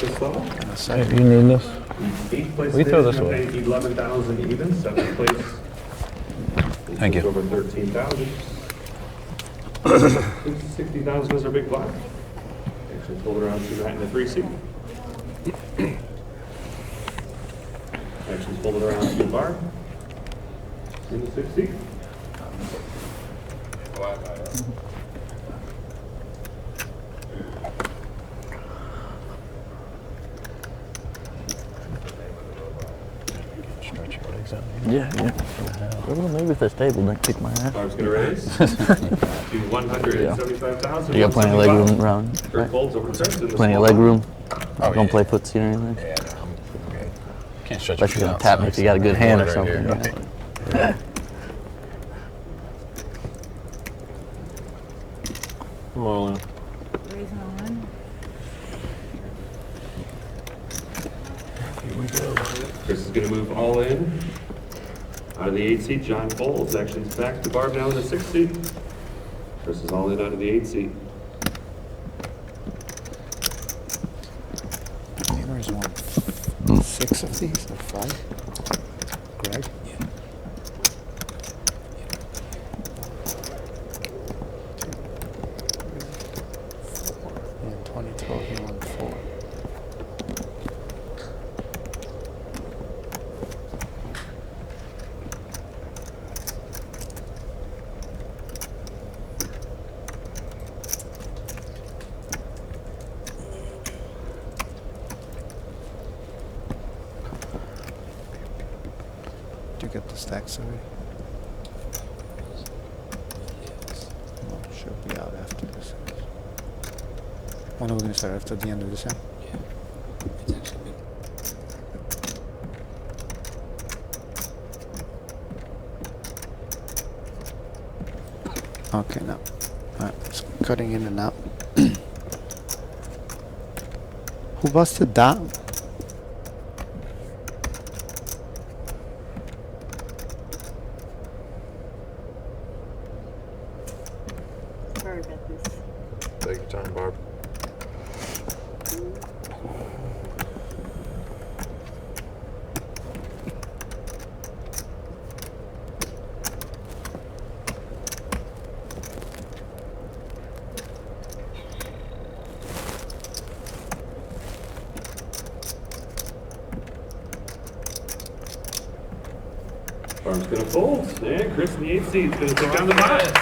This level. Hey, you need this? Eighth place We throw this is away. 11,000 even. Seventh place. Thank you. Over 13,000. 60,000 is our big black. Actually pulled around to that in the 3 seat. Actually pulled it around to the bar. In the 6 seat. Stretch your legs out. Yeah. Well, maybe if this table didn't kick my ass. Bar's gonna raise to 175,000. You got plenty of leg room around. Third Right? folds over turns in the Plenty of small leg bar. room. Oh, Don't yeah. play footsie or anything. Yeah, no, I'm okay. Can't stretch Unless you're your gonna feet tap me outside, if you got a good so hand or right something. here. Yeah. Come on. Raising on. Chris is going to move all in. Out of the 8 seat, John Foles actually is back to Barb now in the 6 seat. Chris is all in out of the 8 seat. There's one. 6 of these or 5? Greg? Yeah, 2012 he won 4. Did you get the stacks already? Well, should be out after this. When are we going to start? After the end of December? It's actually big. Okay, now. Alright, it's cutting in and out. Who busted that? Sorry about this. Take your time, Barb. Barb's going to fold. And Chris in the 8 seat is going to take down the bottom.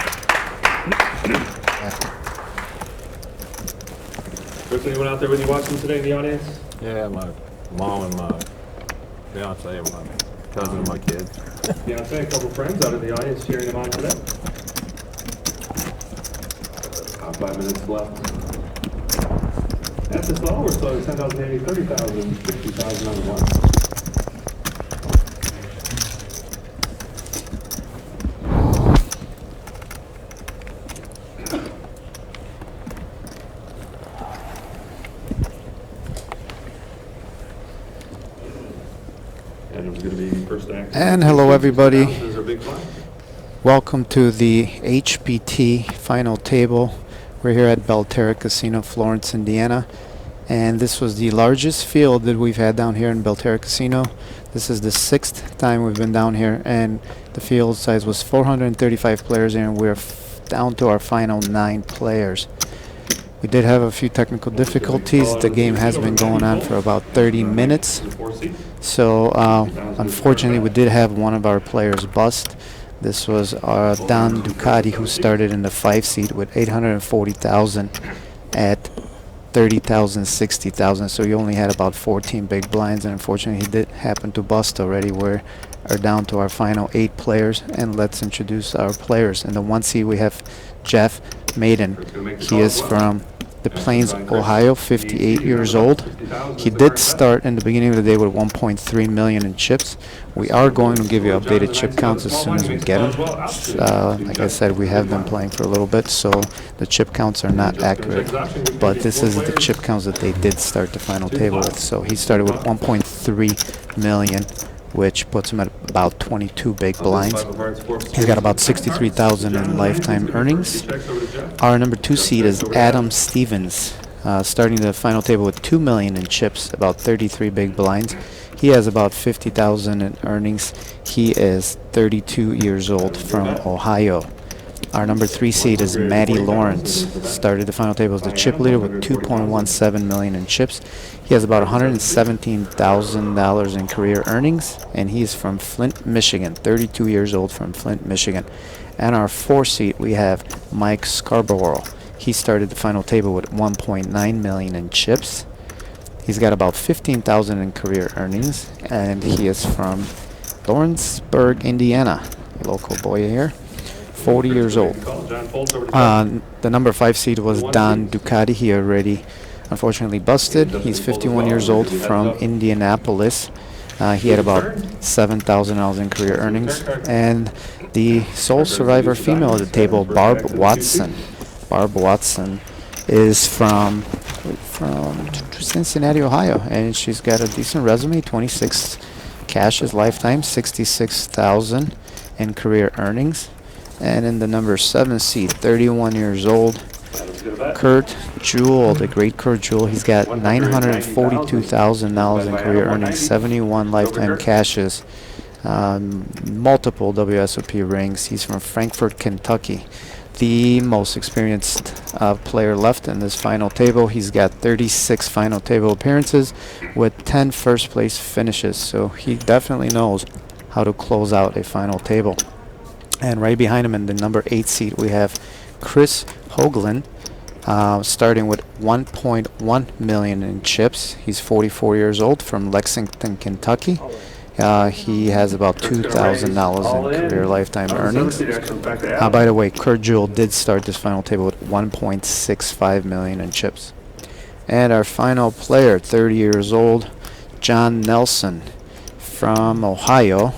Chris, anyone out there with you watching today in the audience? Yeah, my mom and my fiance and my cousin and my kids. Beyonce, a couple friends out in the audience cheering him on today. 5 minutes left. At this level, we're still at 10,080, 30,000, 50,000 on the one. And it was going to be first act. And hello, everybody. This is our big flag. Welcome to the HPT final table. We're here at Belterra Casino, Florence, Indiana. And this was the largest field that we've had down here in Belterra Casino. This is the 6th time we've been down here, and the field size was 435 players, and we're down to our final 9 players. We did have a few technical difficulties. The game has been going on for about 30 minutes. So unfortunately, we did have one of our players bust. This was Don Ducati, who started in the 5 seat with 840,000 at 30,000, 60,000. So he only had about 14 big blinds, and unfortunately, he did happen to bust already. We are down to our final 8 players, and let's introduce our players. In the 1 seat, we have Jeff Maiden. He is from the Plains, Ohio, 58 years old. He did start in the beginning of the day with 1.3 million in chips. We are going to give you updated chip counts as soon as we get them. Like I said, we have been playing for a little bit, so the chip counts are not accurate. But this is the chip counts that they did start the final table with. So he started with 1.3 million, which puts him at about 22 big blinds. He's got about 63,000 in lifetime earnings. Our number 2 seed is Adam Stevens. starting the final table with 2 million in chips, about 33 big blinds. He has about 50,000 in earnings. He is 32 years old from Ohio. Our number 3 seed is Matty Lawrence. Started the final table as the chip leader with 2.17 million in chips. He has about $117,000 in career earnings, and he's from Flint, Michigan. 32 years old from Flint, Michigan. And our 4 seed, we have Mike Scarborough. He started the final table with 1.9 million in chips. He's got about 15,000 in career earnings, and he is from Lawrenceburg, Indiana. Local boy here. 40 years old. The number 5 seed was Don Ducati. He already unfortunately busted. He's 51 years old from Indianapolis. He had about $7,000 in career earnings. And the sole survivor female at the table, Barb Watson. Barb Watson is from Cincinnati, Ohio, and she's got a decent resume. 26 cashes lifetime, 66,000 in career earnings. And in the number 7 seed, 31 years old, Kurt Jewell, the great Kurt Jewell. He's got $942,000 in career earnings, 71 lifetime cashes, multiple WSOP rings. He's from Frankfort, Kentucky. The most experienced player left in this final table. He's got 36 final table appearances with 10 first place finishes. So he definitely knows how to close out a final table. And right behind him in the number 8 seat, we have Chris Hoagland, starting with 1.1 million in chips. He's 44 years old from Lexington, Kentucky. He has about $2,000 in career lifetime earnings. By the way, Kurt Jewell did start this final table with 1.65 million in chips. And our final player, 30 years old, John Nelson from Ohio.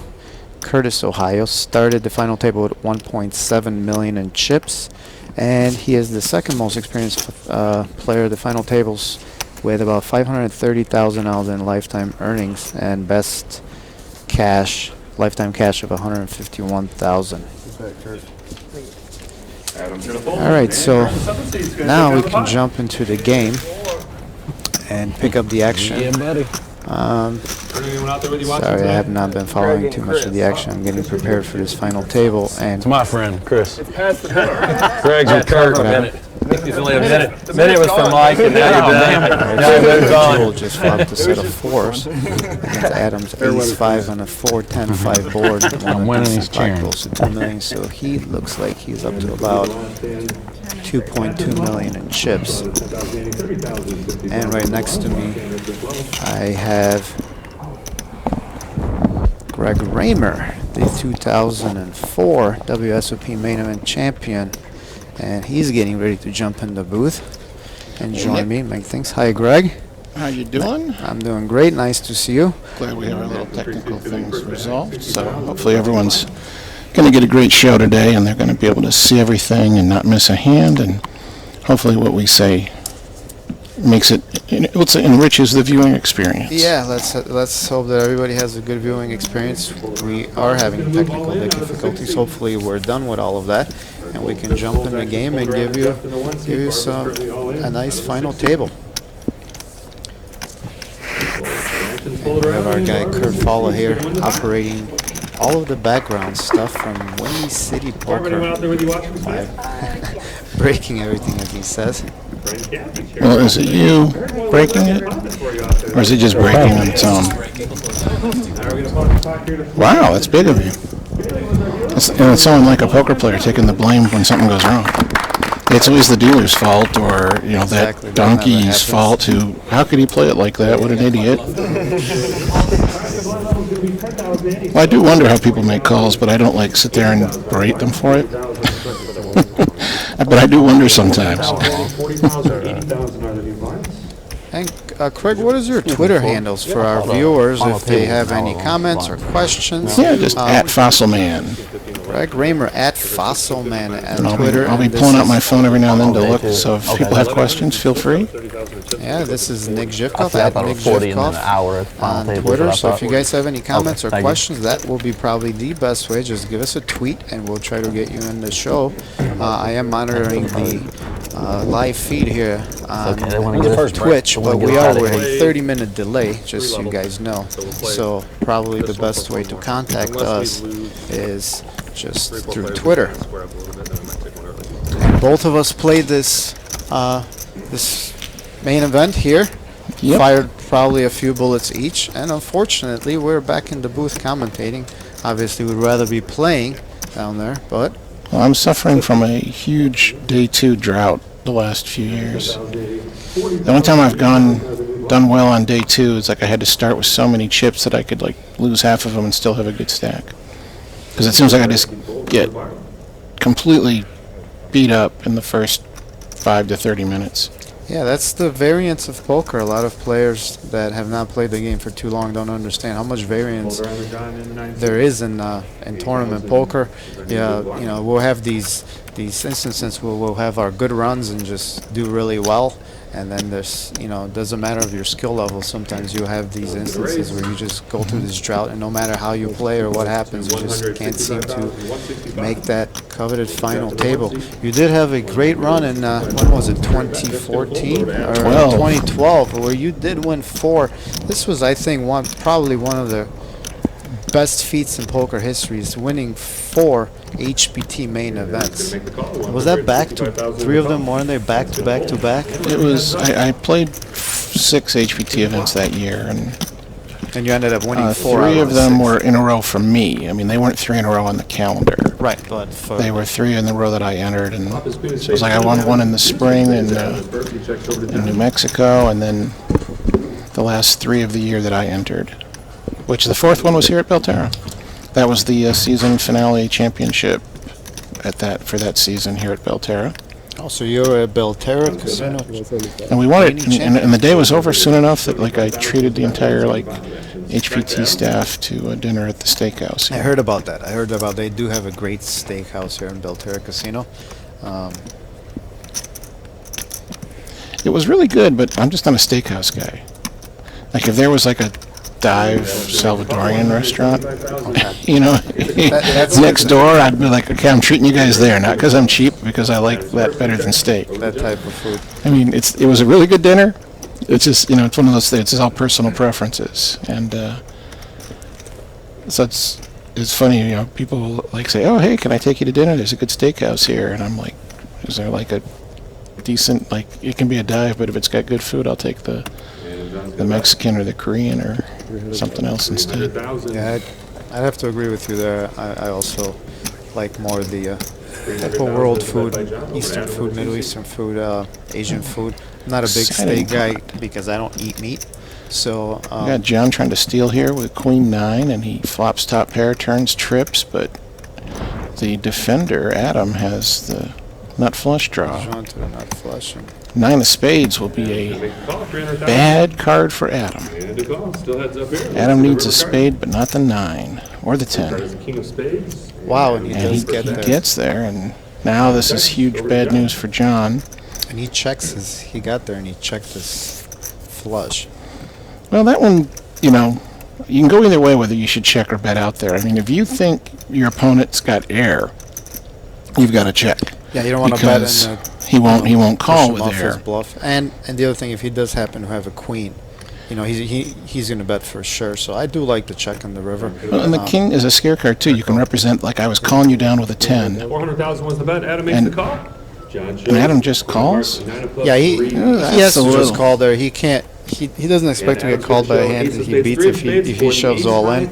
Curtis, Ohio, started the final table with 1.7 million in chips, and he is the second most experienced player of the final tables with about $530,000 in lifetime earnings and best cash, lifetime cash of $151,000. All right, so now we can jump into the game and pick up the action. Yeah, buddy. Sorry, I have not been following too much of the action. I'm getting prepared for this final table, and It's my friend, Chris. Greg's with Kurt. It's only a minute. The minute was for Mike, and now you're done. Now he moves Joel on. just flopped a set of 4s against Adams' ace-5 on a 4-10-5 board. I'm winning these cheering. Close to 2 million, so he looks like he's up to about 2.2 million in chips. And right next to me, I have Greg Raymer, the 2004 WSOP Main Event champion, and he's getting ready to jump in the booth and join me and make things. Hi, Greg. How you doing? I'm doing great. Nice to see you. Glad we have our little technical things resolved. So hopefully everyone's going to get a great show today, and they're going to be able to see everything and not miss a hand. And hopefully, what we say makes it, enriches the viewing experience. Yeah, let's hope that everybody has a good viewing experience. We are having technical difficulties. Hopefully, we're done with all of that, and we can jump in the game and give you a nice final table. We have our guy Kurt Fowler here operating all of the background stuff from Windy City Poker. Breaking everything, as he says. Well, is it you breaking it, or is it just breaking on its own? Wow, that's big of you. And it's someone like a poker player taking the blame when something goes wrong. It's always the dealer's fault, or Exactly, that donkey's fault. How could he play it like that? What an idiot! Well, I do wonder how people make calls, but I don't sit there and berate them for it. But I do wonder sometimes. And Craig, what is your Twitter handles for our viewers if they have any comments or questions? Yeah, just at Fossilman. Greg Raymer at Fossilman on Twitter. I'll be pulling out my phone every now and then to look, so if people have questions, feel free. Yeah, this is Nick I Zhivkov thought at it Nick was 40 and then an Zhivkov hour at the final on table. Twitter. is what I So if thought. you guys have any comments or thank you. questions, that will be probably the best way. Just give us a tweet and we'll try to get you in the show. I am monitoring the live feed here on okay, they wanna get us- Twitch, they wanna but get we us are out of with here. a 30-minute delay, just so you guys know. So probably the best way to contact us is just through Twitter. Both of us played this this main event here. Yep. Fired probably a few bullets each, and unfortunately, we're back in the booth commentating. Obviously, we'd rather be playing down there, but Well, I'm suffering from a huge day 2 drought the last few years. The only time I've done well on day 2 is like I had to start with so many chips that I could like lose half of them and still have a good stack. Because it seems like I just get completely beat up in the first 5 to 30 minutes. yeah, that's the variance of poker. A lot of players that have not played the game for too long don't understand how much variance there is in tournament poker. Yeah, you know, we'll have these instances where we'll have our good runs and just do really well, and then there's, you know, it doesn't matter of your skill level. Sometimes you have these instances where you just go through this drought, and no matter how you play or what happens, you just can't seem to make that coveted final table. You did have a great run in when was it, 2014 or 2012, where you did win 4. This was, I think, probably one of the best feats in poker history, is winning 4 HPT main events. Was that back to 3 of them? Weren't they back to back to back? It was, I played 6 HPT events that year, and you ended up winning 4. 3 out of them 6. were in a row for me. I mean, they weren't 3 in a row on the calendar. Right, but for They were 3 in the row that I entered, and so it was like I won 1 in the spring in New Mexico, and then the last 3 of the year that I entered, which the 4th one was here at Belterra. That was the season finale championship for that season here at Belterra. Oh, so you were at Belterra Casino. And we won it, and the day was over soon enough that like I treated the entire like HPT staff to dinner at the steakhouse. I heard about that. I heard about they do have a great steakhouse here in Belterra Casino. It was really good, but I'm just not a steakhouse guy. Like if there was like a dive Salvadorian restaurant, you know, that's next door, I'd be like, okay, I'm treating you guys there, not because I'm cheap, because I like that better than steak. that type of food. I mean, it was a really good dinner. It's just, you know, it's one of those things. It's all personal preferences, and so it's funny, you know, people like say, oh, hey, can I take you to dinner? There's a good steakhouse here, and I'm like, is there like a decent, like, it can be a dive, but if it's got good food, I'll take the Mexican or the Korean or something else instead. Yeah, I'd have to agree with you there. I also like more the type of world food, Eastern food, Middle Eastern food, Asian food. I'm not a big steak guy because I don't eat meat. So We got John trying to steal here with Queen 9, and he flops top pair, turns trips, but the defender, Adam, has the nut flush draw. John to the nut flush. And 9 of spades will be a bad card for Adam. Adam needs a spade, but not the 9 or the 10. King of spades. wow, and he And does he get there. gets there, and now this is huge bad news for John. And he checks his. He got there and he checked his flush. Well, that one, you know, you can go either way whether you should check or bet out there. I mean, if you think your opponent's got air, you've got to check. Yeah, you don't want to bet in Because the. he won't push call him with off his air. bluff. And the other thing, if he does happen to have a queen, you know, he's going to bet for sure. So I do like to check on the river. Well, and the king is a scare card too. You can represent, like I was calling you down with a 10, 400,000 was the bet. Adam makes And- the call. John and Adam just calls. Yeah, he has a to just little- call there. He can't. He doesn't expect to get called by a hand that he beats if he shoves all in.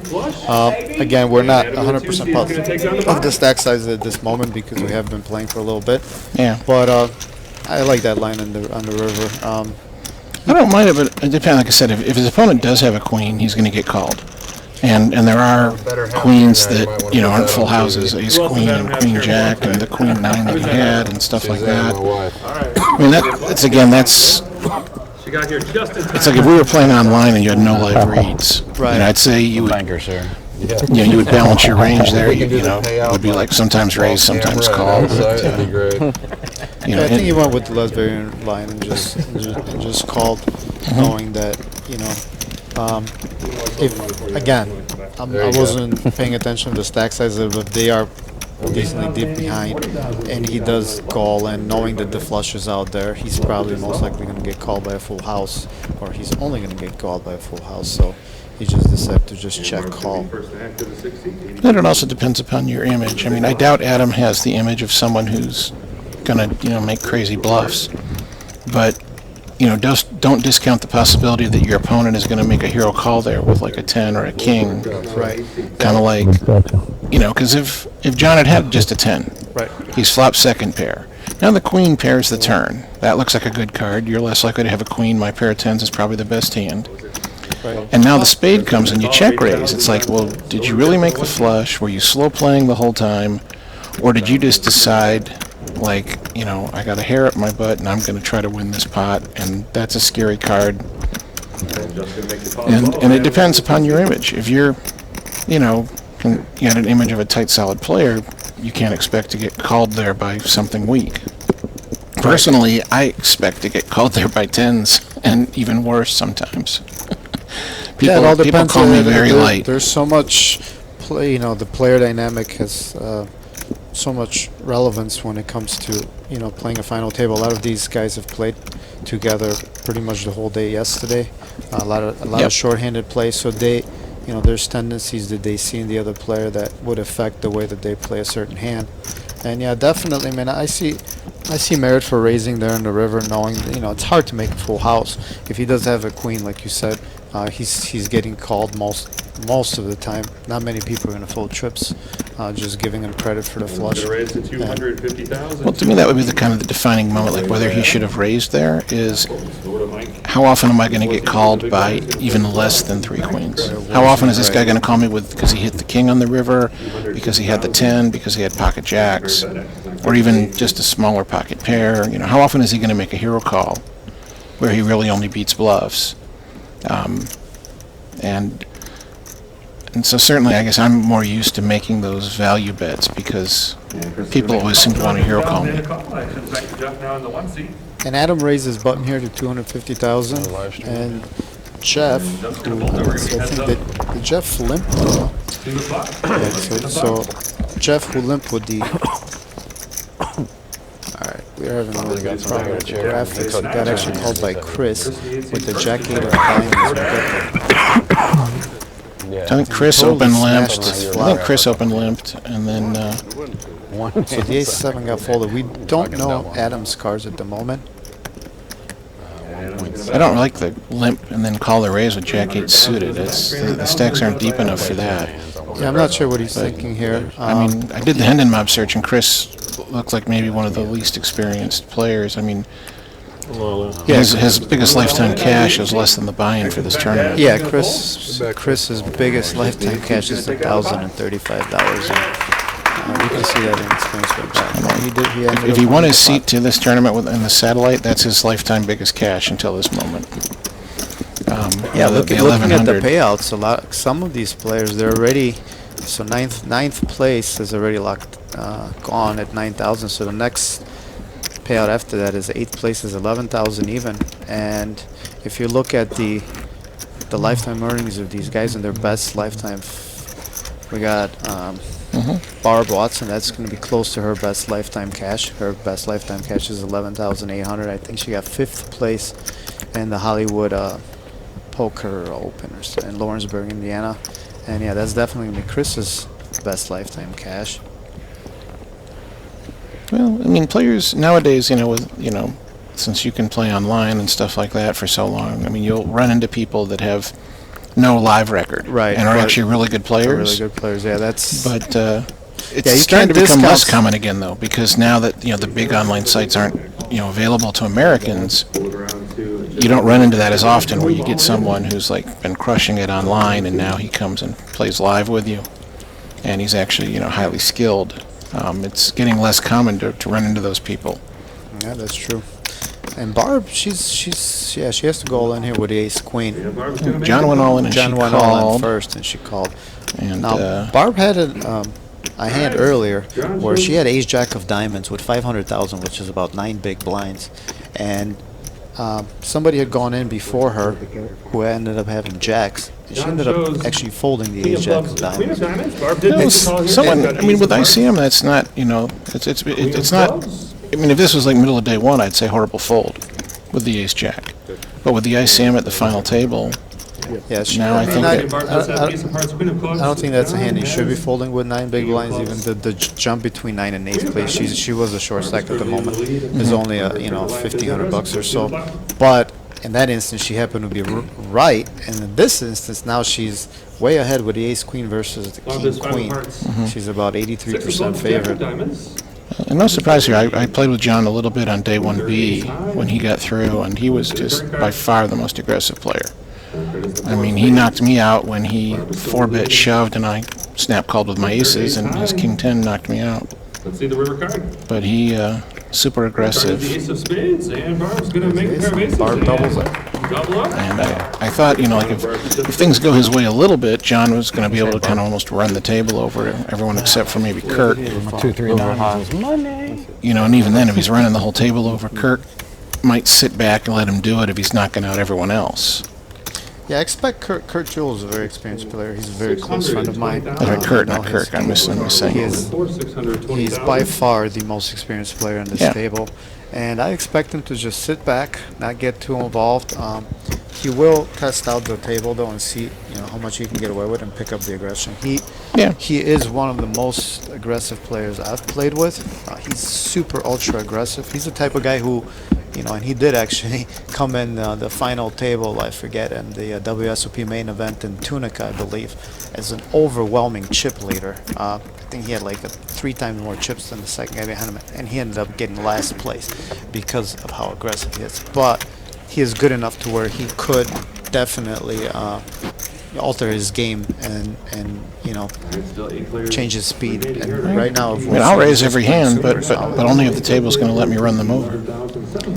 Again, we're not 100% positive of the stack size at this moment because we have been playing for a little bit. Yeah, But I like that line on the river. I don't mind it, but it depends. Like I said, if his opponent does have a queen, he's going to get called. And there are queens that, you know, aren't full houses, ace queen and queen jack and the queen 9 that he had and stuff like that. I mean, that's She got here just in time. it's like if we were playing online and you had no live reads. Right. And I'd say you would, Bankers here. you would balance your range there. You know, it would be like sometimes raise, sometimes call. That'd be great. You know, Yeah, I think and- he went with the less variant line and just called, knowing that, you know, if again, I wasn't paying attention to the stack sizes, but they are decently deep behind, and he does call, and knowing that the flush is out there, he's probably most likely going to get called by a full house, or he's only going to get called by a full house, so he just decided to just check call. First act of the 16. But it also depends upon your image. I mean, I doubt Adam has the image of someone who's gonna, you know, make crazy bluffs. But, you know, just don't discount the possibility that your opponent is gonna make a hero call there with like a 10 or a king. Right. Kind of like, you know, because if John had just a 10, Right. he's flopped second pair. Now the queen pairs the turn. That looks like a good card. You're less likely to have a queen. My pair of 10s is probably the best hand. Right. And now the spade comes and you check raise. It's like, well, did you really make the flush? Were you slow playing the whole time? Or did you just decide, like, you know, I got a hair up my butt and I'm going to try to win this pot? And that's a scary card. And it depends upon your image. If you're, you know, you got an image of a tight, solid player, you can't expect to get called there by something weak. Personally, I expect to get called there by 10s, and even worse sometimes. Yeah, it all people depends. call me very light. There's so much play. You know, the player dynamic has so much relevance when it comes to, you know, playing a final table. A lot of these guys have played together pretty much the whole day yesterday. A lot Yep. of short-handed play. So they, you know, there's tendencies that they see in the other player that would affect the way that they play a certain hand. And yeah, definitely, man, I see merit for raising there in the river, knowing that, you know, it's hard to make a full house. If he does have a queen, like you said, he's getting called most of the time. Not many people are going to fold trips, just giving him credit for the flush. Gonna raise to 250,000. Well, to me, that would be the kind of the defining moment, like whether he should have raised there is So what am I? how often am I going to get called by even less than 3 queens? How often is this guy going to call me with because he hit the king on the river, because he had the 10, because he had pocket jacks, or even just a smaller pocket pair? You know, how often is he going to make a hero call where he really only beats bluffs? And so certainly, I guess I'm more used to making those value bets because people always seem to want to hero call me. Jeff now in the 1 seat. And Adam raised his button here to 250,000, and Jeff, I think that did Jeff limp? To the flop. Yeah, so Jeff, who limped with the. Alright, we're having a really good problem with the graphics. We got actually called by Chris with the Jack 8 of diamonds. I think Chris Totally open smashed limped. this I flop. think Chris open limped, and then So the ace-7 got folded. We don't know Adam's cards at the moment. I don't like the limp and then call the raise with Jack 8 suited. It's the stacks aren't deep enough for that. Yeah, I'm not sure what he's thinking here. I mean, I did the Hendon mob search, and Chris looked like maybe one of the least experienced players. I mean, his biggest lifetime cash is less than the buy-in for this tournament. Yeah, Chris's biggest lifetime cash is $1,035. You can see that in experience with that. He ended If up he won winning his the seat to this tournament in the satellite, that's his lifetime biggest cash until this moment. Yeah, the looking at the 1100. payouts, some of these players, they're already, so ninth place is already locked, gone at 9,000. So the next payout after that is 8th place is 11,000 even. And if you look at the lifetime earnings of these guys and their best lifetime, we got Barb Watson. That's going to be close to her best lifetime cash. Her best lifetime cash is 11,800. I think she got 5th place in the Hollywood Poker Open in Lawrenceburg, Indiana. And yeah, that's definitely going to be Chris's best lifetime cash. Well, I mean, players nowadays, since you can play online and stuff like that for so long, I mean, you'll run into people that have no live record, Right, and are but actually really good They're players. really good players. Yeah, that's. But it's Yeah, you starting to can't become less discount- common again, though, because now that the big online sites aren't available to Americans, you don't run into that as often, where you get someone who's like been crushing it online, and now he comes and plays live with you, and he's actually highly skilled. It's getting less common to run into those people. Yeah, that's true. And Barb, she has to go all in here with the ace queen. John went all in and John she went all in called. first, and she called. And Now Barb had a a hand earlier where she had ace jack of diamonds with 500,000, which is about 9 big blinds, and somebody had gone in before her who ended up having jacks. And she ended up actually folding the ace jack of diamonds. Someone, I mean, with ICM, that's not, you know, it's not. I mean, if this was like middle of day one, I'd say horrible fold with the ace jack. But with the ICM at the final table, Yeah, she, now I think I I don't think that's a hand he should be folding with 9 big blinds. Even the jump between 9 and 8th place, she was a short stack at the moment. It's only a, you know, $1,500 or so. But in that instance, she happened to be right. And in this instance, now she's way ahead with the ace queen versus the king queen. She's about 83% favorite. and no surprise here, I played with John a little bit on day 1B when he got through, and he was just by far the most aggressive player. I mean, he knocked me out when he 4-bet shoved and I snap called with my aces, and his king 10 knocked me out. Let's see the river card. But he, super aggressive. The ace of spades, and Barb's gonna make a pair of aces. Barb doubles it. Double up. And I thought, you know, like if things go his way a little bit, John was going to be able to kind of almost run the table over everyone except for maybe Kurt. 2, 3, 9. Money. You know, and even then, if he's running the whole table over, Kurt might sit back and let him do it if he's knocking out everyone else. Yeah, I expect Kurt Jewell is a very experienced player. He's a very close friend of mine. Kurt, you know, not Kirk. I'm saying. He's by far the most experienced player in this Yeah. table, and I expect him to just sit back, not get too involved. He will test out the table though and see, you know, how much he can get away with and pick up the aggression. He is one of the most aggressive players I've played with. He's super ultra aggressive. He's the type of guy who, you know, and he did actually come in the final table, I forget, in the WSOP main event in Tunica, I believe, as an overwhelming chip leader. I think he had like 3 times more chips than the second guy behind him, and he ended up getting last place because of how aggressive he is. But he is good enough to where he could definitely alter his game and you know, change his speed. And right now, I mean, I'll raise every hand, but only if the table's going to let me run them over.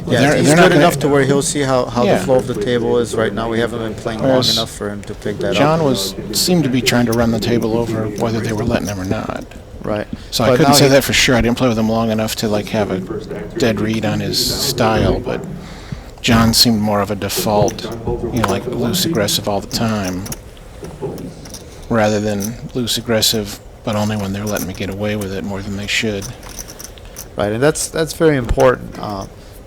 yeah, he's they're not good gonna- enough to where he'll see how Yeah. the flow of the table is. Right now, we haven't been playing long Whereas enough for him to pick that John up. seemed to be trying to run the table over whether they were letting him or not. Right. So I But couldn't now say he- that for sure. I didn't play with him long enough to like have a dead read on his style, but John seemed more of a default, you know, like loose aggressive all the time, rather than loose aggressive, but only when they're letting me get away with it more than they should. Right, and that's very important.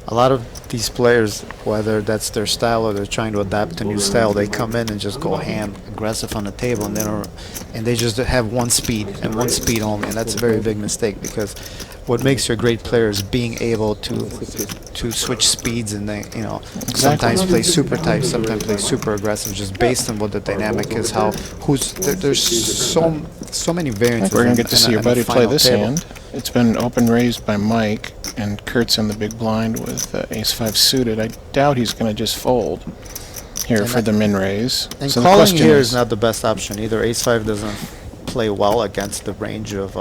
A lot of these players, whether that's their style or they're trying to adapt to new style, they come in and just go ham, aggressive on the table, and they just have one speed and one speed only, and that's a very big mistake, because what makes you a great player is being able to switch speeds and then, you know, sometimes play super tight, sometimes play super aggressive, just based on what the dynamic is. There's so many variances. We're gonna get to in see your a buddy play final this table. hand. It's been open raised by Mike, and Kurt's in the big blind with ace-5 suited. I doubt he's going to just fold here And for the min raise. And So the calling question here is not the best option either. Ace-5 doesn't play well against the range of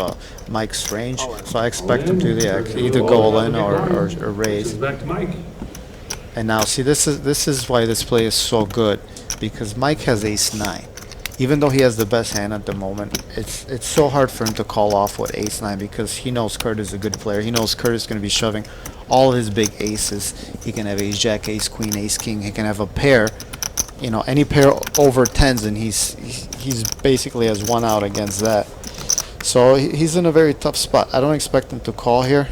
Mike's range, so I expect him to either go all in or raise. Back to Mike. And now, see, this is why this play is so good, because Mike has ace-9. Even though he has the best hand at the moment, it's so hard for him to call off with ace-9, because he knows Kurt is a good player. He knows Kurt is going to be shoving all his big aces. He can have ace-jack, ace-queen, ace-king. He can have a pair, you know, any pair over 10s, and he's basically has one out against that. So he's in a very tough spot. I don't expect him to call here.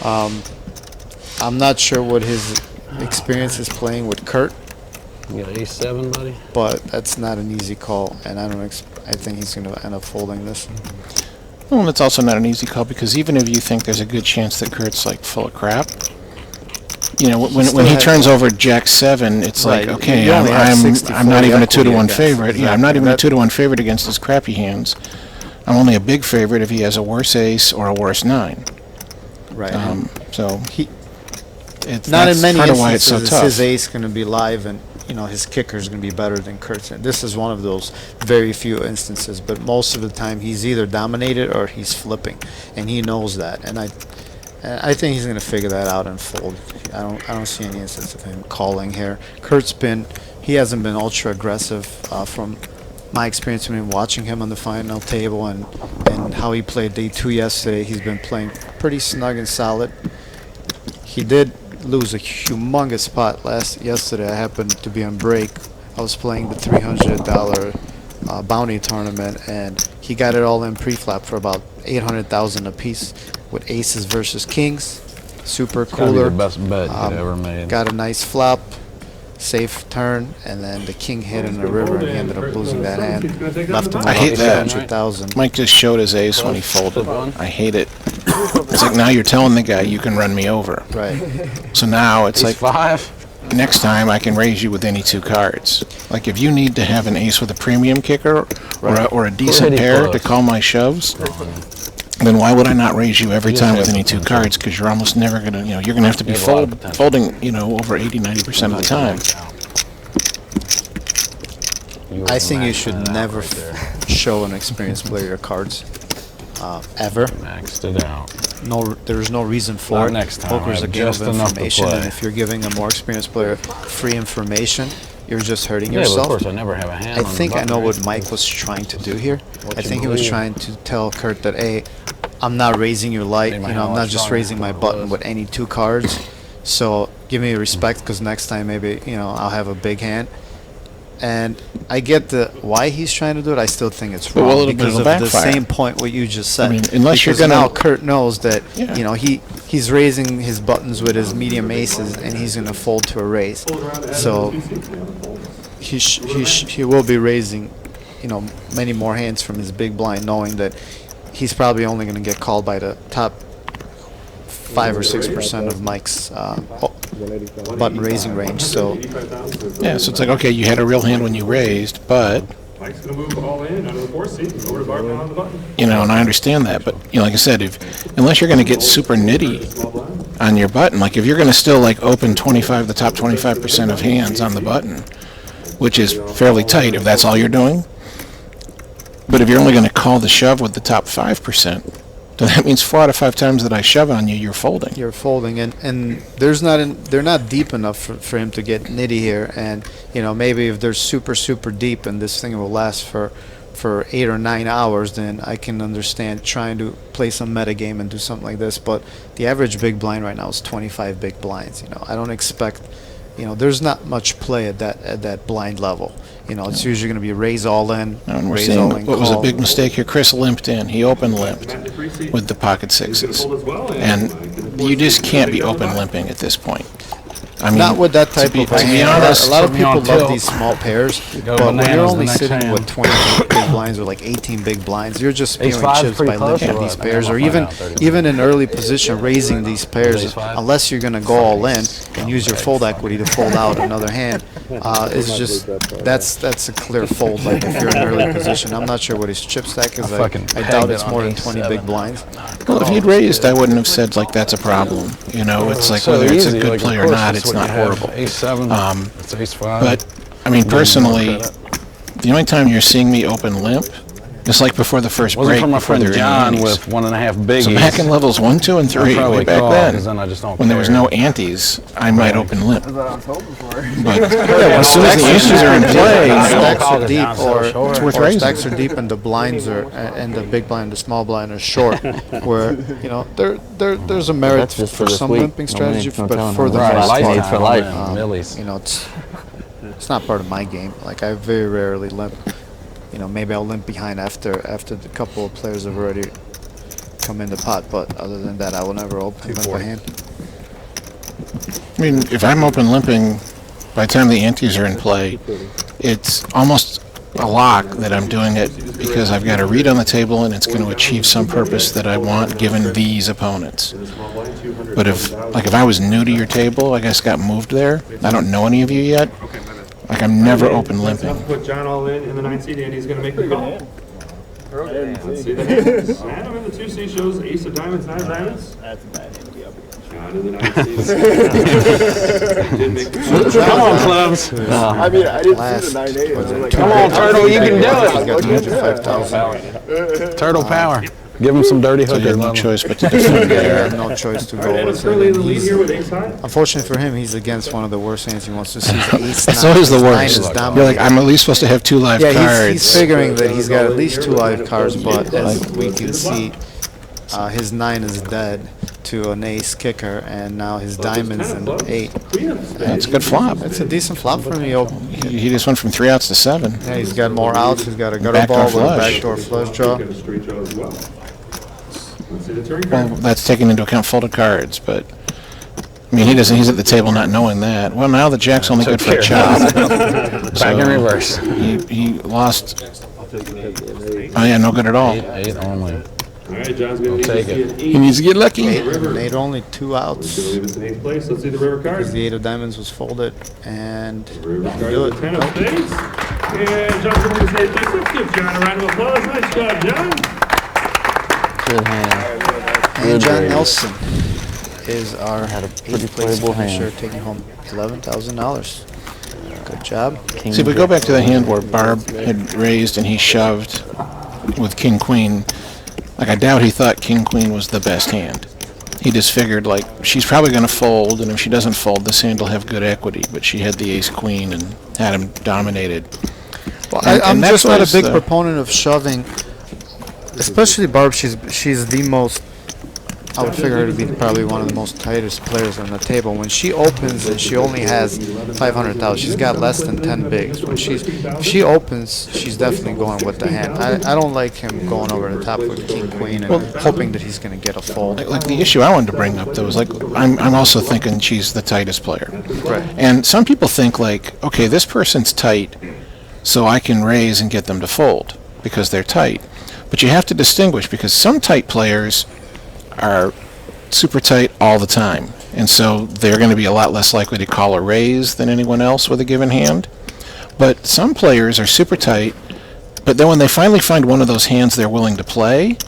I'm not sure what his experience is playing with Kurt, You got ace-7, buddy? but that's not an easy call, and I think he's going to end up folding this. Well, and it's also not an easy call, because even if you think there's a good chance that Kurt's like full of crap, you know, when he turns over Jack-7, it's Right, like, okay, you only have 60, I'm not 40 even a equity 2-to-1 against. favorite. Yeah, I'm not Exactly. even a That- 2-to-1 favorite against his crappy hands. I'm only a big favorite if he has a worse ace or a worse 9. Right. So He- it's Not that's in many part of why it's so instances is tough. his ace going to be live, and you know his kicker is going to be better than Kurt's. And this is one of those very few instances, but most of the time he's either dominated or he's flipping, and he knows that. And I think he's going to figure that out and fold. I don't see any instance of him calling here. He hasn't been ultra aggressive from my experience with him, watching him on the final table and how he played day 2 yesterday, he's been playing pretty snug and solid. He did lose a humongous spot yesterday. I happened to be on break. I was playing the $300 bounty tournament, and he got it all in pre-flop for about 800,000 apiece with aces versus kings. Super Gotta be cooler. the best bet you'd ever made. Got a nice flop, safe turn, and then the king hit in the river, and he ended up losing that hand. Left him I hate with that. 800,000. Mike just showed his ace when he folded. I hate it. It's like now you're telling the guy you can run me over. Right. So now it's Ace like 5. next time I can raise you with any 2 cards. Like if you need to have an ace with a premium kicker or a decent Pretty pair to close. call my shoves, then why would I not raise you every time with any 2 cards? Because you're almost never gonna, you're gonna have to be You have a lot of potential. folding, over 80-90% of the time. I think you should never show an experienced player your cards, ever. Maxed it out. There's no reason for Not it. next time. Poker's I a have game of just enough to information, and play. if you're giving a more experienced player free information, you're just hurting Yeah, but of yourself. course I never have a hand I on the think I button, know right? what Mike was trying to do here. What I you think he was believe. trying to tell Kurt that, hey, I'm not raising your light. Maybe You I know, know I'm what's not just wrong raising my with button this. with any 2 cards. So give me respect, because next time maybe I'll have a big hand. And I get why he's trying to do it. I still think it's But will wrong it- because it'll of the backfire. same point what you just said. I mean, unless you're Because gonna- now Kurt knows that Yeah. he's raising his buttons with his medium aces, and he's gonna fold to a raise. So he will be raising, many more hands from his big blind, knowing that he's probably only going to get called by the top 5 or 6% of Mike's button raising range. So Yeah, so it's like, okay, you had a real hand when you raised, but, Mike's gonna move all in out of the 4 seat, over to Barb now on the button. and I understand that, but, like I said, unless you're going to get super nitty Small blind. on your button, like if you're going to still like open the top 25% of hands on the button, which is fairly tight if that's all you're doing, but if you're only going to call the shove with the top 5%, then that means 4 out of 5 times that I shove on you, you're folding. you're folding, and they're not deep enough for him to get nitty here. And maybe if they're super deep and this thing will last for 8 or 9 hours, then I can understand trying to play some metagame and do something like this. But the average big blind right now is 25 big blinds. I don't expect, there's not much play at that blind level. It's usually going to be raise all in, And we're raise all seeing in, what was a call. big mistake here. Chris limped in. He open limped Matt in the 3 seat. with the pocket He's gonna sixes. fold as well, And Mike in the 4 you just seat. can't be Big on the open button. limping at this point. I mean, Not with that type to be, of to be hand. honest, A lot of put me on people love tilt. these small pairs, Go but when bananas you're the only next sitting hand. with 20 big blinds or like 18 big blinds, you're just Ace spewing five's chips pretty by close, looking at or these what? pairs, I or think I'll even find out 30 even in early position raising these pairs, Ace five? unless you're gonna go all in and use your fold equity to fold out another hand. It's just that's a clear fold. Like if you're in early position, I'm not sure what his chip stack is. I fucking doubt pegged it's it on more than ace 20 seven. big blinds. well, if he'd raised, I wouldn't have said like that's a problem. It's like So whether it's a easy, good like, play of or course, not, that's it's what not you have. horrible. Ace 7, it's ace 5. But I mean, personally, the only time you're seeing me open limp is like before the first wasn't break, from my before friend they're John in with 1.5 biggies. So back in levels 1, 2, and 3, probably way back call, 'cause then I then, just don't when there was care. no antes, I might open limp. That's what I was hoping for. But as soon as the aces are in play, Stacks are deep, It's worth or raising. stacks are deep, and the blinds are, and the big blind, the small blind are short. Where there's a merit That's just for for this some week. limping No strategy, telling but how for the long. most Right, part, lifetime for life. Millies. it's not part of my game. Like I very rarely limp. Maybe I'll limp behind after the couple of players have already come in the pot, but other than that, I will never open limp a hand. I mean, if I'm open limping, by the time the antes are in play, it's almost a lock that I'm doing it because I've got a read on the table and it's going to achieve some purpose that I want given these opponents. But if I was new to your table, I guess got moved there, I don't know any of you yet, like I'm never open limping. Put John all in the 9 seat, and he's gonna make the call. Let's see the hands. Adam in the 2 seat shows ace of diamonds, 9 of diamonds. That's a bad hand to be up against. John in the 9 seat. Did make the Come on, clubs. I mean, I didn't Last- see the 9-8. I was like, Come on, Turtle, you can do He's it. got 205,000. Turtle power. Give him some dirty So you hookers. have no let him- choice but to defend Yeah, you there. have no choice to All right, go Adam's with currently in it. the lead He's- here with ace high. Unfortunately for him, he's against one of the worst hands he wants to see. Ace That's nine. always the His nine worst. is You're dominating. like, I'm at least supposed to have 2 live Yeah, cards. he's figuring that he's got at least 2 live cards, but as we can see, his 9 is dead to an ace kicker, and now his diamond's an 8. That's a good flop. It's a decent flop for me. He just went from 3 outs to 7. Yeah, he's got more outs. He's got a gutter Backdoor ball with a flush. backdoor flush draw. Got a straight draw as well. Let's see the turn Well, card. that's taking into account folded cards, but I mean, he's at the table not knowing that. Well, now the jack's only good for a chop. Back in reverse. He lost. Oh yeah, no good at all. 8 only. All right, John's gonna need to take see it. an He 8. needs to get lucky. Eight only 2 outs. Gonna leave us in 8th place. Let's see the river card. The 8 of diamonds was folded, and River card do is the 10 of spades. And John's gonna leave us in 8th place. Let's give John a round of applause. Nice job, John. Good hand. And John raise. Nelson is our Had a pretty 8th place playable finisher, hand. taking home $11,000. Good job. King See, if we go jack. back to the hand where Barb had raised and he shoved with King Queen, like I doubt he thought King Queen was the best hand. He just figured like she's probably going to fold, and if she doesn't fold, this hand will have good equity. But she had the Ace Queen and had him dominated. Well, And- I'm and just that's not a what's big the- proponent of shoving, especially Barb. She's the most. I would figure her to be probably one of the most tightest players on the table. When she opens and she only has 500,000, she's got less than 10 bigs. When if she opens, she's definitely going with the hand. I don't like him going over the top with King Queen and hoping that he's going to get a fold. Like the issue I wanted to bring up though is like I'm also thinking she's the tightest player. Right. And some people think like, okay, this person's tight, so I can raise and get them to fold because they're tight. But you have to distinguish because some tight players are super tight all the time. And so they're going to be a lot less likely to call a raise than anyone else with a given hand. But some players are super tight, but then when they finally find one of those hands they're willing to play,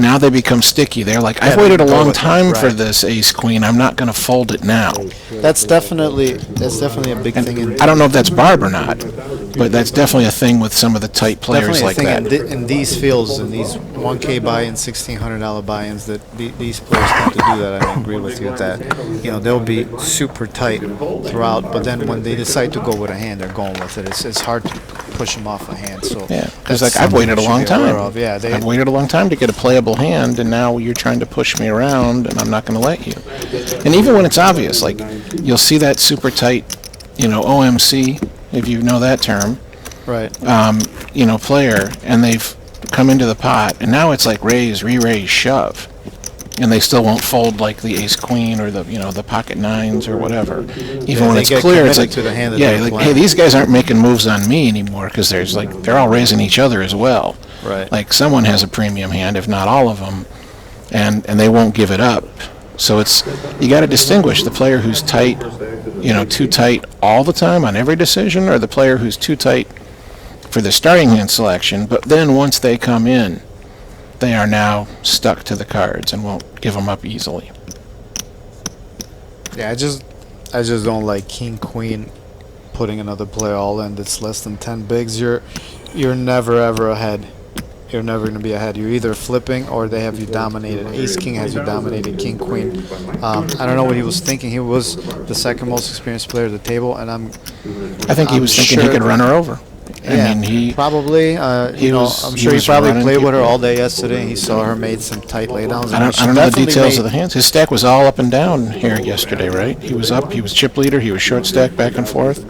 now they become sticky. They're like, I've Yeah, waited a they go long with it, time for right. this Ace Queen. I'm not going to fold it now. That's definitely a big thing. I don't know if that's Barb or not, but that's definitely a thing with some of the tight players Definitely like a that. thing in these fields, in these 1K buy-ins, $1,600 buy-ins, that these players tend to do that. I agree with you with that. You know, they'll be super tight throughout, but then when they decide to go with a hand, they're going with it. It's hard to push them off a hand. So Yeah, because that's like I've something waited a we should long be aware time. of. Yeah, I've waited a long time to get a playable hand, and now you're trying to push me around, and I'm not going to let you. And even when it's obvious, like you'll see that super tight, OMC, if you know that term, right. player, and they've come into the pot, and now it's like raise, re-raise, shove, and they still won't fold like the Ace Queen or the pocket nines or whatever. Even when they it's get clear, it's committed like to the hand that yeah, they're like playing. hey, these guys aren't making moves on me anymore because they're all raising each other as well. Right. Like someone has a premium hand, if not all of them, and they won't give it up. So you got to distinguish the player who's tight, too tight all the time on every decision, or the player who's too tight for the starting hand selection, but then once they come in, they are now stuck to the cards and won't give them up easily. Yeah, I just don't like King Queen putting another player all in that's less than 10 bigs. You're never ever ahead. You're never going to be ahead. You're either flipping or they have you dominated. Ace King has you dominated. King Queen. I don't know what he was thinking. He was the second most experienced player at the table, and I think he I'm was thinking he sure could run her over. yeah, I mean, he probably. he was- I'm he sure he was probably running played with her people. all day yesterday. He saw her made some tight laydowns. I don't know the details of the hands. His stack was all up and down here yesterday, right? He was up, he was chip leader, he was short stack back and forth,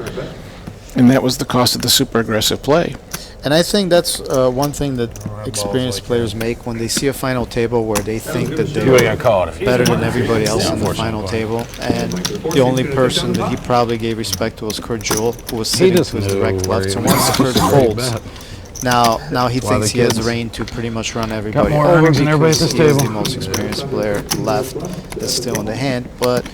and that was the cost of the super aggressive play. And I think that's one thing that experienced players make when they see a final table where they think that You ain't they're gonna call it. better than everybody else in the final table. And the only person that he probably gave respect to was Kurt Jewell, who was sitting just to his knew direct where left. he So was once Kurt going to folds, bet. now he Why thinks the he has kids? reign to pretty much run everybody more over earnings than everybody at because this he is the table. most experienced player left that's still in the hand. But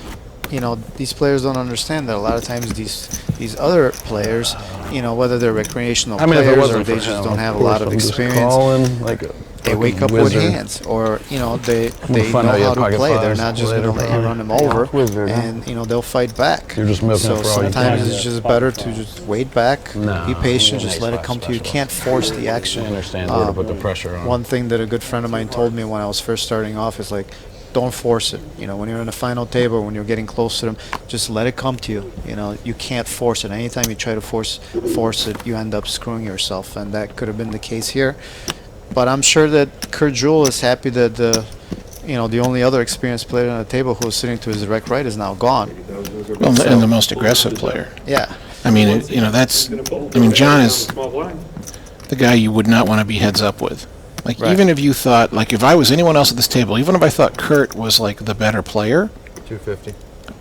these players don't understand that a lot of times these other players, whether they're recreational I mean, if it players or wasn't they for just him, don't have a course, lot of I'm just experience, calling, like, they wake up with hands, or they know find out you how have to pocket play. They're fives not just going to later, let you run them over, Wizard, huh? and they'll fight back. You're just milking So it for all you sometimes can. it's just better to just wait back, No, be patient, you're just an let it ace-five come to you. You specialist. can't force the I action. understand where to put the pressure on. One thing that a good friend of mine told me when I was first starting off is like, don't force it. When you're in the final table, when you're getting close to them, just let it come to you. You can't force it. Anytime you try to force it, you end up screwing yourself, and that could have been the case here. But I'm sure that Kurt Jewell is happy that the only other experienced player on the table who was sitting to his direct right is now gone. Well, and the most aggressive player. Yeah. I mean, John is Small blind. the guy you would not want to be heads up with. Like, Right. even if you thought, like, if I was anyone else at this table, even if I thought Kurt was, like, the better player, 250.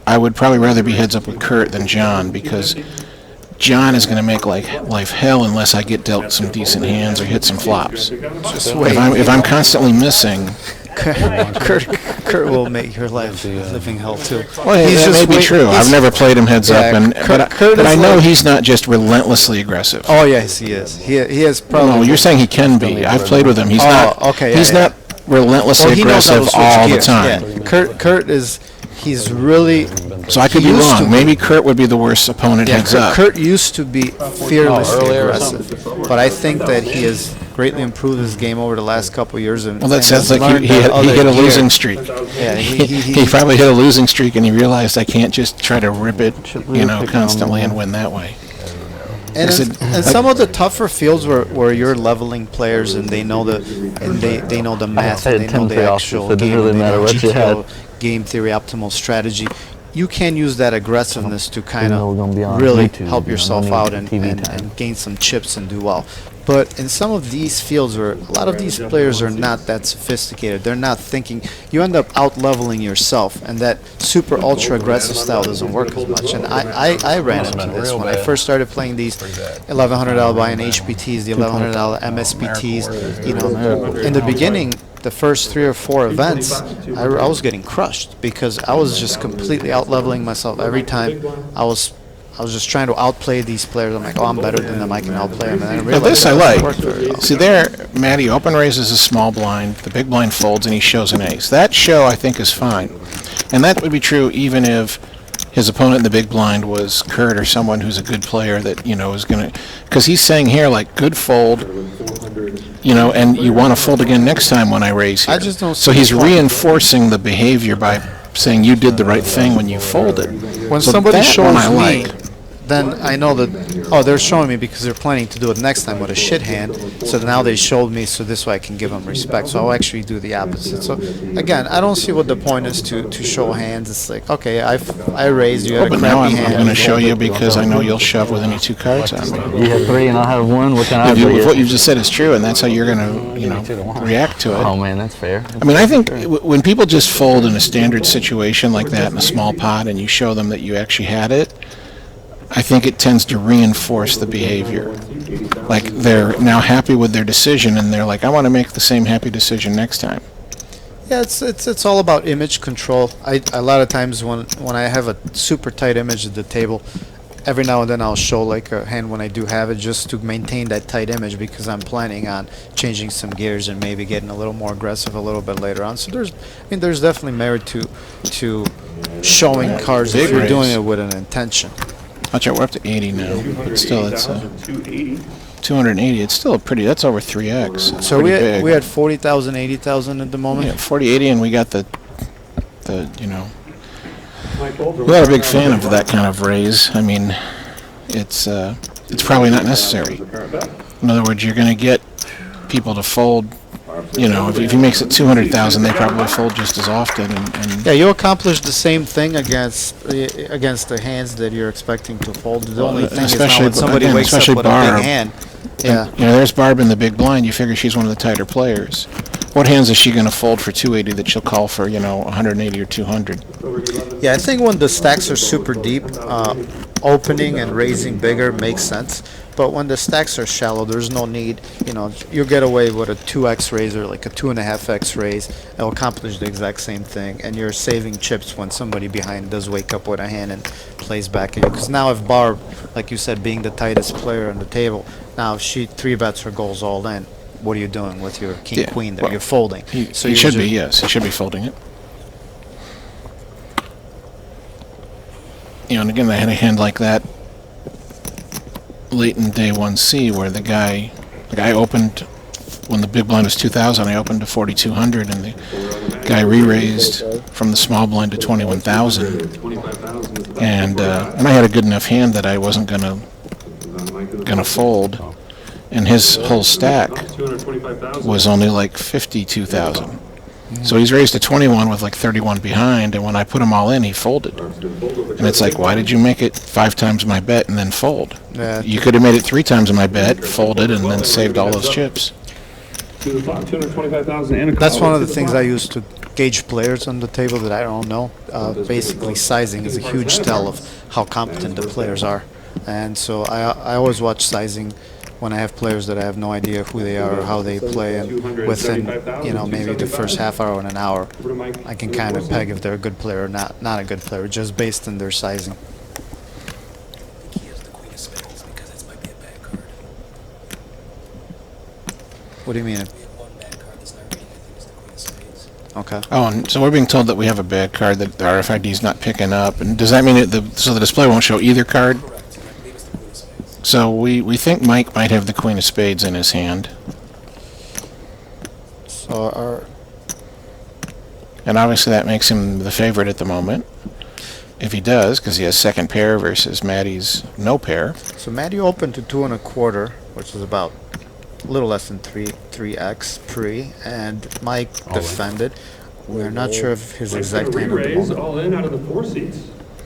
I would probably rather be heads up with Kurt than John, because John is going to make life hell unless I get dealt some decent hands or hit some flops. Just wait. If I'm constantly missing, Kurt will make your life living hell too. well, that may be true. I've never played him heads up, Kurt but I is know like- he's not just relentlessly aggressive. Oh yes, he is. He has probably. No, you're saying he can be. I've played with him. He's not. okay, He's yeah, not relentlessly he knows how aggressive to switch all the gears, time. Yeah. Kurt is. He's really. So I could He be used to wrong. be. Maybe Kurt would be the worst opponent Yeah, heads up. Kurt used to be fearlessly earlier or aggressive, but I think that he has greatly improved his game over the last couple of years. And Well, that and sounds has like learned he that hit other a losing gear. streak. Yeah, He probably hit a losing streak, and he realized I can't just try to rip it, constantly and win that way. And Is in, it- and some of the tougher fields where you're leveling players and they know they know the math and they know the actual so it doesn't game, really and they matter know what you had. GTO, game theory, optimal strategy. You can use that aggressiveness to kind know we're gonna be of on really YouTube, help yourself no need out for and, TV and, time. and gain some chips and do well. But in some of these fields where a lot of these players are not that sophisticated, they're not thinking, you end up out-leveling yourself, and that super ultra-aggressive style doesn't work as much. And I ran into this when I first started playing these $1,100 buy-in HPTs, the $1,100 MSPTs. In the beginning, the first 3 or 4 events, I was getting crushed because I was just completely out-leveling myself every time. I was just trying to outplay these players. I'm like, oh, I'm better than them. I can outplay them. And then I Now realized this I that doesn't like. work very well. See there, Matty open raises a small blind, the big blind folds, and he shows an ace. That show I think is fine, and that would be true even if his opponent in the big blind was Kurt or someone who's a good player that is gonna, because he's saying here like good fold, and you want to fold again next time when I raise here. I just don't So see he's the point. reinforcing the behavior by saying you did the right thing when you folded. When So somebody that shows one I me, like. then I know that, oh, they're showing me because they're planning to do it next time with a shit hand. So now they showed me, so this way I can give them respect. So I'll actually do the opposite. So again, I don't see what the point is to show hands. It's like, okay, I raised, you had a But now crappy I'm hand. going to show you because I know you'll shove with any 2 cards on me. You have 3 and I have 1. What can I do? What you just said is true, and that's how you're going to, react to it. Oh man, that's fair. I mean, I think when people just fold in a standard situation like that in a small pot and you show them that you actually had it, I think it tends to reinforce the behavior. Like they're now happy with their decision and they're like, I want to make the same happy decision next time. Yeah, it's all about image control. A lot of times when I have a super tight image at the table, every now and then I'll show like a hand when I do have it, just to maintain that tight image, because I'm planning on changing some gears and maybe getting a little more aggressive a little bit later on. So there's definitely merit to showing cards if Big you're doing raise. it with an intention. Watch out, we're up to 80 now, but still it's 280. 280. It's still it's over 3x. It's So we pretty had, big. we had 40,000, 80,000 at the moment. Yeah, 40, 80, and we got the we're not a big fan of that kind of raise. I mean, it's probably not necessary. In other words, you're going to get people to fold. If he makes it 200,000, they probably fold just as often. And Yeah, you accomplish the same thing against the hands that you're expecting to fold. The only thing is now especially- when somebody again, wakes up especially with a Barb. big hand. Yeah. there's Barb in the big blind. You figure she's one of the tighter players. What hands is she going to fold for 280 that she'll call for 180 or 200? Yeah, I think when the stacks are super deep, opening and raising bigger makes sense. But when the stacks are shallow, there's no need. You get away with a 2x raise or like a 2.5x raise. It'll accomplish the exact same thing, and you're saving chips when somebody behind does wake up with a hand and plays back at you. Because now if Barb, like you said, being the tightest player on the table, now if she 3-bets her goals all in, what are you doing with your king Yeah, queen there? well, You're folding. He So should you're be, ju- yes. He should be folding it. You know, and again, I had a hand like that late in day 1C where the guy opened, when the big blind was 2,000, I opened to 4,200, and the guy re-raised from the small blind to 21,000. 25,000 is the And I had a good enough hand that I wasn't gonna fold, and his whole stack 225,000. was only like 52,000. So he's raised to 21 with like 31 behind, and when I put them all in, he folded. And it's like, why did you make it 5 times my bet and then fold? Yeah. You could have made it 3 times my bet, folded, and then saved all those chips. To the flop, 225,000 and a call. That's one of To the things I use to gauge players on the table that I don't know. Basically, sizing is a huge tell of how competent the players are. And so I always watch sizing when I have players that I have no idea who they are or how they play, and within, maybe the first half hour and an hour, I can kind of peg if they're a good player or not a good player, just based on their sizing. He has the queen of spades because this might be a bad card. What do you mean? We have one bad card that's not reading. I think it's the queen of spades. Okay. Oh, and so we're being told that we have a bad card that the RFID's not picking up. And does that mean so the display won't show either card? Correct. And I believe it's the queen of spades. So we think Mike might have the queen of spades in his hand. So And obviously that makes him the favorite at the moment. If he does, because he has second pair versus Maddie's no pair. So Matty opened to 2 1/4, which is about a little less than 3x pre, and Mike defended. We're not sure of his Mike's exact gonna hand at the re-raise moment. all in out of the 4 seats.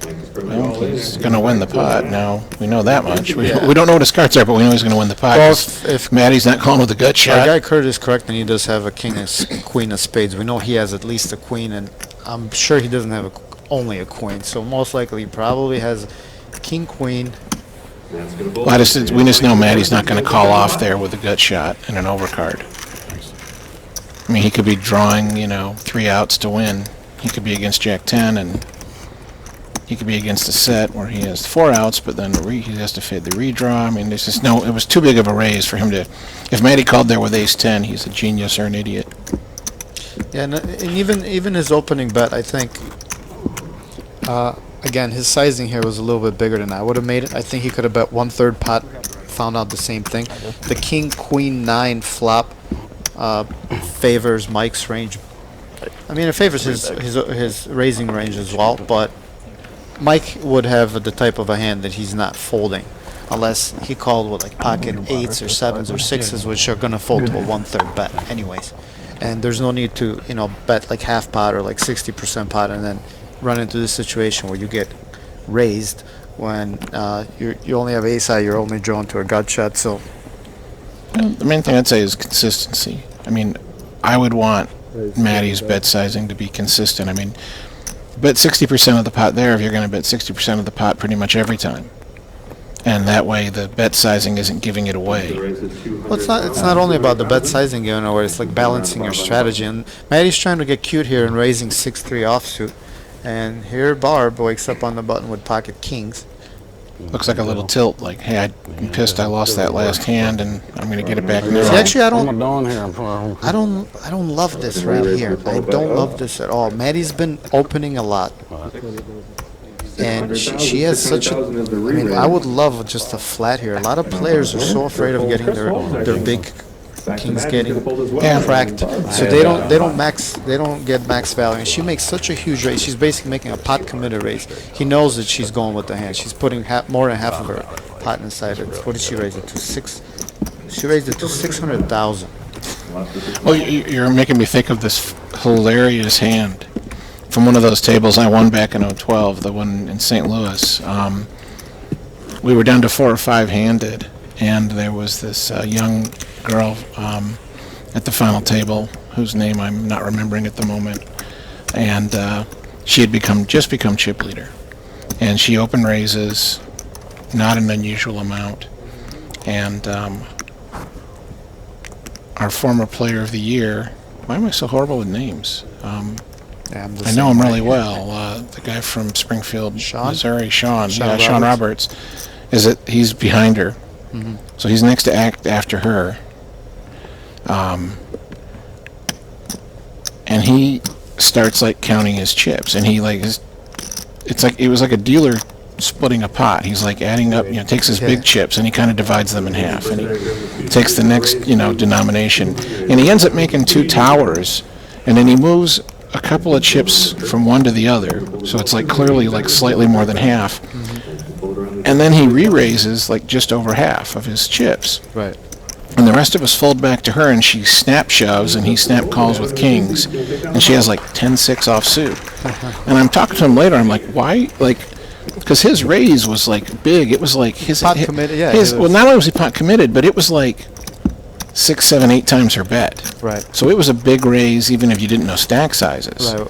Mike is currently Well, all in. he's going to win the pot. Now, we know that much. We don't know what his cards are, but we know he's going to win the pot. Well, 'cause if Maddie's not calling with a gut our guy shot. Kurt is correct, and he does have a queen of spades. We know he has at least a queen, and I'm sure he doesn't have only a queen. So most likely, he probably has king queen. That's gonna bolt. We just know Maddie's not going to call off there with a gut shot and an overcard. I mean, he could be drawing, 3 outs to win. He could be against Jack 10, and he could be against a set where he has 4 outs, but then he has to fade the redraw. I mean, there's just it was too big of a raise for him to. If Maddie called there with ace 10, he's a genius or an idiot. Yeah, and even his opening bet, I think. Again, his sizing here was a little bit bigger than I would have made it. I think he could have bet 1/3 pot, found out the same thing. The king queen 9 flop favors Mike's range. I mean, it favors his raising range as well, but Mike would have the type of a hand that he's not folding, unless he called with like pocket 8s or 7s or 6s, which are gonna fold to a 1/3 bet anyways. And there's no need to bet like half pot or like 60% pot and then run into this situation where you get raised when you only have ace high, you're only drawn to a gut shot. So The main thing I'd say is consistency. I mean, I would want Maddie's bet sizing to be consistent. I mean, bet 60% of the pot there if you're going to bet 60% of the pot pretty much every time. And that way the bet sizing isn't giving it away. well, it's not only about the bet sizing going away, it's like balancing your strategy. And Maddie's trying to get cute here and raising 6-3 offsuit. And here Barb wakes up on the button with pocket kings. Looks like a little tilt, like, hey, I'm pissed I lost that last hand, and I'm going to get it back now. See, actually, I don't here. love this right here. I don't love this at all. Maddie's been opening a lot, and she has such a. I mean, I would love just a flat here. A lot of players are so afraid of getting their big kings getting cracked, so they don't get max value. And she makes such a huge raise. She's basically making a pot committed raise. He knows that she's going with the hand. She's putting more than half of her pot inside it. What did she raise it to? She raised it to 600,000. Well, you're making me think of this hilarious hand from one of those tables I won back in 2012, the one in St. Louis. We were down to 4 or 5 handed, and there was this young girl at the final table whose name I'm not remembering at the moment, and she had just become chip leader, and she open raises, not an unusual amount, and our former player of the year. Why am I so horrible with names? Yeah, I know him really well. The guy from Springfield, Sean? Missouri, Sean Sean Roberts. He's behind her, so he's next to act after her. And he starts like counting his chips, and he like it's like it was like a dealer splitting a pot. He's like adding up, takes his big chips and he kind of divides them in half, and he takes the next denomination, and he ends up making 2 towers, and then he moves a couple of chips from one to the other, so it's like clearly like slightly more than half, and then he re-raises like just over half of his chips. Right. And the rest of us fold back to her, and she snap shoves, and he snap calls with kings, and she has like 10-6 offsuit. And I'm talking to him later, I'm like, why? Like, because his raise was like big. It was like his Pot committed, yeah. well, not only was he pot committed, but it was like 6, 7, 8 times her bet. Right. So it was a big raise, even if you didn't know stack sizes. Right.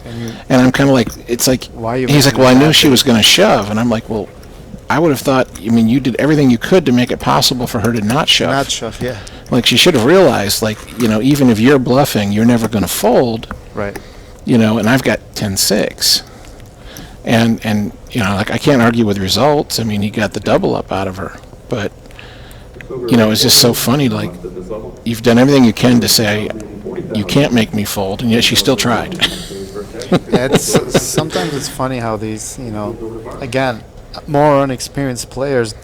And I'm kind of like, it's like, Why are you he's like, making well, I it knew that she big? was going to shove, and I'm like, well, I would have thought, you did everything you could to make it possible for her to not shove. Not shove, yeah. Like, she should have realized, like, even if you're bluffing, you're never going to fold, Right. and I've got 10-6. And like, I can't argue with results. He got the double up out of her. But, it's just so funny, like, you've done everything you can to say, you can't make me fold, and yet she still tried. Yeah, sometimes it's funny how these, again, more unexperienced players,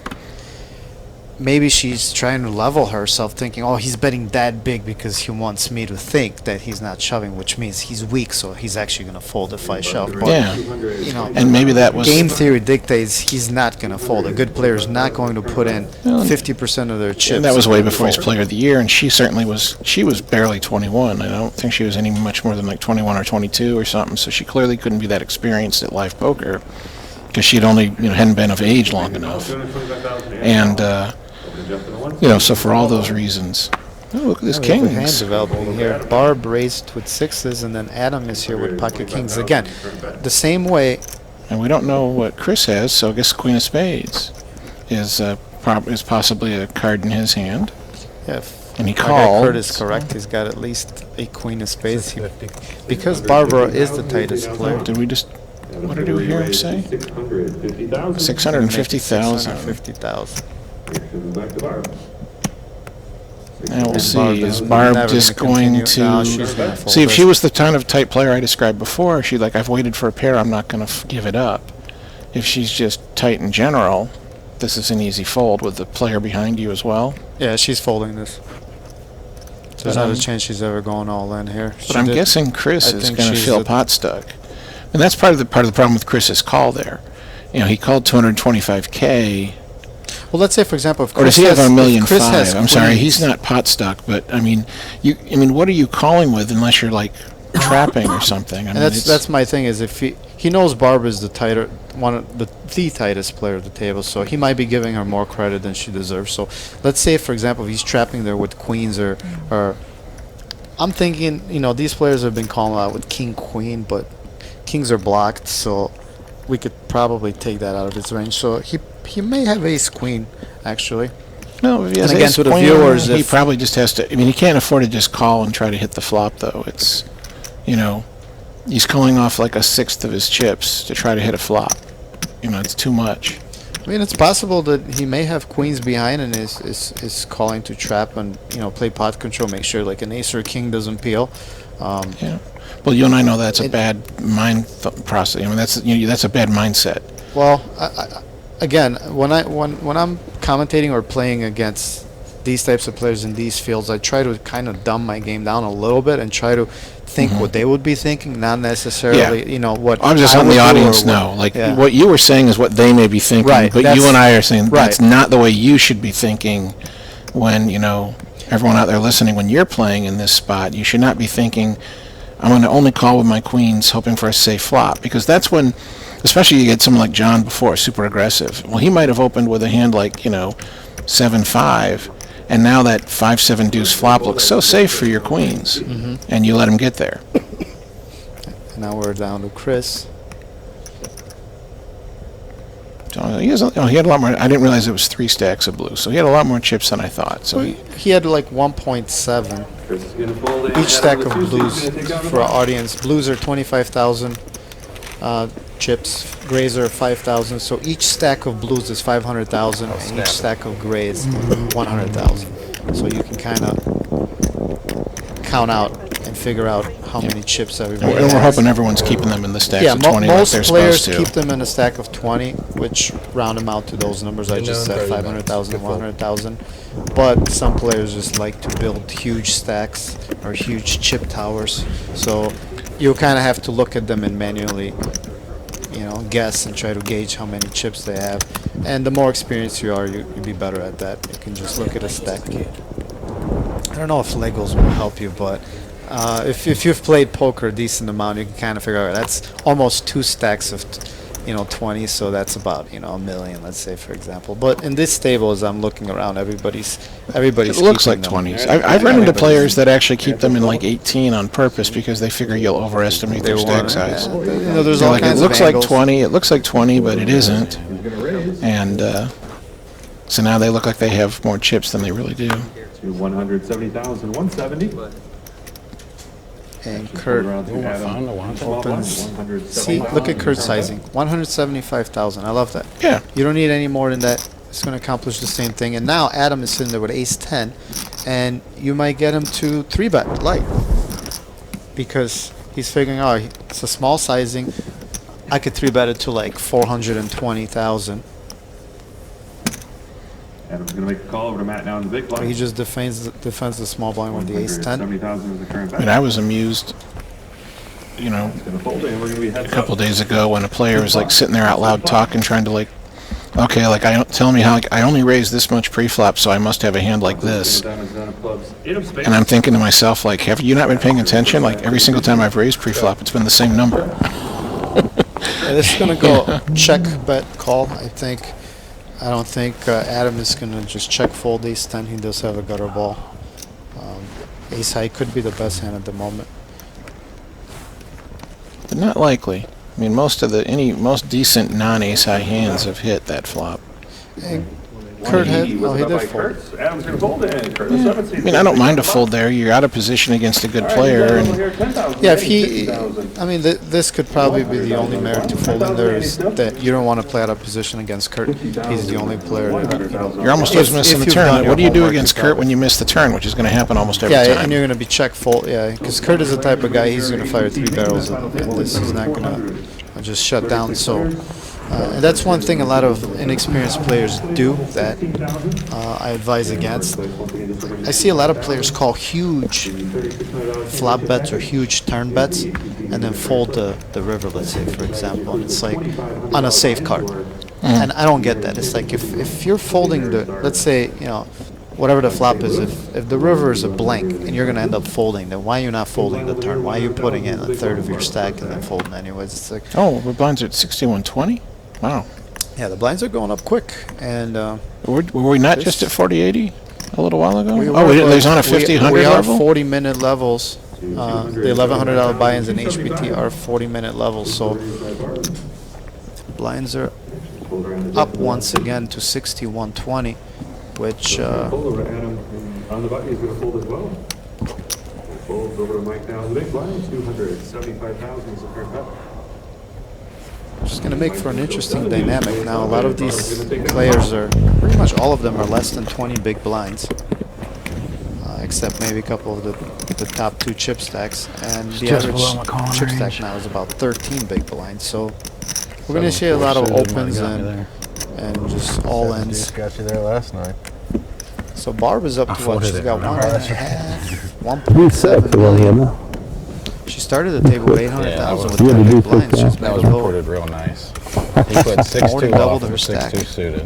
maybe she's trying to level herself, thinking, oh, he's betting that big because he wants me to think that he's not shoving, which means he's weak, so he's actually going to fold if I shove. But, Yeah. And maybe that was... game theory dictates he's not going to fold. A good player is not going to put in 50% of their chips. And that was way to before his fold. Player of the Year, and she certainly was. She was barely 21. I don't think she was any much more than like 21 or 22 or something. So she clearly couldn't be that experienced at live poker, because she'd only hadn't been of age long enough. And so for all those reasons, oh, look at this We have a hand kings. developing here. Barb raised with 6s, and then Adam is here with pocket kings again. The same way. And we don't know what Chris has, so I guess Queen of Spades is possibly a card in his hand. Yeah, And he my guy called. Kurt is correct. He's got at least a queen of spades. Because Barbara is the tightest player. Did we just? What did we hear him say? 650,000. 650,000. 650,000. Back to Barb. Now we'll And see. Barb Is is Barb never just gonna going continue. No, to she's gonna fold see if she this. was the kind of type player I described before? She'd like, I've waited for a pair. I'm not going to give it up. If she's just tight in general, this is an easy fold with the player behind you as well. Yeah, she's folding this. There's But, not a chance she's ever going all in here. But I'm guessing Chris I is think going to she's feel the- pot stuck, and that's part of the problem with Chris's call there. He called 225K. Well, let's say, for example, if Or does Chris he have has, $1.5 million? if Chris has I'm sorry, he's queens- not pot stuck, but what are you calling with unless you're like trapping or something? And that's my thing, is if he knows Barb is the tightest player at the table, so he might be giving her more credit than she deserves. So let's say, for example, if he's trapping there with queens or I'm thinking, these players have been calling out with king queen, but kings are blocked, so we could probably take that out of his range. So he may have ace queen actually. No, if he has And again, ace to the queen, viewers, he if- probably just has to. He can't afford to just call and try to hit the flop, though. It's, he's calling off like a sixth of his chips to try to hit a flop. It's too much. I mean, it's possible that he may have queens behind and is calling to trap and play pot control, make sure like an ace or a king doesn't peel. Yeah. Well, you and I know that's a bad mind process. That's a bad mindset. Well, again, when I'm commentating or playing against these types of players in these fields, I try to kind of dumb my game down a little bit and try to think what they would be thinking, not necessarily, what I'm just I letting the would do or audience what- know. Like, yeah. what you were saying is what they may be thinking, Right, but you that's- and I are saying that's right. not the way you should be thinking when, everyone out there listening, when you're playing in this spot, you should not be thinking, I'm going to only call with my queens hoping for a safe flop, because that's when, especially you get someone like John before, super aggressive. Well, he might have opened with a hand like, 7-5, and now that 5-7 deuce flop looks so safe for your queens, and you let him get there. Now we're down to Chris. So he had a lot more. I didn't realize it was 3 stacks of blue, so he had a lot more chips than I thought. So He had like 1.7. Chris is gonna fold in. Each stack of Adam with blues 2 gonna take on the for our ball. audience. Blues are 25,000 chips. Grays are 5,000. So each stack of blues is 500,000, and each stack of grays 100,000. So you can kind of count out and figure out how many chips everybody And we're has. hoping everyone's keeping them in the stacks Yeah, of 20 like most they're players supposed to. keep them in a stack of 20, which round them out to those numbers I just said, 500,000, 100,000. But some players just like to build huge stacks or huge chip towers. So you kind of have to look at them and manually, guess and try to gauge how many chips they have. And the more experienced you are, you'll be better at that. You can just look at a stack. I don't know if Legos will help you, but if you've played poker a decent amount, you can kind of figure out that's almost 2 stacks of 20, so that's about a million, let's say, for example. But in this table, as I'm looking around, everybody's It looks like keeping them. 20s. I've run into players that actually keep them in like 18 on purpose because they figure you'll overestimate their stack size. There's They're all like, kinds it looks of like angles. 20. It looks like 20, but it isn't. And so now they look like they have more chips than they really do. To 170,170. And Kurt, see, look at Kurt's sizing, 175,000. I love that. Yeah. You don't need any more than that. It's going to accomplish the same thing. And now Adam is sitting there with ace 10, and you might get him to 3-bet light because he's figuring out it's a small sizing. I could 3-bet it to like 420,000. Adam's going to make a call over to Matt now in the big blind. He just defends the small blind with the ace 10. 170,000 is the current I mean, bet. I was amused, It's going to fold in. We're going to be heads a couple up. days ago when a player was like sitting there out loud talking, trying to like, okay, like telling me how like, I only raised this much pre-flop, so I must have a hand like this. And I'm thinking to myself, like, have you not been paying attention? Like every single time I've raised pre-flop, it's been the same number. Yeah, this is going to go check, bet, call, I think. I don't think Adam is going to just check fold ace 10. He does have a gutter ball. Ace high could be the best hand at the moment. But not likely. I mean, most decent non-ace high hands have hit that flop. And Kurt had, He oh, was he up did by fold. Kurt. Adam's going to fold in. Kurt, the 7 seed. I mean, I don't mind a fold there. You're out of position against a good player, and Yeah, if he, I mean, this could probably be the only merit to folding there is that you don't want to play out of position against Kurt. He's the only player. you're almost always missing the you've done turn. your What do you do homework, against you Kurt got when it. you miss the turn, which is going to happen almost every Yeah, and time? you're going to be check fold. Yeah, because Kurt is the type of guy, he's going to fire 3 barrels, and this is not going to just shut down. So, and that's one thing a lot of inexperienced players do that I advise against. I see a lot of players call huge flop bets or huge turn bets and then fold the river, let's say, for example, and it's like on a safe card. And I don't get that. It's like if you're folding let's say, whatever the flop is, if the river is a blank and you're going to end up folding, then why are you not folding the turn? Why are you putting in a third of your stack and then folding anyways? It's like, Oh, the blinds are at 61.20? Wow. yeah, the blinds are going up quick. And Were we not just at 40.80 a little while ago? we Oh, were, there's but on a 50-100 we are level? 40-minute levels. The $1,100 buy-ins in HPT are 40-minute levels. So blinds are up once again to 61.20, which Fold over to Adam on the button. He's going to fold as well. Folds over to Mike now in the big blind. 275,000 is the current bet. is going to make for an interesting dynamic. Now, a lot of these players are, pretty much all of them are less than 20 big blinds, except maybe a couple of the top 2 chip stacks. And the average chip stack now is about 13 big blinds. So we're going to see a lot of opens and just all ends. Got you there last night. So Barb is up to what? folded She's it. got Oh, 1.5, You said 1.7 million. She started the table with 800,000 with You had to 10 do big blinds. 6, She's That made was a little. reported real nice. He put 6-2 More than doubled off her for stack. 6-2 suited.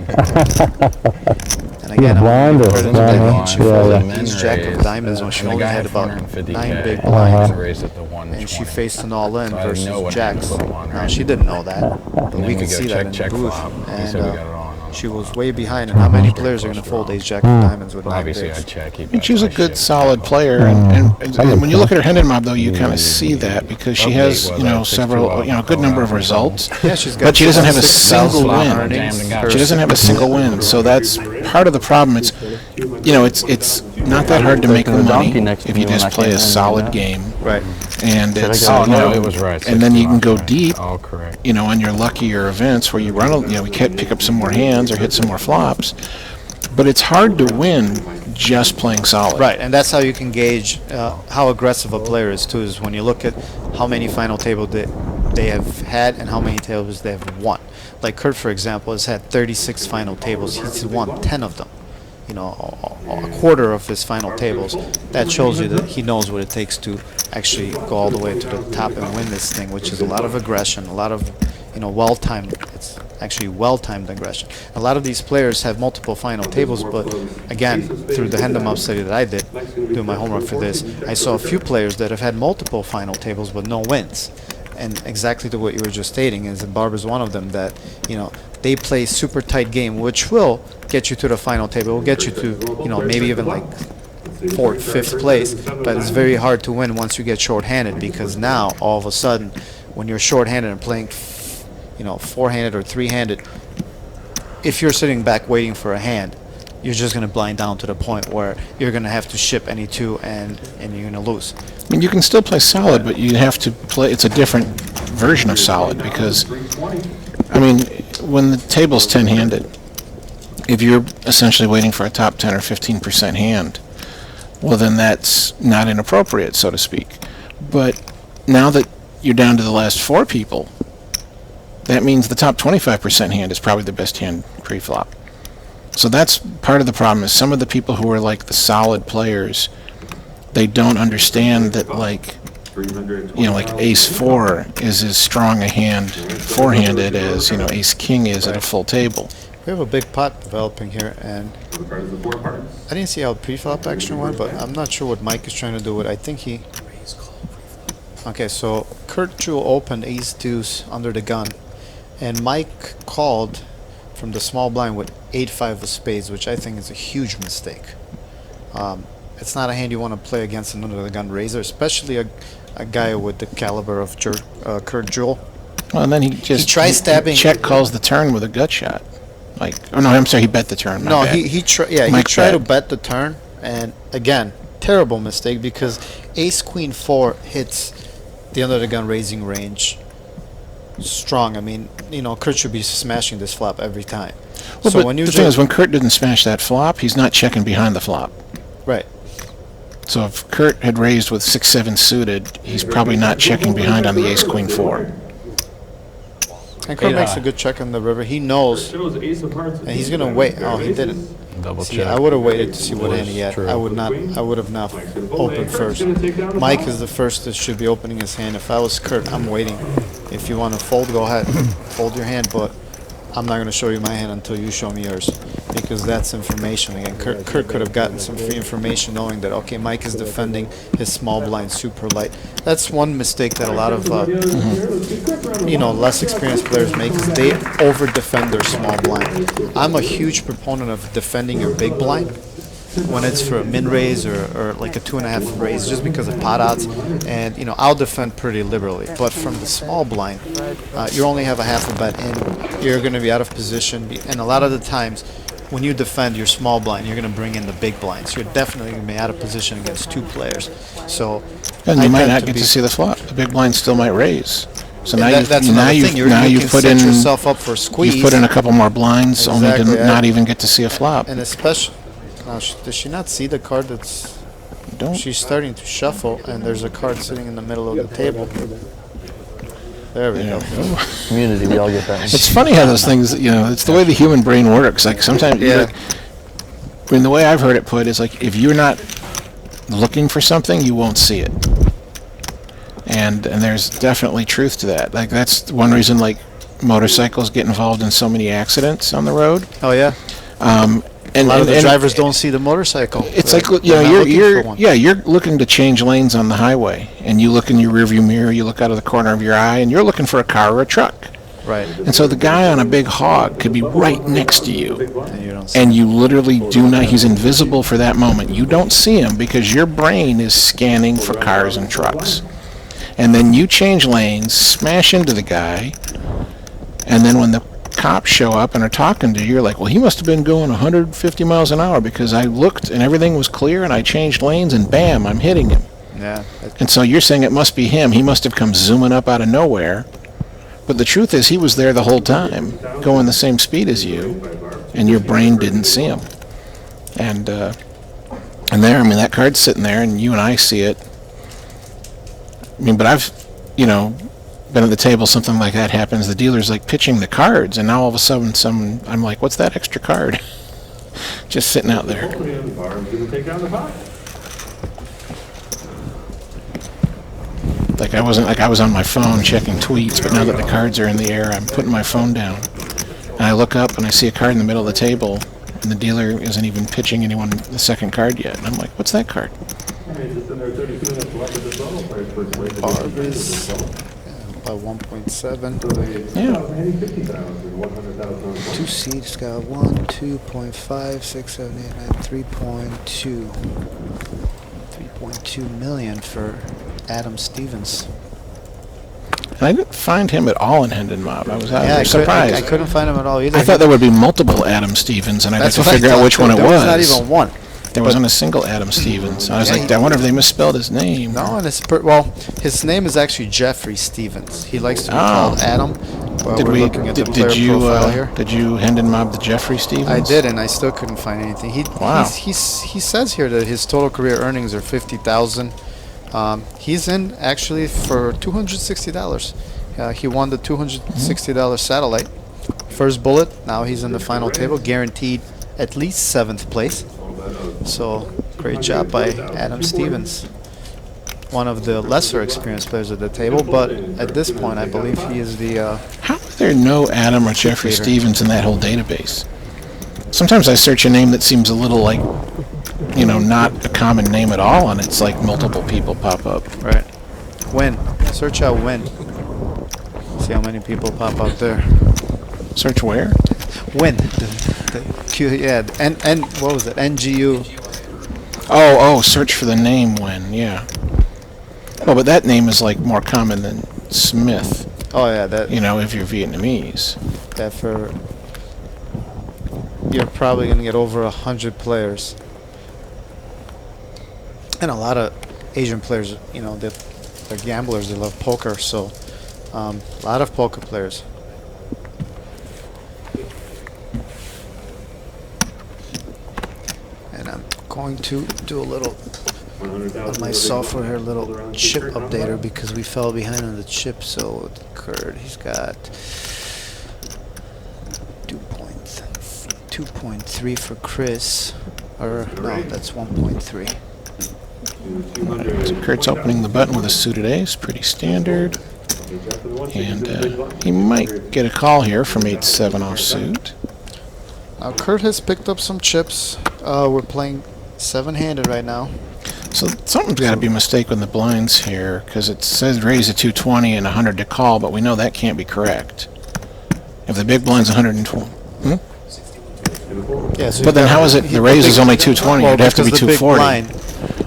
And again, blind or Curtis blind, betting, huh? she Yeah, folded yeah. ace jack of diamonds when she And the only guy had about 450K. 9 big And blinds. raised it to 120. And she faced an all-in So I didn't know versus what jacks. hand to put 'em on, Now right? she didn't know that, but And we then could go see that in the check booth. flop. He And said we got it on she the was flop. way behind. And how many players are going to fold ace jack of diamonds with 9 Obviously, bigs? I'd check. And she's a good, solid player, and when you look at her hand in mob, though, you kind of see that because she has, several, a good number of results. Yeah, she's got But she doesn't have a 6 single flop win. earnings. She doesn't have a single win, so that's part of the problem. It's not that hard to make the donkey money next to if me you when just I play came a in, solid yeah. game, Right. and it's go? Oh, no, it was right. and then you can 60 go off, right. deep. Oh, correct. On your luckier events where you run, we can't pick up some more hands or hit some more flops. But it's hard to win just playing solid. Right, and that's how you can gauge how aggressive a player is too. Is when you look at how many final tables they have had and how many tables they have won. Like Kurt, for example, has had 36 final tables. He's won 10 of them. You know, a quarter of his final tables. That shows you that he knows what it takes to actually go all the way to the top and win this thing, which is a lot of aggression, a lot of, you know, well-timed. It's actually well-timed aggression. A lot of these players have multiple final tables, but again, through the hand-em-up study that I did, doing my homework for this, I saw a few players that have had multiple final tables but no wins. And exactly to what you were just stating is that Barb is one of them that, you know, they play super tight game, which will get you to the final table. It will get you to, you know, maybe even like 4th, 5th place, but it's very hard to win once you get short-handed, because now all of a sudden when you're short-handed and playing, you know, 4-handed or 3-handed, if you're sitting back waiting for a hand, you're just going to blind down to the point where you're going to have to ship any 2 and you're going to lose. I mean, you can still play solid, but you have to play. It's a different version of solid because, I mean, when the table's 10-handed, if you're essentially waiting for a top 10 or 15% hand, well, then that's not inappropriate, so to speak. But now that you're down to the last 4 people, that means the top 25% hand is probably the best hand pre-flop. So that's part of the problem, is some of the people who are like the solid players, they don't understand that, like, you know, like ace-4 is as strong a hand four-handed as, you know, ace-king is at a full table. We have a big pot developing here, and I didn't see how pre-flop action went, but I'm not sure what Mike is trying to do with it. I think he... Okay, so Kurt Jewell opened ace-deuce under the gun, and Mike called from the small blind with 8-5 of spades, which I think is a huge mistake. It's not a hand you want to play against an under-the-gun raiser, especially a guy with the caliber of Kurt Jewell. Well, and then he just tries stabbing. Check calls the turn with a gut shot. Like, oh no, I'm sorry, he bet the turn. No, he tried to bet the turn, and again, terrible mistake, because ace-queen-4 hits the under-the-gun raising range strong. I mean, you know, Kurt should be smashing this flop every time. Well, so but when you the thing is, when Kurt didn't smash that flop, he's not checking behind the flop. right. So if Kurt had raised with 6-7 suited, he's probably not checking behind on the ace-queen-4. And Kurt makes a good check on the river. He knows, and he's gonna wait. Oh, he didn't. Double See, check. I would have waited to see what hand he had. True. I would have not opened first. Mike is the first that should be opening his hand. If I was Kurt, I'm waiting. If you want to fold, go ahead. Fold your hand, but I'm not going to show you my hand until you show me yours, because that's information. Again, Kurt could have gotten some free information knowing that, okay, Mike is defending his small blind super light. That's one mistake that a lot of you know, less experienced players make, is they over-defend their small blind. I'm a huge proponent of defending your big blind when it's for a min raise or like a 2.5 raise, just because of pot odds, and you know, I'll defend pretty liberally. But from the small blind, you only have a half a bet in, you're going to be out of position, and a lot of the times when you defend your small blind, you're going to bring in the big blinds. You're definitely going to be out of position against 2 players. So And I you might tend not to get be- to see the flop. The big blind still might raise. So now that's another thing. You you've can put set in yourself up for a squeeze. you've put in a couple more blinds, only Exactly, to not even get to see a flop. And especially, now, does she not see the card that's... Don't. She's starting to shuffle, and there's a card sitting in the middle of the table. There we go. Community, we all get that. It's funny how those things, you know, it's the way the human brain works. Like sometimes, Yeah. I mean, the way I've heard it put is like, if you're not looking for something, you won't see it. And there's definitely truth to that. Like that's one reason like motorcycles get involved in so many accidents on the road. Oh, yeah. And A lot of the and- drivers don't see the motorcycle. It's They're- like, you they're know, not looking for one. you're looking to change lanes on the highway, and you look in your rearview mirror, you look out of the corner of your eye, and you're looking for a car or a truck. Right. And so the guy on a big hog could be right next to you, And you don't see and you literally do not, he's invisible for that moment. You don't see him because your brain is scanning for cars and trucks. And then you change lanes, smash into the guy, and then when the cops show up and are talking to you, you're like, well, he must have been going 150 miles an hour because I looked and everything was clear and I changed lanes and bam, I'm hitting him. Yeah. And so you're saying it must be him. He must have come zooming up out of nowhere. But the truth is he was there the whole time, going the same speed as you, and your brain didn't see him. And And there, I mean, that card's sitting there, and you and I see it. I mean, but I've, been at the table, something like that happens. The dealer's like pitching the cards, and now all of a sudden, I'm like, what's that extra card? Just sitting out there. Barb's gonna take down the pot. Like I was on my phone checking tweets, but now that the cards are in the air, I'm putting my phone down. And I look up and I see a card in the middle of the table, and the dealer isn't even pitching anyone the second card yet. And I'm like, what's that card? Barb is by 1.7. Yeah. 2 seeds got 1, 2.5, 6, 7, 8, 9, 3.2. 3.2 million for Adam Stevens. And I didn't find him at all in Hendon Mob. I was surprised. I couldn't find him at all either. I thought there would be multiple Adam Stevens, and I'd have to what I figure out thought, which one it there was. Not even one. There wasn't a single Adam Stevens. I was like, I wonder if they misspelled his name. No, and his name is actually Jeffrey Stevens. He likes to be called Adam. Did you Hendon Mob the Jeffrey Stevens? I did, and I still couldn't find anything. He says here that his total career earnings are $50,000. He's in actually for $260. He won the $260 satellite. First bullet. Now he's in the final table, guaranteed at least 7th place. So great job by Adam Stevens. One of the lesser experienced players at the table, but at this point I believe he is the How are there no Adam or Jeffrey Stevens in that whole database? Sometimes I search a name that seems a little like, not a common name at all, and it's like multiple people pop up. right. Win. Search out win. See how many people pop up there. Search where? Win. And what was it? NGU. Oh, search for the name when, yeah. Well, but that name is like more common than Smith. Oh yeah, that. If you're Vietnamese. That for. You're probably gonna get over 100 players. And a lot of Asian players, they're gamblers. They love poker, so a lot of poker players. And I'm going to do a little on my software here, a little chip updater because we fell behind on the chip. So Kurt, he's got 2.3 for Chris, or no, that's 1.3. So Kurt's opening the button with a suited ace, pretty standard. And he might get a call here from 8-7 offsuit. Now Kurt has picked up some chips. We're playing 7-handed right now. So something's got to be a mistake with the blinds here, because it says raise to 220 and 100 to call, but we know that can't be correct. If the big blind's 120. Yeah, so But then how is it the raise is only 220? It'd have to be 240.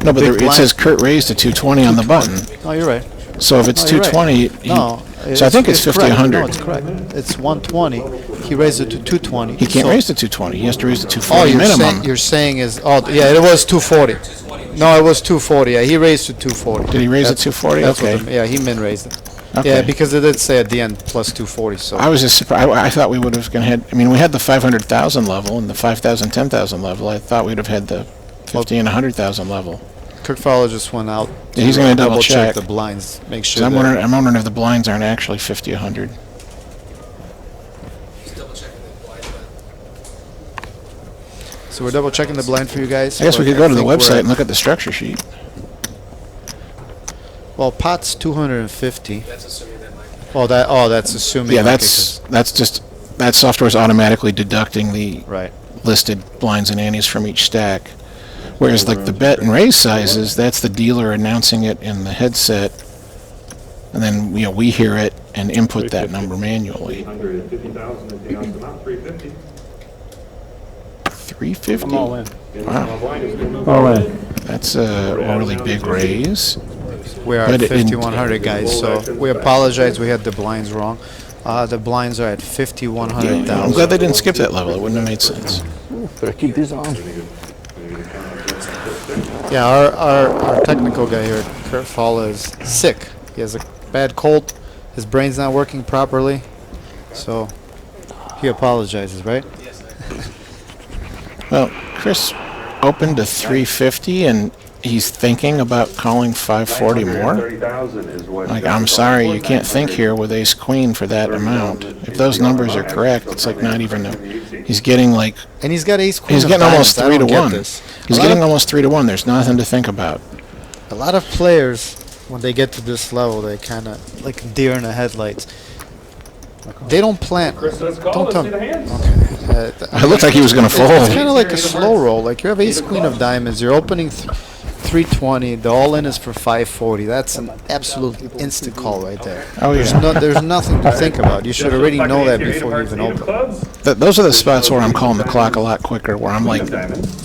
No, but it says Kurt raised to 220 on the button. Oh, you're right. So if it's 220, No. so I think it's 50, correct. 100. No, it's correct. It's 120. He raised it to 220. He can't so raise to 220. He has to raise to Oh, 240 minimum. you're saying is yeah, it was 240. No, it was 240. Yeah, he raised to 240. Did he raise it 240? Okay. Yeah, he min raised it. Okay. Yeah, because it did say at the end plus 240. So I was just surprised. I thought we would have had. I mean, we had the 500,000 level and the 5,000, 10,000 level. I thought we'd have had the 50 and 100,000 level. Kirk Fowler just went out. Yeah, he's going to double check the blinds. Make sure. I'm wondering if the blinds aren't actually 50, 100. So we're double checking the blind for you guys. I guess we but could go to the think we're website at- and look at the structure sheet. Well, pot's 250. That's assuming. Yeah, okay, that's just that software's automatically deducting the right. listed blinds and antes from each stack. Whereas like the bet and raise sizes, that's the dealer announcing it in the headset, and then we hear it and input that number manually. 350,000 if he wants them out, 350. 350. I'm all in. Wow, All in. that's a really big raise. We are But at in- 5,100, guys. So we apologize. We had the blinds wrong. The blinds are at 5,100 I'm down. glad they didn't skip that level. It wouldn't have made sense. Better keep these on. Yeah, our technical guy here, Kurt Fowler, is sick. He has a bad cold. His brain's not working properly. So he apologizes, right? Well, Chris opened to 350 and he's thinking about calling 540 more? 30,000 is what. Like, I'm sorry, you can't think here with ace queen for that amount. If those numbers are correct, it's like not even a, he's getting like, And he's got ace queen. he's of getting almost diamonds. I 3 to don't get 1. this. He's getting almost 3 to 1. There's nothing to think about. A lot of players, when they get to this level, they kind of like deer in the headlights. They don't plan. Chris says call, Don't let's tell see me. the hands. It looked like he was going to It's kind fold. of like a slow roll. Like you have ace queen of diamonds. You're opening 320. The all in is for 540. That's an absolute instant call right there. Oh, There's yeah. there's nothing to think about. You should already know that before you even open. Those are the spots where I'm calling the clock a lot quicker, where I'm like,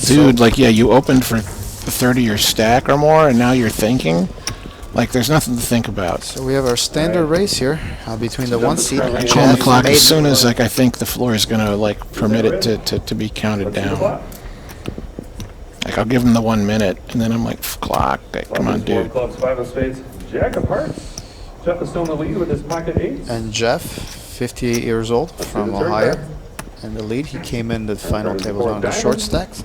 dude, like, yeah, you opened for 30 your stack or more, and now you're thinking? Like, there's nothing to think about. So we have our standard race here between the one seed. I call the clock as soon as, like, I think the floor is going to, like, permit it to be counted down. Like, I'll give him the 1 minute, and then I'm like, clock, like, come on, dude. Clubs, 5 of spades, Jack of hearts. Jeff is still in the lead with his pocket eights. And Jeff, 58 years old, from Ohio, in the lead. He came in the final table on the short stacks.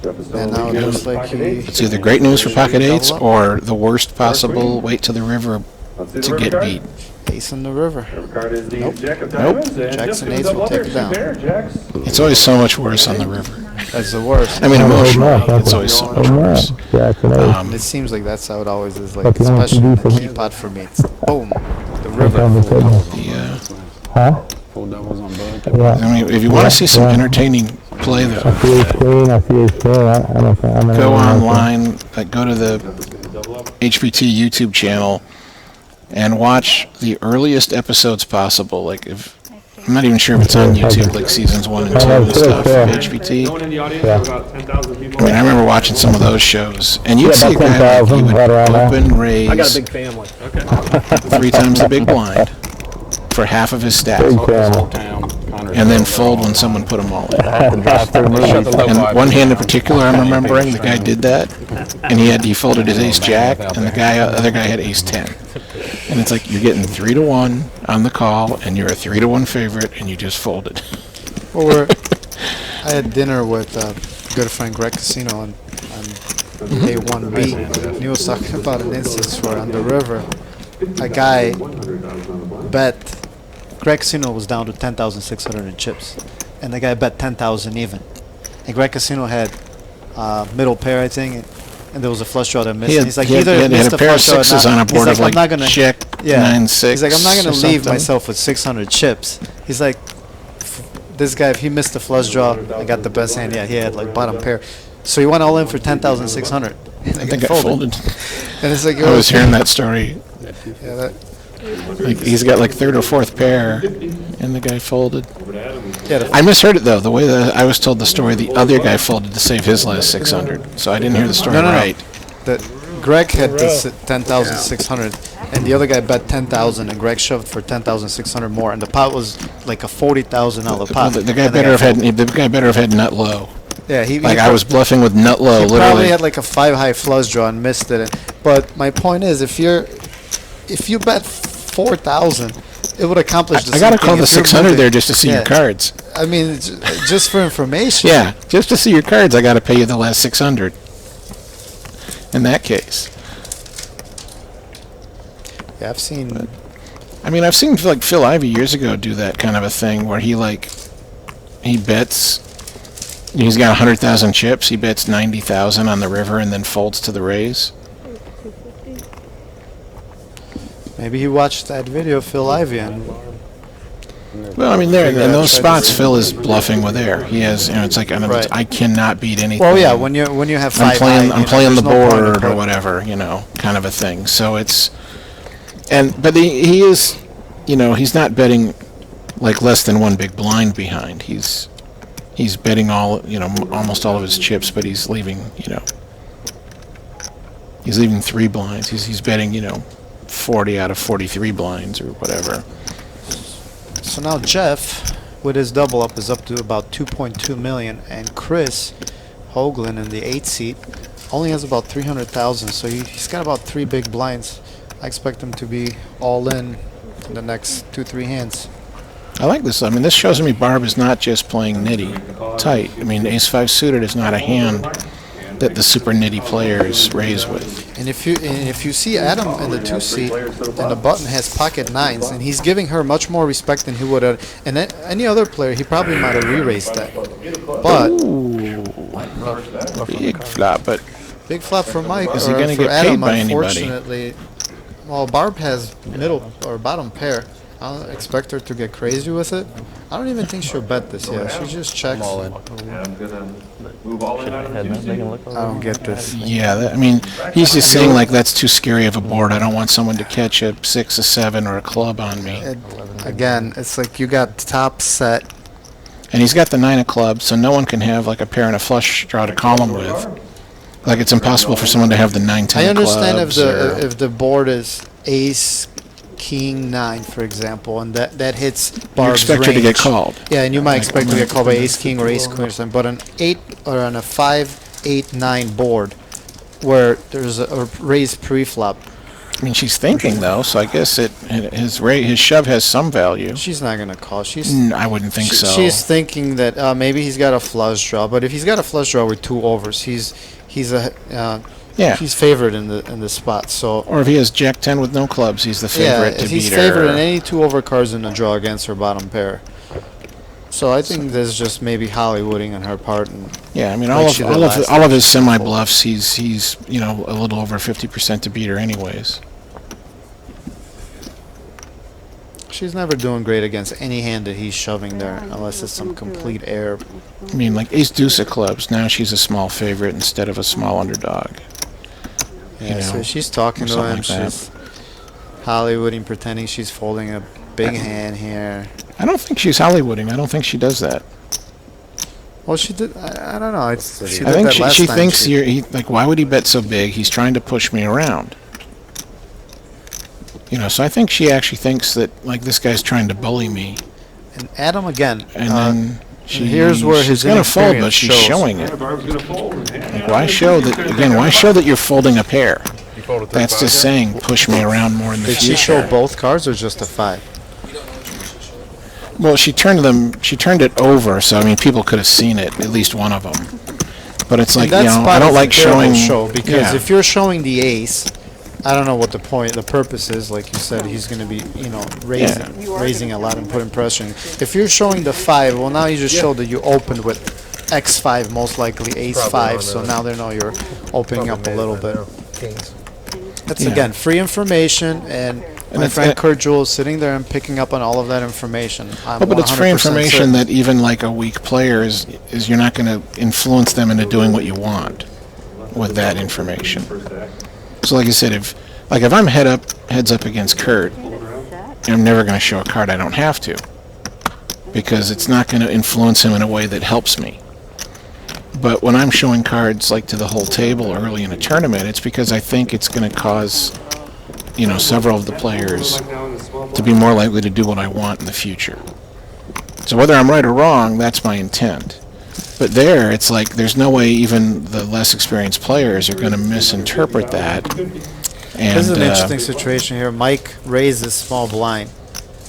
Jeff is still And in the now lead it with looks his like pocket he... eights. It's either great news for pocket eights or the worst possible wait to the river Let's see the to river get card. beat. Ace in the river. River card is the Nope. Jack of Nope. diamonds. And Jacks Jeff's and gonna eights will double take others, it down. two pair, Jacks. It's always so much worse on the river. That's the worst. I mean, emotionally, it's always so much worse. It seems like that's how it always is. Like, especially in the key pot for me. It's boom, the river. Yeah. Full doubles on both. I mean, if you want to see some entertaining play, though, go online, like go to the HPT YouTube channel and watch the earliest episodes possible. Like, if I'm not even sure if it's on YouTube, like seasons 1 and 2 and stuff of HPT. No one in the audience, about 10,000 people. I mean, I remember watching some of those shows, and you'd see a guy like, he would open raise I got a big family. 3 times the big blind for half of his stack, Whole town. and then fold when someone put them all in. Shut the low And five. one hand in particular, I'm remembering, the guy did that, and he folded his ace jack, and the other guy had ace 10. And it's like, you're getting 3 to 1 on the call, and you're a 3 to 1 favorite, and you just folded. Well, I had dinner with good friend Greg Casino on day 1B, and he was talking about an instance where on the river, a guy bet, Greg Casino was down to 10,600 in chips, and the guy bet 10,000 even. And Greg Casino had middle pair, I think, and there was a flush draw that missed. He And had, he's like, he had, either he had missed a the pair of flush draw or sixes not. on a He's board like, of I'm like not gonna, check, yeah. 9-6. He's like, I'm not or gonna leave something. myself with 600 chips. He's like, this guy, if he missed the flush draw, I got the best hand. Yeah, he had like bottom pair. So he went all in for 10,600. I think I folded. And it's like, I was hearing that story. yeah, that, Like, he's got like 3rd or 4th pair, and the guy folded. yeah, the I misheard it though. The way that I was told the story, the other guy folded to save his last 600. So I didn't hear the story No. right. that Greg had this 10,600, and the other guy bet 10,000, and Greg shoved for 10,600 more, and the pot was like a $40,000 Well, pot. the guy and better have had nut low. Yeah, he Like, I was bluffing with nut low, he probably literally. had like a 5-high flush draw and missed it. But my point is, if you bet 4,000, it would accomplish the I same gotta thing. call the If you're 600 moving- there just to see your Yeah. cards. I mean, just for information. Yeah, just to see your cards, I gotta pay you the last 600. In that case. Yeah, I've seen. I mean, I've seen like Phil Ivey years ago do that kind of a thing where he bets, he's got 100,000 chips, he bets 90,000 on the river and then folds to the raise. Maybe he watched that video of Phil Ivey and Well, I mean, there in Figure out, those try to spots, see. Phil is bluffing with air. He has, it's like Right. I cannot beat anything. well, yeah, when you have 5 I'm playing high, the there's no point in board or putting- whatever, kind of a thing. So it's, but he is, he's not betting like less than 1 big blind behind. He's betting all, almost all of his chips, but he's leaving, he's leaving 3 blinds. He's betting, 40 out of 43 blinds or whatever. So now Jeff, with his double up, is up to about 2.2 million, and Chris Hoagland in the 8th seat only has about 300,000. So he's got about 3 big blinds. I expect him to be all in the next 2-3 hands. I like this. I mean, this shows me Barb is not just playing nitty tight. I mean, ace-5 suited is not a hand that the super nitty players raise with. And if you see Adam in the 2-seat and the button has pocket 9s, and he's giving her much more respect than he would have, and any other player, he probably might have re-raised that. But Big flop, but big flop for Mike. Is he or gonna for get Adam, paid by anybody? Unfortunately, well, Barb has middle or bottom pair. I don't expect her to get crazy with it. I don't even think she'll bet this. Yeah, she just checks. Yeah, I'm gonna move all in out of the Had nothing to 2-seat. look I don't get this. yeah, I mean, he's just saying like that's too scary of a board. I don't want someone to catch a 6, a 7, or a club on me. Again, it's like you got top set. And he's got the 9 of clubs, so no one can have like a pair and a flush draw to call him with. Like it's impossible for someone to have the 9, 10 I understand if clubs. the if the board is ace, king, 9, for example, and that hits You Barb's expect her to get range. called. Yeah, and you might expect to get called by ace, king, or ace, queen, or something. But an 8 or on a 5, 8, 9 board, where there's a raise pre-flop, I mean, she's thinking though, so I guess his shove has some value. she's not gonna call. I wouldn't think so. She's thinking that maybe he's got a flush draw, but if he's got a flush draw with 2 overs, he's Yeah. he's favored in the spot. So Or if he has Jack 10 with no clubs, he's the favorite to he's beat favored in her. any 2 over cards in the draw against her bottom pair. So I think there's just maybe Hollywooding on her part. And Yeah, I mean, like she did last all of time. his semi bluffs, he's a little over 50% to beat her anyways. she's never doing great against any hand that he's shoving there, unless it's some complete air. I mean, like ace deuce of clubs. Now she's a small favorite instead of a small underdog. Yeah, You so know, she's talking to something him. like that. She's Hollywooding, pretending she's folding a big hand here. I don't think she's Hollywooding. I don't think she does that. Well, she did. I don't know. She did I think that last she time. thinks like, why would he bet so big? He's trying to push me around. So I think she actually thinks that like this guy's trying to bully me, And Adam again. and then here's where she's his gonna fold, but inexperience she's shows. showing it. Yeah, Barb's gonna fold. Like, why show that again? Why show that you're folding a pair? That's just saying push me around more in the Did she future. show both cards or just a 5? Well, she turned it over, so I mean, people could have seen it, at least one of them. But it's like, And that spot I don't is like a terrible showing. show because yeah. if you're showing the ace, I don't know what the purpose is. Like you said, he's going to be, raising a lot and putting pressure. If you're showing the 5, well, now you just showed that you opened with X5, most likely ace 5. So now they know you're opening up a little bit. That's Yeah. again free information, and my it's- friend Kurt Jewell is sitting there and picking up on all of that information. I'm Oh, but it's free 100% information certain. that even like a weak player is you're not going to influence them into doing what you want with that information. So like I said, if I'm heads up against Kurt, I'm never going to show a card I don't have to, because it's not going to influence him in a way that helps me. But when I'm showing cards like to the whole table early in a tournament, it's because I think it's going to cause several of the players to be more likely to do what I want in the future. So whether I'm right or wrong, that's my intent. But there, it's like there's no way even the less experienced players are going to misinterpret that. And This is an interesting situation here. Mike raises small blind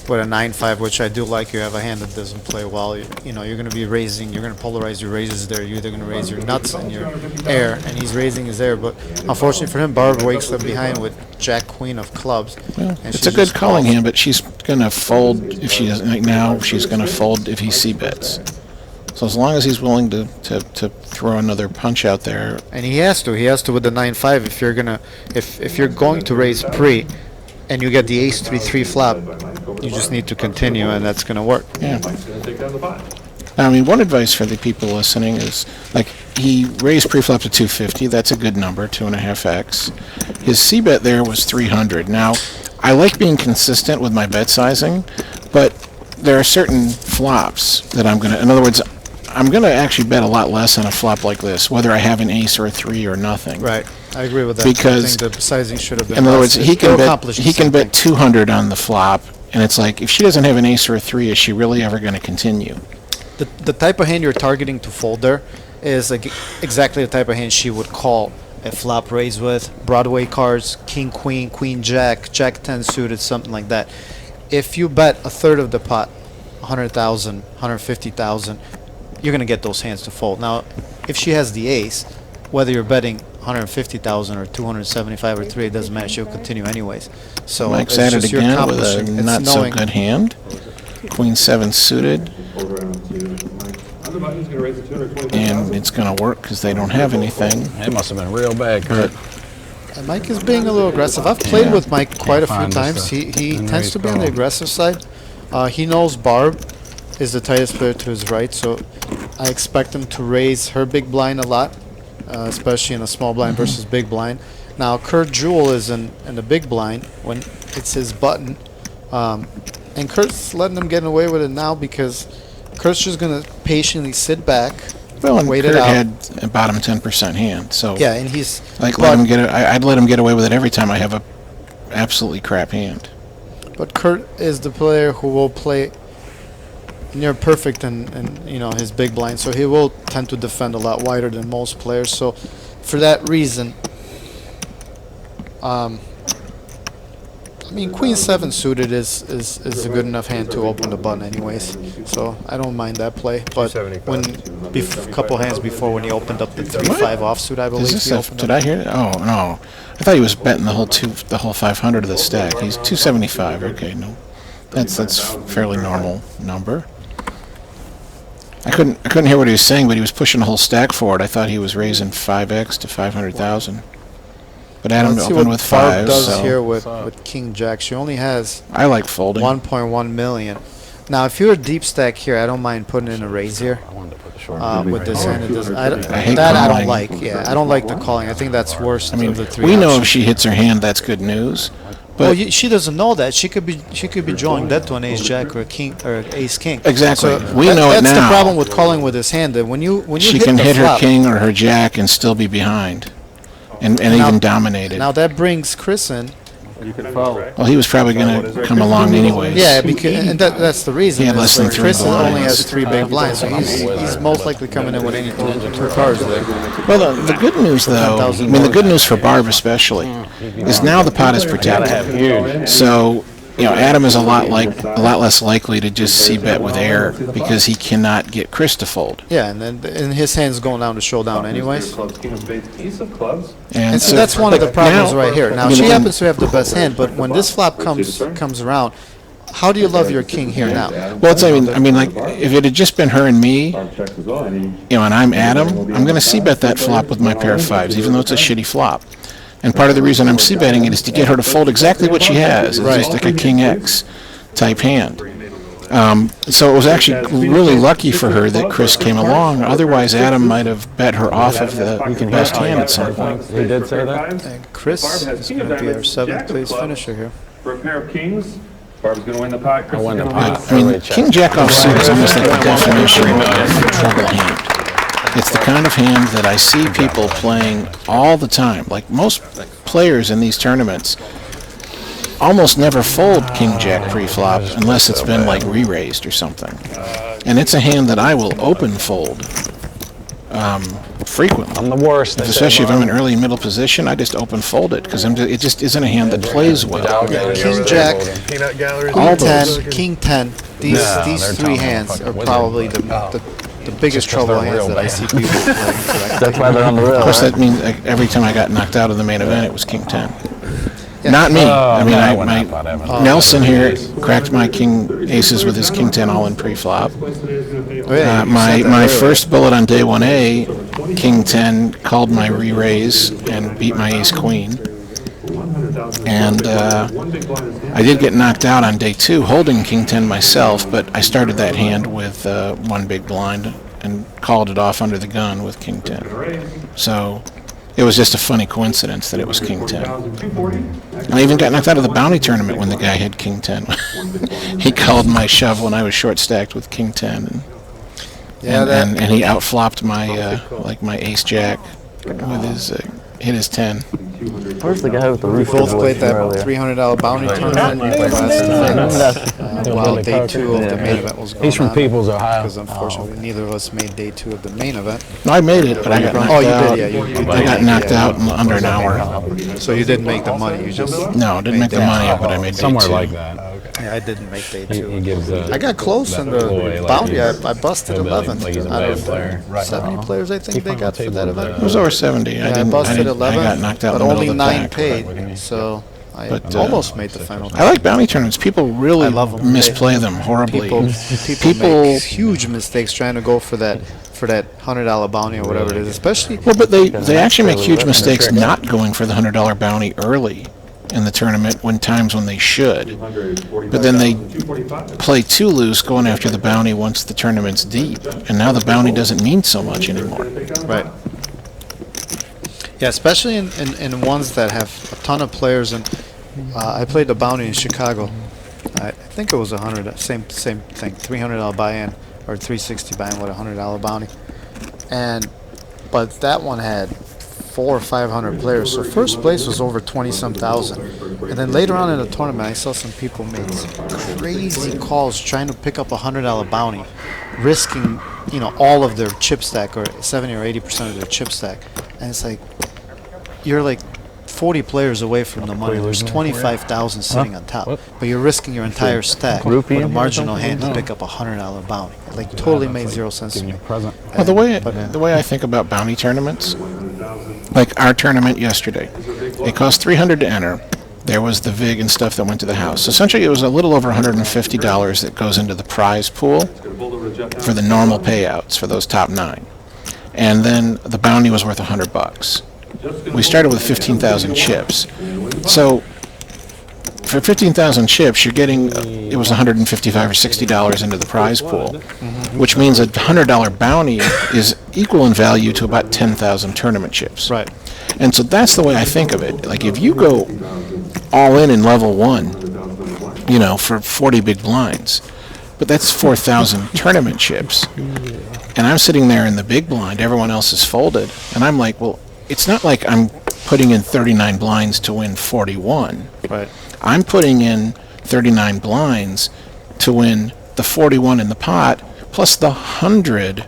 with a 9-5, which I do like. You have a hand that doesn't play well. You're going to be raising. You're going to polarize your raises there. You're either going to raise your nuts and your air, and he's raising his air. But unfortunately for him, Barb wakes up behind with Jack Queen of clubs. well, and it's she a good just calling calls. hand, but she's going to fold if she doesn't. Like now, she's going to fold if he c-bets. So as long as he's willing to throw another punch out there, And he has to. He has to with the 9-5. If you're gonna, if you're going to raise pre, and you get the ace 3-3 flop, you just need to continue, and that's gonna work. yeah. Mike's gonna take down the 5. I mean, one advice for the people listening is, like, he raised preflop to 250. That's a good number, 2.5x. His c-bet there was 300. Now, I like being consistent with my bet sizing, but there are certain flops that I'm gonna. In other words, I'm gonna actually bet a lot less on a flop like this, whether I have an ace or a 3 or nothing. Right. I agree with that. Because- I think the sizing should have been. In other less. words, he Still can accomplishes bet something. 200 on the flop, and it's like, if she doesn't have an ace or a 3, is she really ever going to continue? The type of hand you're targeting to fold there is like exactly the type of hand she would call a flop raise with. Broadway cards, king, queen, queen, jack, jack 10 suited, something like that. If you bet a third of the pot, 100,000, 150,000, you're going to get those hands to fold. Now, if she has the ace, whether you're betting 150,000 or 275 or 3, it doesn't matter. She'll continue anyways. So Mike's it's at it just you're again with a accomplishing. It's not so knowing- good hand. Queen 7 suited, Over on to Mike. On the button, he's going to raise it to 225,000. and it's going to work because they don't have anything. It must have been real bad, Kurt. And Mike is being a little aggressive. I've played Yeah. with Mike quite a few find this, times. He and tends to be on the raise aggressive side. He knows Barb is the tightest player to his right, so I expect him to raise her big blind a lot, especially in a small blind versus big blind. Now, Kurt Jewel is in the big blind when it's his button. And Kurt's letting him get away with it now because Kurt's just going to patiently sit back, Well, and wait Kurt it out. had a bottom 10% hand, so Yeah, and he's... like but- I'd let him get away with it every time I have a absolutely crap hand. But Kurt is the player who will play near perfect in you know his big blind, so he will tend to defend a lot wider than most players. So for that reason, I mean Queen 7 suited is a good enough hand to open the button anyways. So I don't mind that play. But when a couple hands before when he opened up the 3-5 offsuit, I believe Is this he a, opened did up. I hear it? Oh no, I thought he was betting the whole 500 of the stack. He's 275. Okay, no, that's fairly normal number. I couldn't hear what he was saying, but he was pushing the whole stack forward. I thought he was raising 5x to 500,000. But Adam Let's see opened what with Barb 5, does so here with King Jack. She only has I like folding. 1.1 million. Now, if you're a deep stack here, I don't mind putting in a raise here I wanted to put the short. with this hand. It does, I hate that I calling. don't like. Yeah, I don't like the calling. I think that's worse I mean, of the three. we know if options. she hits her hand, that's good news. Well, But she doesn't know that. She could be drawing dead to an ace jack or a king or ace king. Exactly. So We know it That's the now. problem with calling with this hand. That when you she hit can the hit her flop, king or her jack and still be behind, and Now- even dominated. Now that brings Chris in. You can fold. Well, he was probably going to come along anyways. Yeah, because and that's the reason. He had is less than that 3 Chris only blinds. has 3 big blinds, so he's most likely coming in with any two cards there. Well, the good news, though, I mean, the good news for Barb especially, is now the pot is protected. So, you know, Adam is a lot less likely to just c-bet with air because he cannot get Chris to fold. Yeah, and his hand's going down to showdown anyways. Clubs, king of spades, ace of clubs. And so that's one of the problems now- right here. Now I mean, she when- happens to have the best hand, but when this flop comes around, how do you love your king here now? Well, it's, I mean, like, if it had just been her and me, Barb checks as well, and he you know, and I'm Adam, I'm going to c-bet that flop with my pair of 5s, even though it's a shitty flop. And part of the reason I'm c-betting it is to get her to fold exactly what she has. It's just like a king X type hand. So it was actually really lucky for her that Chris came along. Otherwise, Adam might have bet her off of the best hand at some point. He did say that? And Chris is going to be our 7th place finisher here. For a pair of kings, Barb's going to win the pot. Chris is won the gonna pot. lose. I mean, King Jack offsuit is almost like the definition of a trouble hand. It's the kind of hand that I see people playing all the time. Like most players in these tournaments almost never fold King Jack pre-flop unless it's been like re-raised or something. And it's a hand that I will open fold frequently. I'm the worst. Especially if I'm in early and middle position, I just open fold it because it just isn't a hand that plays well. King Jack, Peanut gallery. All Queen those. 10, King 10. These they're 3 telling hands them are fucking probably wizard. the biggest Just 'cause trouble they're hands real that I bad. see people playing. That's why they're on the rail. Of course, right? that means every time I got knocked out of the main event, it was King 10. Yeah. Not me. I mean, I wouldn't have thought my Evan. Nelson here cracked my king aces with his King 10 all in pre-flop. Oh, yeah, you My said that my earlier. first bullet on day 1A, King 10 called my re-raise and beat my ace queen. And I did get knocked out on day 2 holding King 10 myself, but I started that hand with 1 big blind and called it off under the gun with King 10. So it was just a funny coincidence that it was King 10. And I even got knocked out of the bounty tournament when the guy had King 10. He called my shove when I was short stacked with King 10, and he outflopped my my ace jack with his hit his 10. Where's the guy with the We roof? both played that earlier? $300 bounty tournament last night, while day 2 of the main event was going on. He's from Peoples, Ohio. Because unfortunately, neither of us made day 2 of the main event. No, I made it, but I got knocked Oh, you out. did, yeah. You I got knocked out in under an hour. So you didn't make the money. You just No, didn't make the money, but I made day Somewhere 2. like that. Yeah, I didn't make day He 2. gives I got close that in the ploy, like bounty. he's- I busted like 11 he's a out bad of player. 70 players, I think they found got the for that table event. It was over 70. Yeah, I busted 11, I got knocked out but in the only middle of the 9 pack. paid, so I But, almost made the final. I like bounty tournaments. People really I love 'em. misplay them horribly. People make huge mistakes trying to go for that $100 bounty or whatever it is, especially. Well, but they actually make huge mistakes not going for the $100 bounty early in the tournament when they should. But then they play too loose going after the bounty once the tournament's deep, and now the bounty doesn't mean so much anymore. Right. Yeah, especially in ones that have a ton of players. And I played the bounty in Chicago. I think it was 100. Same thing. $300 buy-in or $360 buy-in with a $100 bounty. But that one had 400 or 500 players. So first place was over 20-some thousand. And then later on in the tournament, I saw some people make some crazy calls trying to pick up a $100 bounty, risking all of their chip stack or 70 or 80% of their chip stack. And it's like, you're like 40 players away from the money. There's 25,000 sitting on top, but you're risking your entire stack with a marginal hand to pick up a $100 bounty. Like, totally made zero sense to me. Well, the way I think about bounty tournaments, like our tournament yesterday, it cost $300 to enter. There was the VIG and stuff that went to the house. Essentially, it was a little over $150 that goes into the prize pool for the normal payouts for those top 9. And then the bounty was worth $100. We started with 15,000 chips. So for 15,000 chips, you're getting, it was $155 or $60 into the prize pool, which means a $100 bounty is equal in value to about 10,000 tournament chips. Right. And so that's the way I think of it. Like, if you go all in level 1, for 40 big blinds, but that's 4,000 tournament chips, and I'm sitting there in the big blind, everyone else is folded, and I'm like, well, it's not like I'm putting in 39 blinds to win 41. Right. I'm putting in 39 blinds to win the 41 in the pot, plus the 100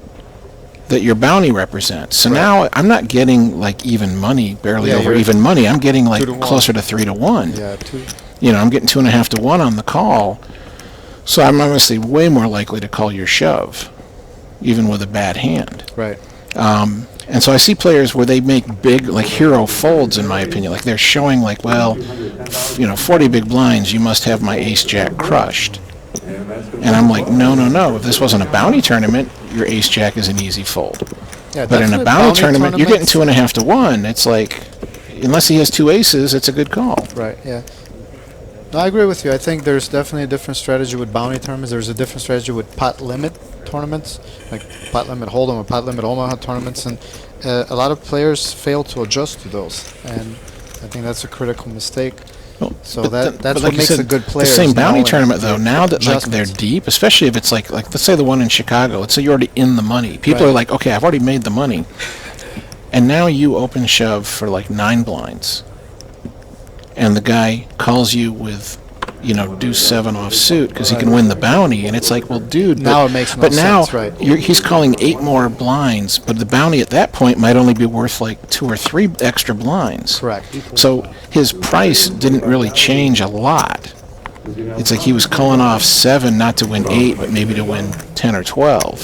that your bounty represents. So now I'm not getting like even money, barely over even money. I'm getting like closer to 3 to 1. Yeah, 2. I'm getting 2.5 to 1 on the call. So I'm obviously way more likely to call your shove, even with a bad hand. Right. And so I see players where they make big, like, hero folds, in my opinion. Like, they're showing, like, well, 40 big blinds, you must have my ace-jack crushed. And I'm like, no. If this wasn't a bounty tournament, your ace-jack is an easy fold. Yeah, But in a bounty tournament, you're getting 2.5 to 1. It's like, unless he has 2 aces, it's a good call. Right, yeah. No, I agree with you. I think there's definitely a different strategy with bounty tournaments. There's a different strategy with pot limit tournaments, like pot limit hold'em or pot limit Omaha tournaments, and a lot of players fail to adjust to those, and I think that's a critical mistake. Well, So but that's like what you makes said, a good player. The same is bounty knowing tournament, though, now that like they're adjustments. deep, especially if it's like let's say the one in Chicago, let's say you're already in the money. People Right. are like, okay, I've already made the money, and now you open shove for like 9 blinds, and the guy calls you with, deuce 7 off suit because he can win the bounty, and it's like, well, dude, Now it makes no but now sense, right. he's calling 8 more blinds, but the bounty at that point might only be worth like 2 or 3 extra blinds. Correct. So his price didn't really change a lot. It's like he was calling off 7 not to win 8, but maybe to win 10 or 12.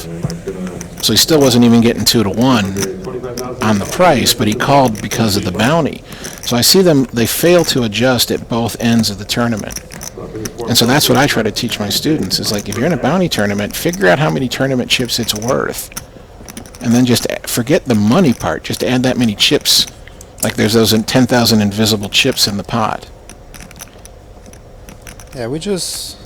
So he still wasn't even getting 2 to 1 on the price, but he called because of the bounty. So I see they fail to adjust at both ends of the tournament. And so that's what I try to teach my students, is like, if you're in a bounty tournament, figure out how many tournament chips it's worth. And then just forget the money part, just add that many chips. Like there's those 10,000 invisible chips in the pot. Yeah, we just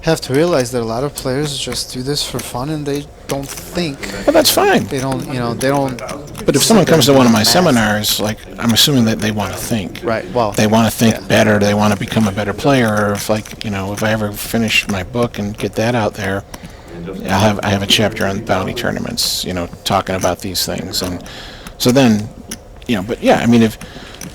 have to realize that a lot of players just do this for fun and they don't think. Well, that's fine. They don't, they don't. But if someone comes to one of my seminars, like, I'm assuming that they want to think. Right. Well, They want to think yeah. better. They want to become a better player. Or if, like, if I ever finish my book and get that out there, I have a chapter on bounty tournaments, talking about these things. And so then, but yeah, I mean, if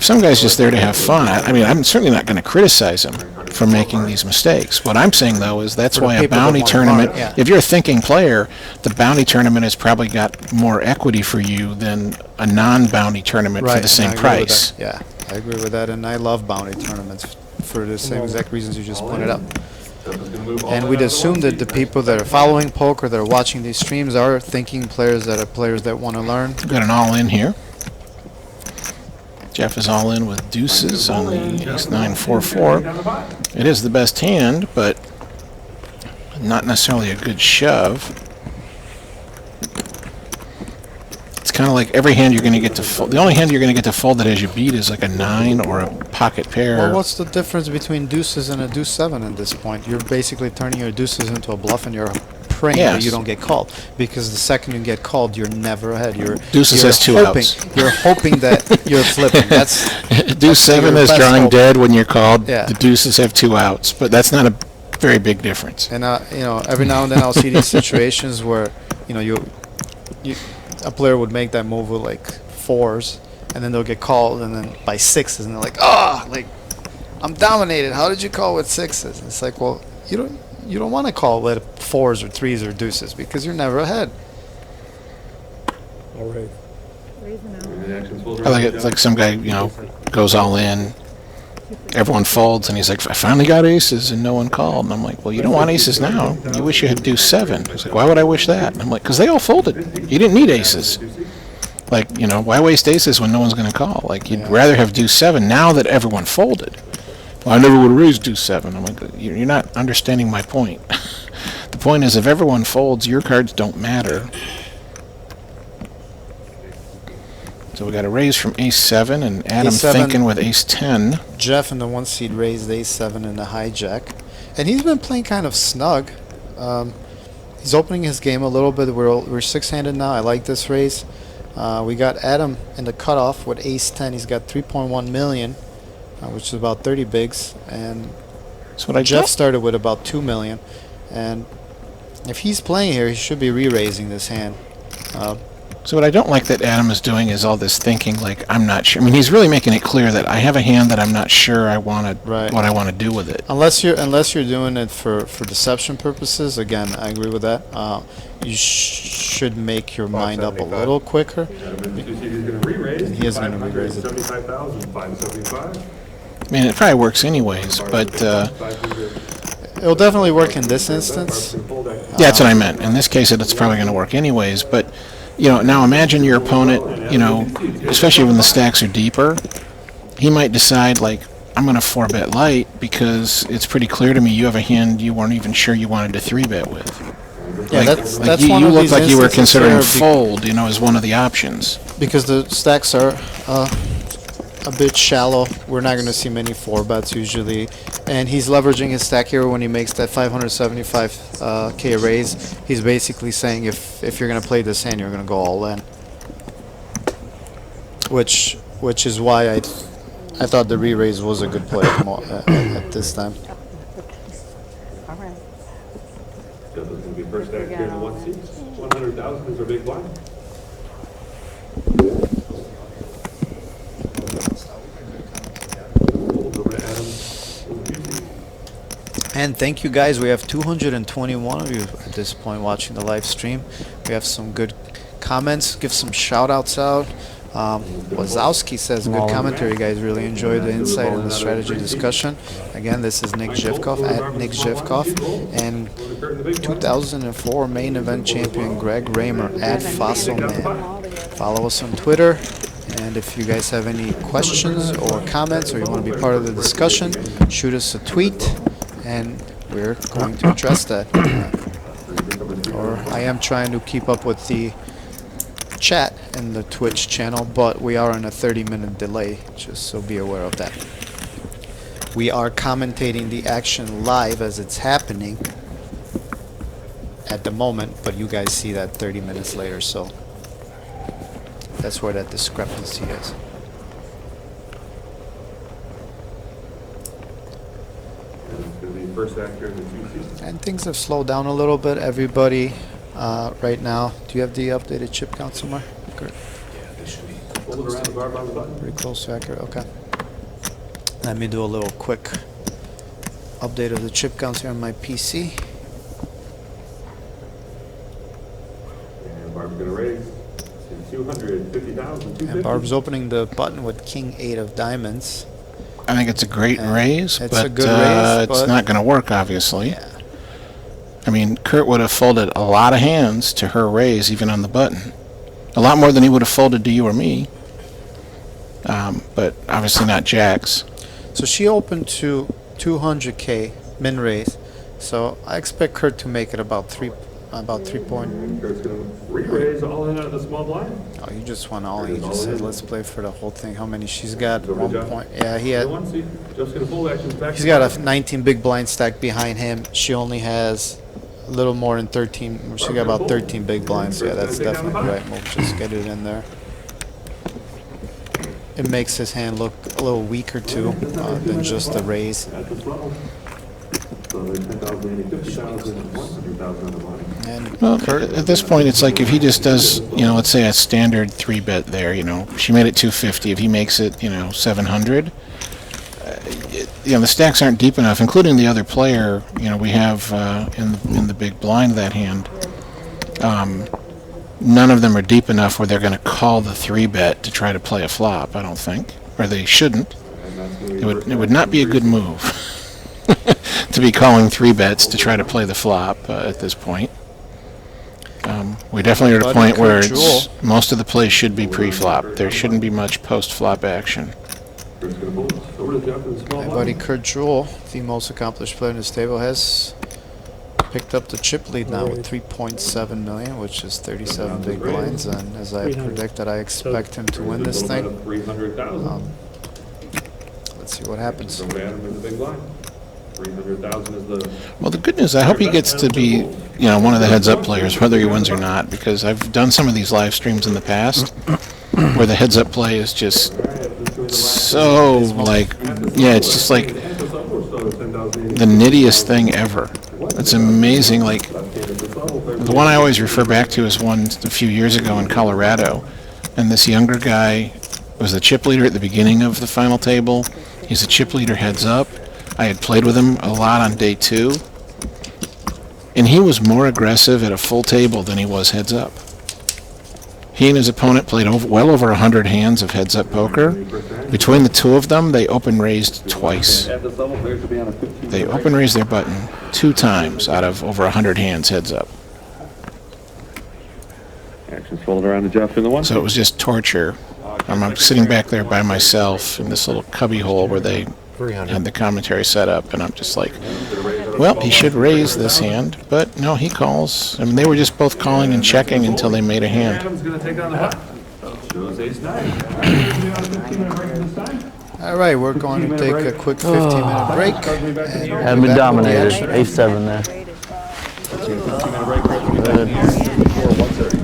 some guy's just there to have fun, I'm certainly not going to criticize him for making these mistakes. What I'm saying, though, is that's For the why a people that bounty want to tournament, learn, yeah. if you're a thinking player, the bounty tournament has probably got more equity for you than a non-bounty tournament for the and I same agree with price. that. Yeah, I agree with that, and I love bounty tournaments. for the same exact reasons you just pointed out. Jeff's gonna move all And in we'd out of the assume that the 1C. people that are following poker, that are watching these streams, are thinking players that want to learn. We've got an all-in here. Jeff is all in with deuces on the ace-9-4-4. Down the pot. It is the best hand, but not necessarily a good shove. It's kind of like every hand you're going to get to fold. The only hand you're going to get to fold that has you beat is like a 9 or a pocket pair. Well, what's the difference between deuces and a deuce 7 at this point? You're basically turning your deuces into a bluff, and you're praying that Yes. you don't get called. Because the second you get called, you're never ahead. Deuces you're has 2 hoping, outs. You're hoping that you're flipping. That's Deuce 7 your is best drawing hope. dead when you're called. Yeah. The deuces have 2 outs, but that's not a very big difference. And every now and then I'll see these situations where a player would make that move with like 4s, and then they'll get called, and then by 6s, and they're like, I'm dominated. How did you call with 6s? And it's like, well, you don't want to call with 4s or 3s or deuces because you're never ahead. Raising And on. the action's full I like it. It's like some guy, goes all in. Everyone folds, and he's like, I finally got aces, and no one called. And I'm like, well, you don't want aces now. You wish you had deuce 7. He's like, why would I wish that? And I'm like, because they all folded. You didn't need aces. Like, why waste aces when no one's going to call? Like, you'd rather have deuce 7 now that everyone folded. Well, I never would have raised deuce 7. I'm like, you're not understanding my point. The point is, if everyone folds, your cards don't matter. So we got a raise from ace 7, and Adam Ace-7. thinking with ace 10. Jeff in the 1 seed raised ace 7 in the hijack, and he's been playing kind of snug. He's opening his game a little bit. We're 6-handed now. I like this raise. We got Adam in the cutoff with ace 10. He's got 3.1 million, which is about 30 bigs, and That's what I Jeff just. started with about 2 million. And if he's playing here, he should be re-raising this hand. So what I don't like that Adam is doing is all this thinking like I'm not sure. I mean, he's really making it clear that I have a hand that I'm not sure I want to Right. what I want to do with it. Unless you're doing it for deception purposes, again, I agree with that. You should make your mind up a little quicker. Adam in the 2 seed is gonna re-raise. And he is gonna re-raise it. 575,575. I mean, it probably works anyways, but 500. It'll definitely work in this instance. yeah, that's what I meant. In this case, it's probably going to work anyways. But now imagine your opponent. Especially when the stacks are deeper, he might decide like I'm going to 4-bet light because it's pretty clear to me you have a hand you weren't even sure you wanted to 3-bet with. Yeah, Like, that's you, one you of look these like you were instances considering where fold, as one of the options. because the stacks are a bit shallow. We're not going to see many 4-bets usually, and he's leveraging his stack here when he makes that 575k raise. He's basically saying if you're going to play this hand, you're going to go all in, which is why I thought the re-raise was a good play at this time. All right. Jeff is gonna be first act here in the 1 seed. 100,000 is our big blind. Over to Adam with the 2 seed. And thank you guys. We have 221 of you at this point watching the live stream. We have some good comments. Give some shout outs out. Wazowski says good commentary, guys. Really enjoyed the insight and the strategy discussion. Again, this is Nick Jivkov at Nick Jivkov, and 2004 main event champion Greg Raymer at Fossil Man. Follow us on Twitter, and if you guys have any questions or comments, or you want to be part of the discussion, shoot us a tweet, and we're going to address that. Or I am trying to keep up with the chat in the Twitch channel, but we are on a 30-minute delay, just so be aware of that. We are commentating the action live as it's happening at the moment, but you guys see that 30 minutes later, so that's where that discrepancy is. It's gonna be first act here in the 2 seed. And things have slowed down a little bit, everybody, right now. Do you have the updated chip count somewhere? Great. Hold it around the barb on the button. Pretty close to accurate, okay. Let me do a little quick update of the chip counts here on my PC. And Barb's gonna raise to 250,000. And Barb's opening the button with King 8 of diamonds. I think it's a great raise, it's but a good raise, it's but- not going to work, obviously. Yeah. I mean, Kurt would have folded a lot of hands to her raise, even on the button. A lot more than he would have folded to you or me. But obviously not jacks. So she opened to 200K min raise. So I expect Kurt to make it about 3 point. Kurt's gonna re-raise all in out of the small blind. Oh, you just went all in. He just said, let's play for the whole thing. How many she's got? Over to 1 Jeff. point. Yeah, he The had. one seat, Jeff's gonna fold actions back. He's to got back. a 19 big blind stack behind him. She only has a little more than 13. She got about 13 big blinds. So yeah, that's definitely the right move. Just get it in there. It makes his hand look a little weaker too than just the raise. At this level. So there's 10,000, 80, 50,000, and 100,000 on the line. And Well, Kurt, at this point, it's like if he just does, let's say a standard 3-bet there, she made it 250. If he makes it, 700, the stacks aren't deep enough, including the other player, we have in the big blind that hand. None of them are deep enough where they're going to call the 3-bet to try to play a flop, I don't think. Or they shouldn't. And that's gonna be It would not be a good move to be calling 3-bets to try to play the flop at this point. We definitely are at a But point Kurt where Jewell- most of the plays should be pre-flop. There shouldn't be much post-flop action. Kurt's gonna fold. Over to Jeff in the small my buddy blind. Kurt Jewell, the most accomplished player in this table, has picked up the chip lead now with 3.7 million, which is 37 big blinds. And as I predicted, I expect him to win this A little bit thing. of 300,000. Let's see what happens. So we add him in the big blind. 300,000 is the. Well, the good news, I hope he gets to be, one of the heads-up players, whether he wins or not, because I've done some of these live streams in the past where the heads-up play is just so, it's just like the nittiest thing ever. It's amazing, the one I always refer back to is one a few years ago in Colorado, and this younger guy was the chip leader at the beginning of the final table. He's a chip leader heads up. I had played with him a lot on day 2, and he was more aggressive at a full table than he was heads up. He and his opponent played well over 100 hands of heads up poker. Between the two of them, they open raised twice. At this level, players should be on a 15. They open raised their button 2 times out of over 100 hands heads up. Actions folded around to Jeff in the one. So it was just torture. I'm sitting back there by myself in this little cubby hole where they 300. had the commentary set up, and I'm just like, well, he should raise this hand, but no, he calls. I mean, they were just both calling and checking until they made a hand. Adam's gonna take on the button. Shows ace-9. All right, we're gonna be on a 15-minute break this time. All right, we're going to take a quick 15-minute break. And we'll Had be me back with the dominated. action. A7 there. 15-minute break. We'll be back here before 1:30.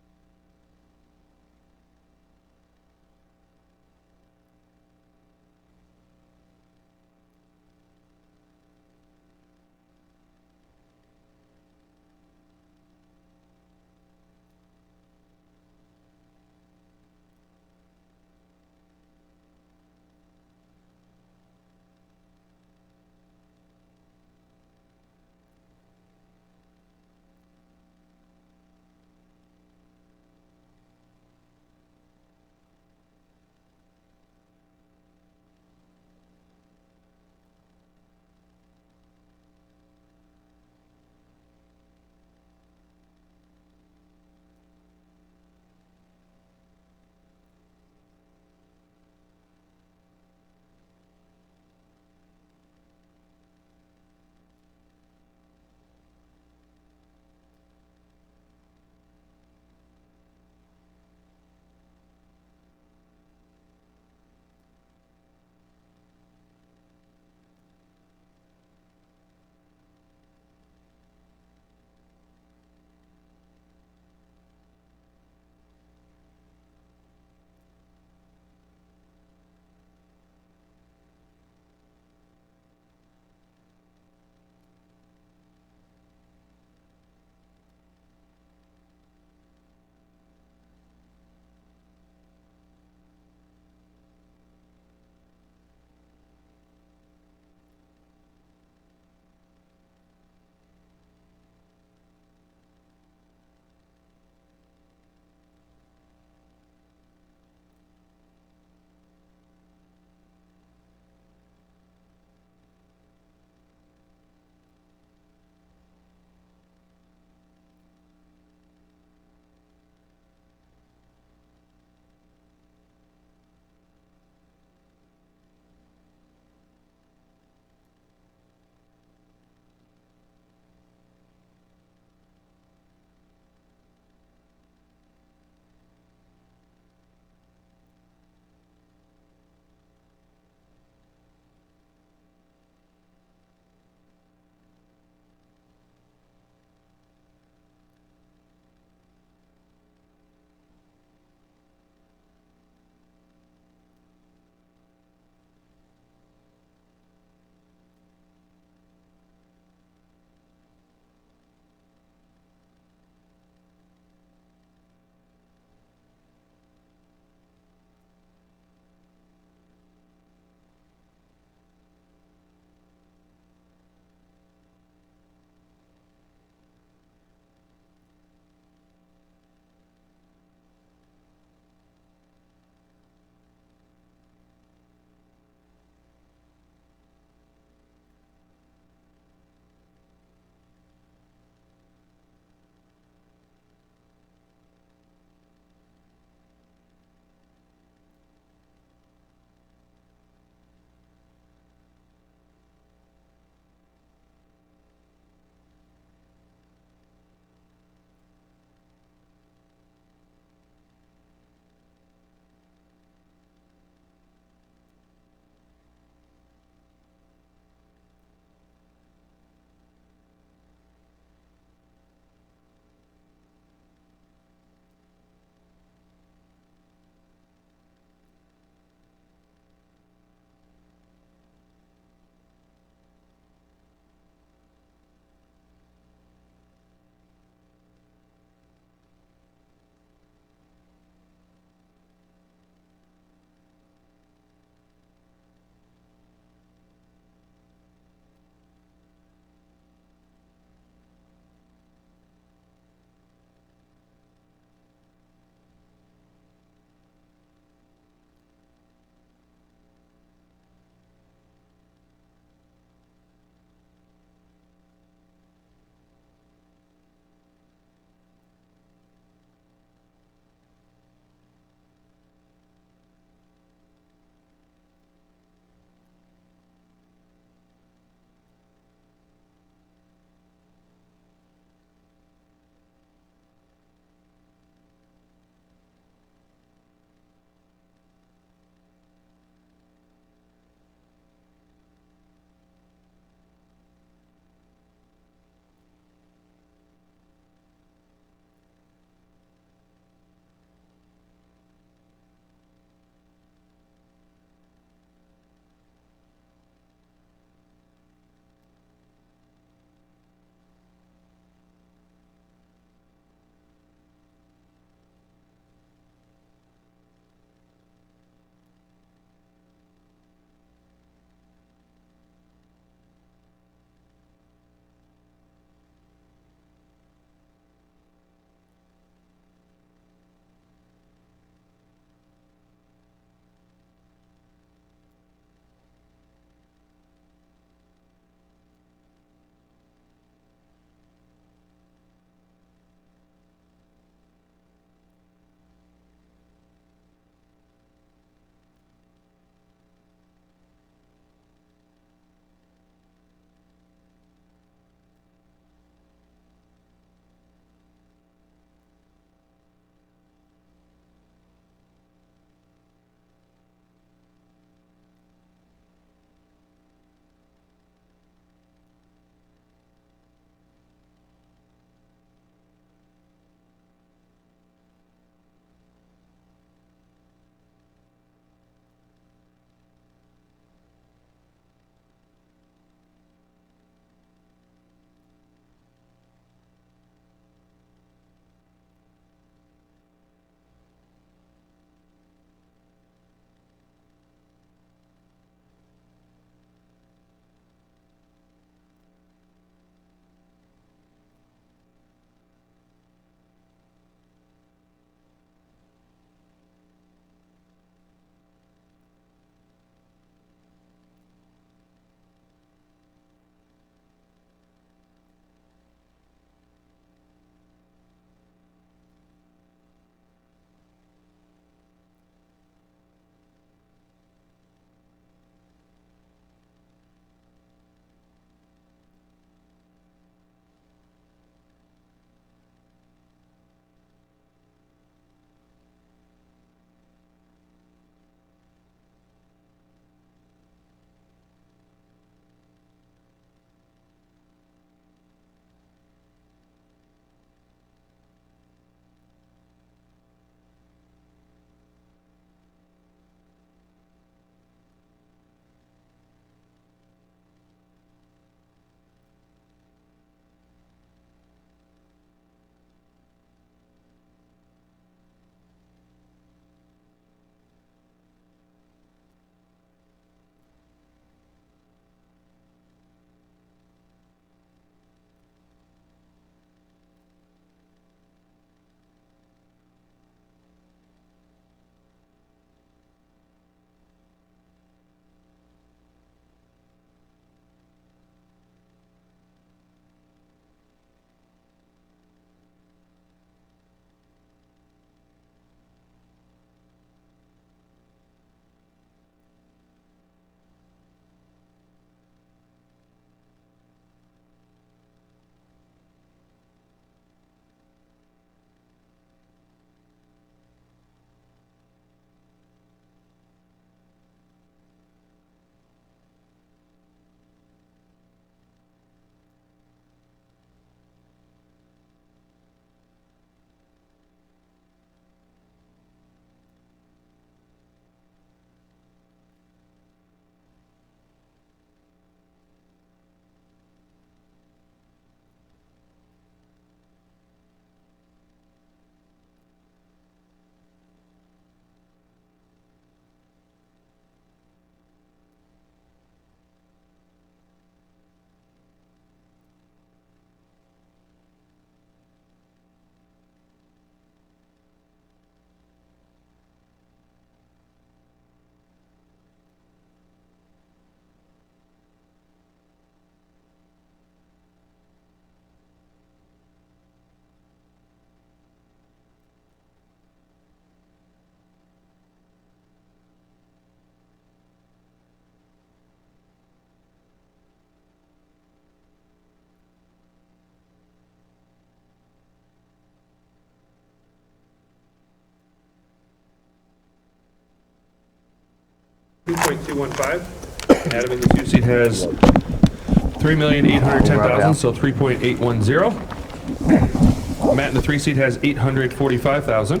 2.215. Adam in the 2 seat has 3,810,000, so 3.810. Matt in the 3 seat has 845,000.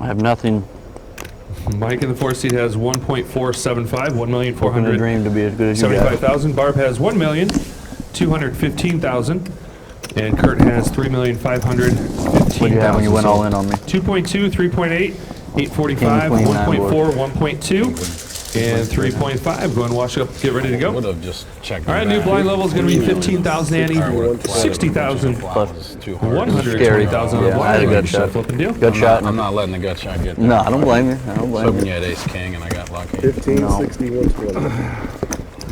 I have nothing. Mike in the 4 seat has 1.475, Hoping to dream to be as good as you guys. 1,475,000. Barb has 1,215,000. And Kurt has 3,515,000. What do you have when you went all in on me? 2.2, 3.8, 845, King, queen, 1.4, 1.2, and 3.5. Go and wash up, get ready to go. Would have just checked. All right, new blind level is going to be 15,000, Annie, 60,000, Plus, 120,000 on the Yeah, I had a blind. good shot. Flip and deal. Good shot. I'm not letting the gut shot get. No, I don't blame you. I don't blame Hoping you. you had ace king and I got lucky. 15, 60, 120.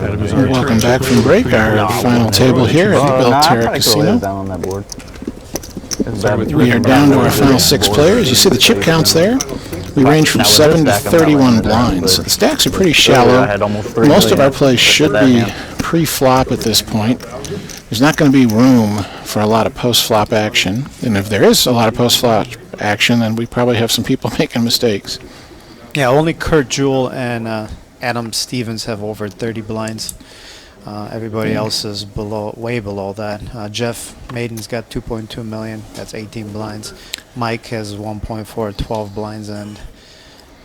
Adam is our Welcome turn. back from break. Our final table here at Nah, I Belterra probably could Casino. have down on that board. We are down to our final 6 players. You see the chip counts there? We range from 7 to 31 blinds. So the stacks are pretty shallow. Most of our plays should be pre-flop at this point. There's not going to be room for a lot of post-flop action. And if there is a lot of post-flop action, then we probably have some people making mistakes. Yeah, only Kurt Jewell and Adam Stevens have over 30 blinds. Everybody else is way below that. Jeff Maiden's got 2.2 million. That's 18 blinds. Mike has 1.4, 12 blinds, and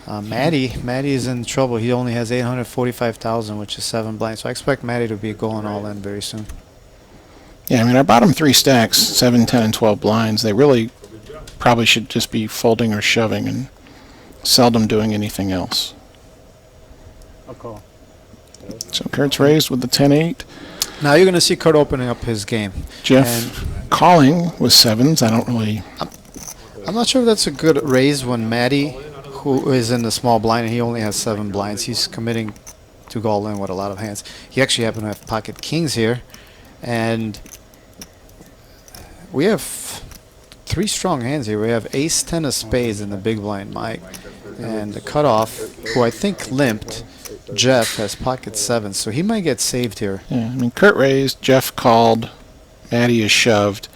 Matty is in trouble. He only has 845,000, which is 7 blinds. So I expect Matty to be going all in very soon. Yeah, I mean, our bottom 3 stacks, 7, 10, and 12 blinds, they really probably should just be folding or shoving and seldom doing anything else. I'll call. So Kurt's raised with the 10-8. Now you're going to see Kurt opening up his game. Jeff calling with 7s. I don't really... I'm not sure if that's a good raise when Matty, who is in the small blind, and he only has 7 blinds. He's committing to go all in with a lot of hands. He actually happened to have pocket kings here, and we have 3 strong hands here. We have ace 10 of spades in the big blind, Mike, and the cutoff, who I think limped. Jeff has pocket 7, so he might get saved here. Yeah, I mean, Kurt raised, Jeff called, Matty is shoved.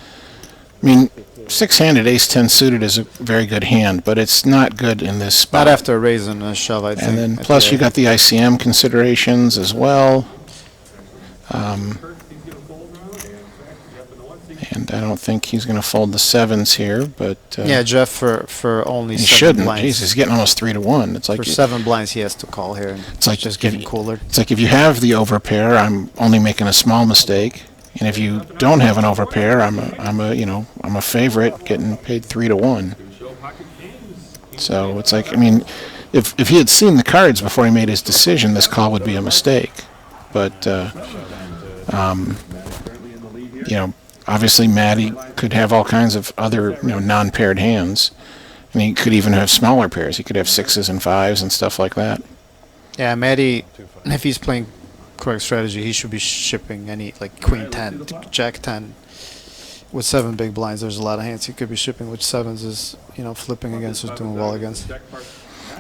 I mean, 6-handed ace-10 suited is a very good hand, but it's not good in this spot. Not after a raise and a shove, I think. And then plus you got the ICM considerations as well. And I don't think he's going to fold the 7s here, but... yeah, Jeff for only he 7 shouldn't. blinds. Jeez, he's getting almost 3-1. It's like For 7 blinds, he has to call here. And It's like just if getting you- cooler. It's like if you have the overpair, I'm only making a small mistake, and if you don't have an overpair, I'm a favorite getting paid 3-1. So it's like, I mean, if he had seen the cards before he made his decision, this call would be a mistake. But obviously Matty could have all kinds of other non-paired hands, and he could even have smaller pairs. He could have 6s and 5s and stuff like that. Yeah, Matty, if he's playing correct strategy, he should be shipping any, like Queen 10, Jack 10. With 7 big blinds, there's a lot of hands he could be shipping, which 7s is, flipping against, is doing well against.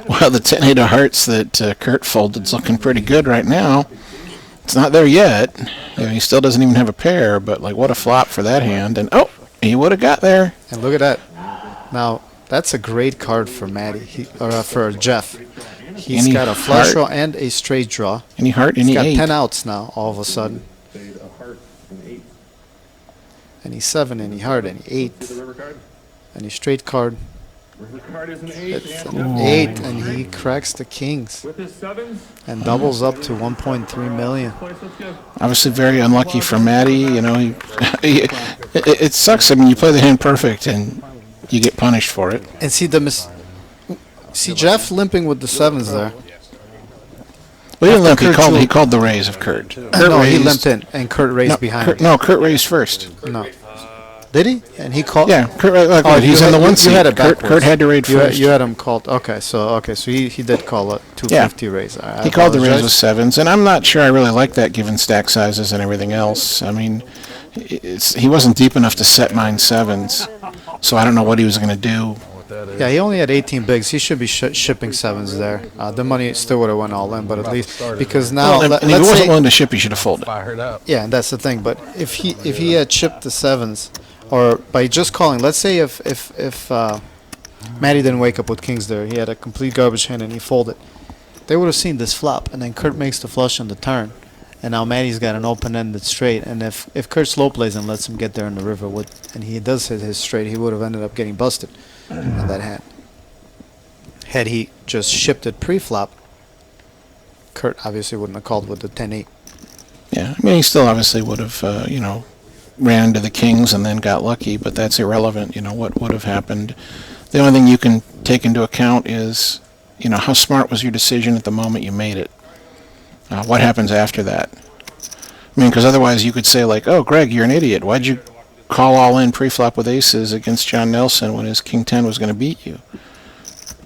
Well, the 10-8 of hearts that Kurt folded is looking pretty good right now. It's not there yet. He still doesn't even have a pair, but like what a flop for that hand. And he would have got there. And look at that. Now, that's a great card for Matty, for Jeff. He's Any got a flush heart? draw and a straight draw. Any heart, He's any got 8. 10 outs now, all of a sudden. Any 7, any heart, any 8, any straight card. Card is an 8. It's an 8, and he cracks the kings With his 7s. and doubles up to 1.3 million. Obviously very unlucky for Matty. It sucks. I mean, you play the hand perfect and you get punished for it. And see see Jeff limping with the 7s there. Well, he didn't limp. Kurt He called the raise of Kurt. Kurt No, he raised- limped in, and Kurt raised behind him. Kurt raised first. No. Did he? And he called? Yeah, Kurt, he's you in the had- one you seat. had it Kurt backwards. had to raid You first. had him called. Okay, so he did call a 250 raise. I He called the raise apologize. with 7s, and I'm not sure I really like that given stack sizes and everything else. I mean, he wasn't deep enough to set mine 7s, so I don't know what he was going to do. Yeah, he only had 18 bigs. He should be shipping 7s there. The money still would have went all in, but at least because now And if he let's wasn't say willing to ship, he should have folded. Fired up. yeah, and that's the thing. But if he had chipped the 7s, or by just calling, let's say if Matty didn't wake up with kings there, he had a complete garbage hand and he folded. they would have seen this flop, and then Kurt makes the flush on the turn, and now Matty's got an open-ended straight, and if Kurt slow plays and lets him get there in the river, and he does hit his straight, he would have ended up getting busted in that hand. Had he just shipped it pre-flop, Kurt obviously wouldn't have called with the 10-8. Yeah, I mean, he still obviously would have, you know, ran into the kings and then got lucky, but that's irrelevant. You know, what would have happened. The only thing you can take into account is, you know, how smart was your decision at the moment you made it? What happens after that? I mean, because otherwise you could say, like, oh, Greg, you're an idiot. Why'd you call all in pre-flop with aces against John Nelson when his king 10 was going to beat you?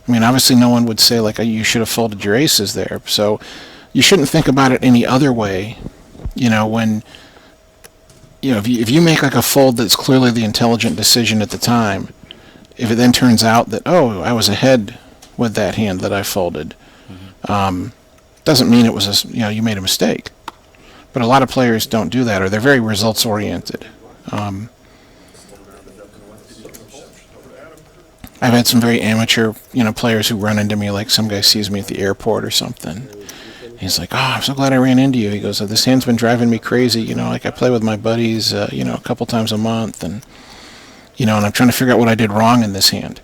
I mean, obviously no one would say, like, you should have folded your aces there. So you shouldn't think about it any other way. You know, when, you know, if you make like a fold that's clearly the intelligent decision at the time, if it then turns out that, oh, I was ahead with that hand that I folded, doesn't mean it was you know, you made a mistake. But a lot of players don't do that, or they're very results oriented. I've had some very amateur, you know, players who run into me, like some guy sees me at the airport or something. He's like, oh, I'm so glad I ran into you. He goes, oh, this hand's been driving me crazy. You know, like I play with my buddies, you know, a couple times a month. And, you know, and I'm trying to figure out what I did wrong in this hand.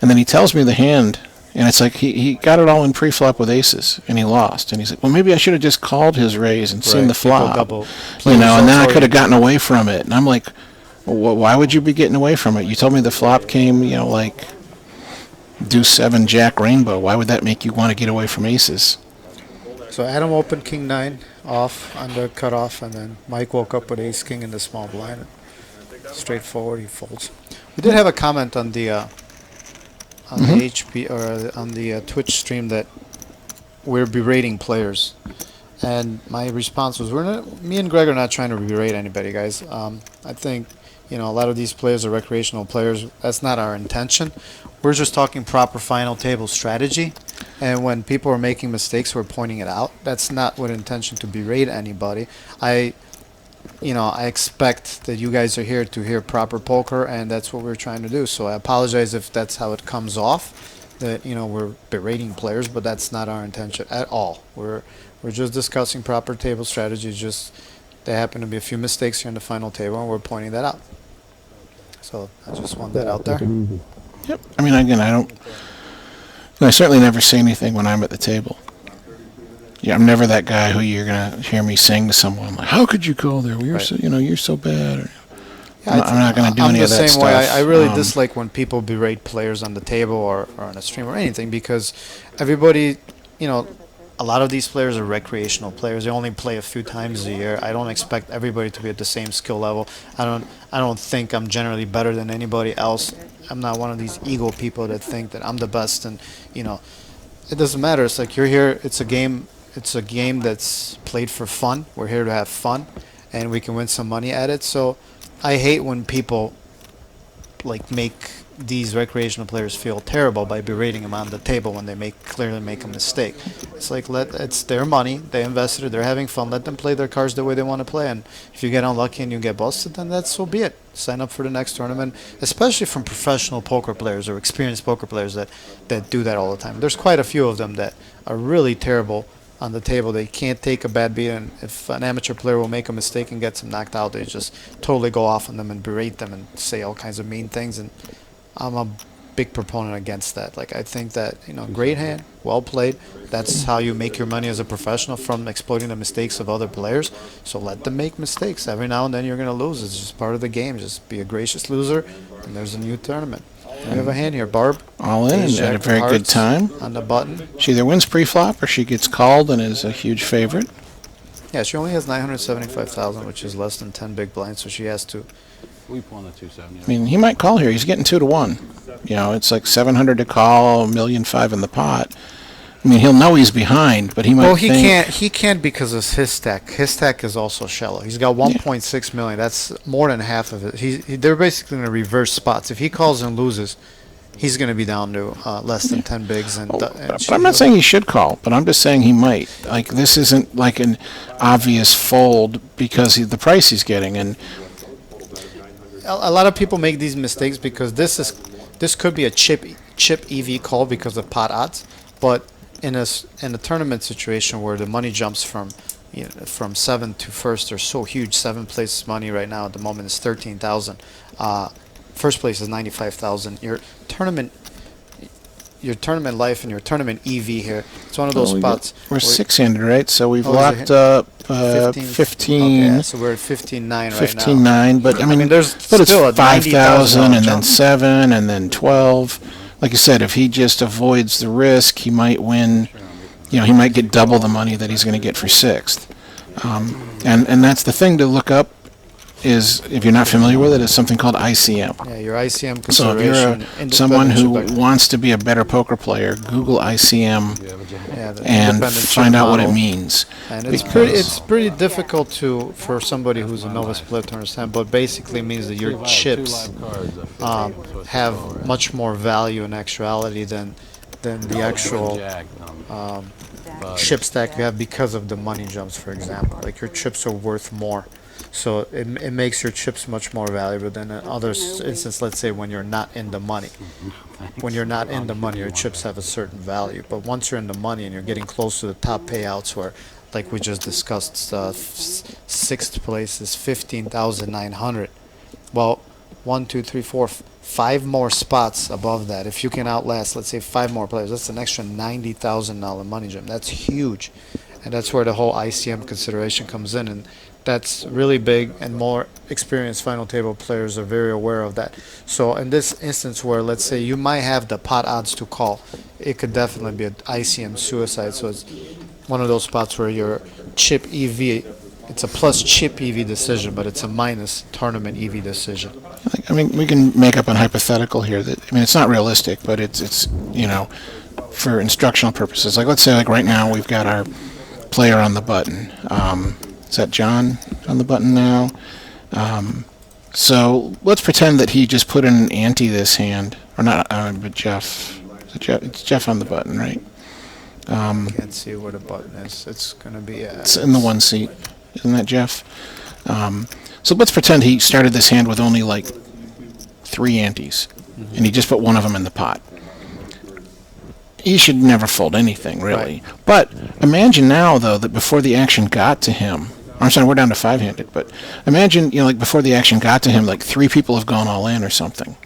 And then he tells me the hand, and it's like he got it all in pre-flop with aces, and he lost. And he's like, well, maybe I should have just called his raise and seen the flop. You know, and then I could have gotten away from it. And I'm like, well, why would you be getting away from it? You told me the flop came, you know, like deuce 7, jack, rainbow. Why would that make you want to get away from aces? So Adam opened king 9 off on the cutoff, and then Mike woke up with ace king in the small blind. Straightforward, he folds. We did have a comment on the the HP or on the Twitch stream that we're berating players, and my response was, me and Greg are not trying to berate anybody, guys. I think, you know, a lot of these players are recreational players. That's not our intention. We're just talking proper final table strategy. And when people are making mistakes, we're pointing it out. That's not with intention to berate anybody. I expect that you guys are here to hear proper poker, and that's what we're trying to do. So I apologize if that's how it comes off, that, you know, we're berating players, but that's not our intention at all. We're just discussing proper table strategy. Just there happen to be a few mistakes here in the final table, and we're pointing that out. So I just want that out there. Yep. I mean, again, I certainly never say anything when I'm at the table. Yeah, I'm never that guy who you're gonna hear me saying to someone like, "How could you go there? Well, you're so bad." Or, I'm not gonna do any of that stuff. I'm the same way. I really dislike when people berate players on the table or on a stream or anything, because everybody, you know, a lot of these players are recreational players. They only play a few times a year. I don't expect everybody to be at the same skill level. I don't think I'm generally better than anybody else. I'm not one of these ego people that think that I'm the best, and, you know, it doesn't matter. It's like, you're here, it's a game that's played for fun. We're here to have fun, and we can win some money at it. So I hate when people like make these recreational players feel terrible by berating them on the table when they clearly make a mistake. It's like, it's their money, they invested it, they're having fun, let them play their cards the way they want to play, and if you get unlucky and you get busted, then that's so be it. Sign up for the next tournament, especially from professional poker players or experienced poker players that do that all the time. There's quite a few of them that are really terrible on the table. They can't take a bad beat, and if an amateur player will make a mistake and gets them knocked out, they just totally go off on them and berate them and say all kinds of mean things, and I'm a big proponent against that. Like, I think that, you know, great hand, well played. That's how you make your money as a professional, from exploiting the mistakes of other players. So let them make mistakes. Every now and then you're going to lose. It's just part of the game. Just be a gracious loser, and there's a new tournament. We have a hand here, Barb. All in, and had a very good time. On the button. She either wins pre-flop or she gets called and is a huge favorite. Yeah, she only has 975,000, which is less than 10 big blinds, so she has to. We won the 270. I mean, he might call here. He's getting 2-1. You know, it's like 700 to call, $1.5 million in the pot. I mean, he'll know he's behind, but he might. Well, he can't because of his stack. His stack is also shallow. He's got 1.6 million. That's more than half of it. They're basically in a reverse spots. If he calls and loses, he's going to be down to less than 10 bigs. But I'm not saying he should call, but I'm just saying he might. Like, this isn't like an obvious fold because the price he's getting. And a lot of people make these mistakes because this could be a chip EV call because of pot odds, but in a tournament situation where the money jumps from from 7th to 1st are so huge. 7th place money right now at the moment is 13,000. First place is 95,000. Your tournament life and your tournament EV here. It's one of those spots. We're 6-handed, right? So we've Oh, is locked it up 15. 15. Okay, so we're at 15.9 right now. 15.9, but I mean, there's but it's still a 5,000 and then jump. 7 and then 12. Like you said, if he just avoids the risk, he might win. You know, he might get double the money that he's going to get for 6th. And that's the thing to look up is, if you're not familiar with it, is something called ICM. Yeah, your ICM So if consideration. you're someone who independent chip- wants to be a better poker player, Google ICM yeah, the and independent chip find out what it model. means. And it's pretty difficult for somebody who's a novice player to understand, but basically means that your chips have much more value and actuality than the actual chip stack you have because of the money jumps, for example. Like your chips are worth more. So it makes your chips much more valuable than in other instances, let's say when you're not in the money. When you're not in the money, your chips have a certain value. But once you're in the money and you're getting close to the top payouts where, like we just discussed, 6th place is 15,900. Well, 1, 2, 3, 4, 5 more spots above that. If you can outlast, let's say 5 more players, that's an extra $90,000 money jump. That's huge. And that's where the whole ICM consideration comes in. And that's really big, and more experienced final table players are very aware of that. So in this instance where, let's say, you might have the pot odds to call, it could definitely be an ICM suicide. So it's one of those spots where your chip EV, it's a plus chip EV decision, but it's a minus tournament EV decision. I mean, we can make up an hypothetical here that, I mean, it's not realistic, but it's you know, for instructional purposes. Like, let's say, like right now, we've got our player on the button. Is that John on the button now? So let's pretend that he just put in an ante this hand, or not, but Jeff. It's Jeff on the button, right? Can't see where the button is. It's gonna be. It's in the 1 seat, isn't that Jeff? So let's pretend he started this hand with only like 3 antes, and he just put one of them in the pot. He should never fold anything, really. Right. But imagine now, though, that before the action got to him, I'm sorry, we're down to 5-handed, but imagine, you know, like before the action got to him, like 3 people have gone all in or something.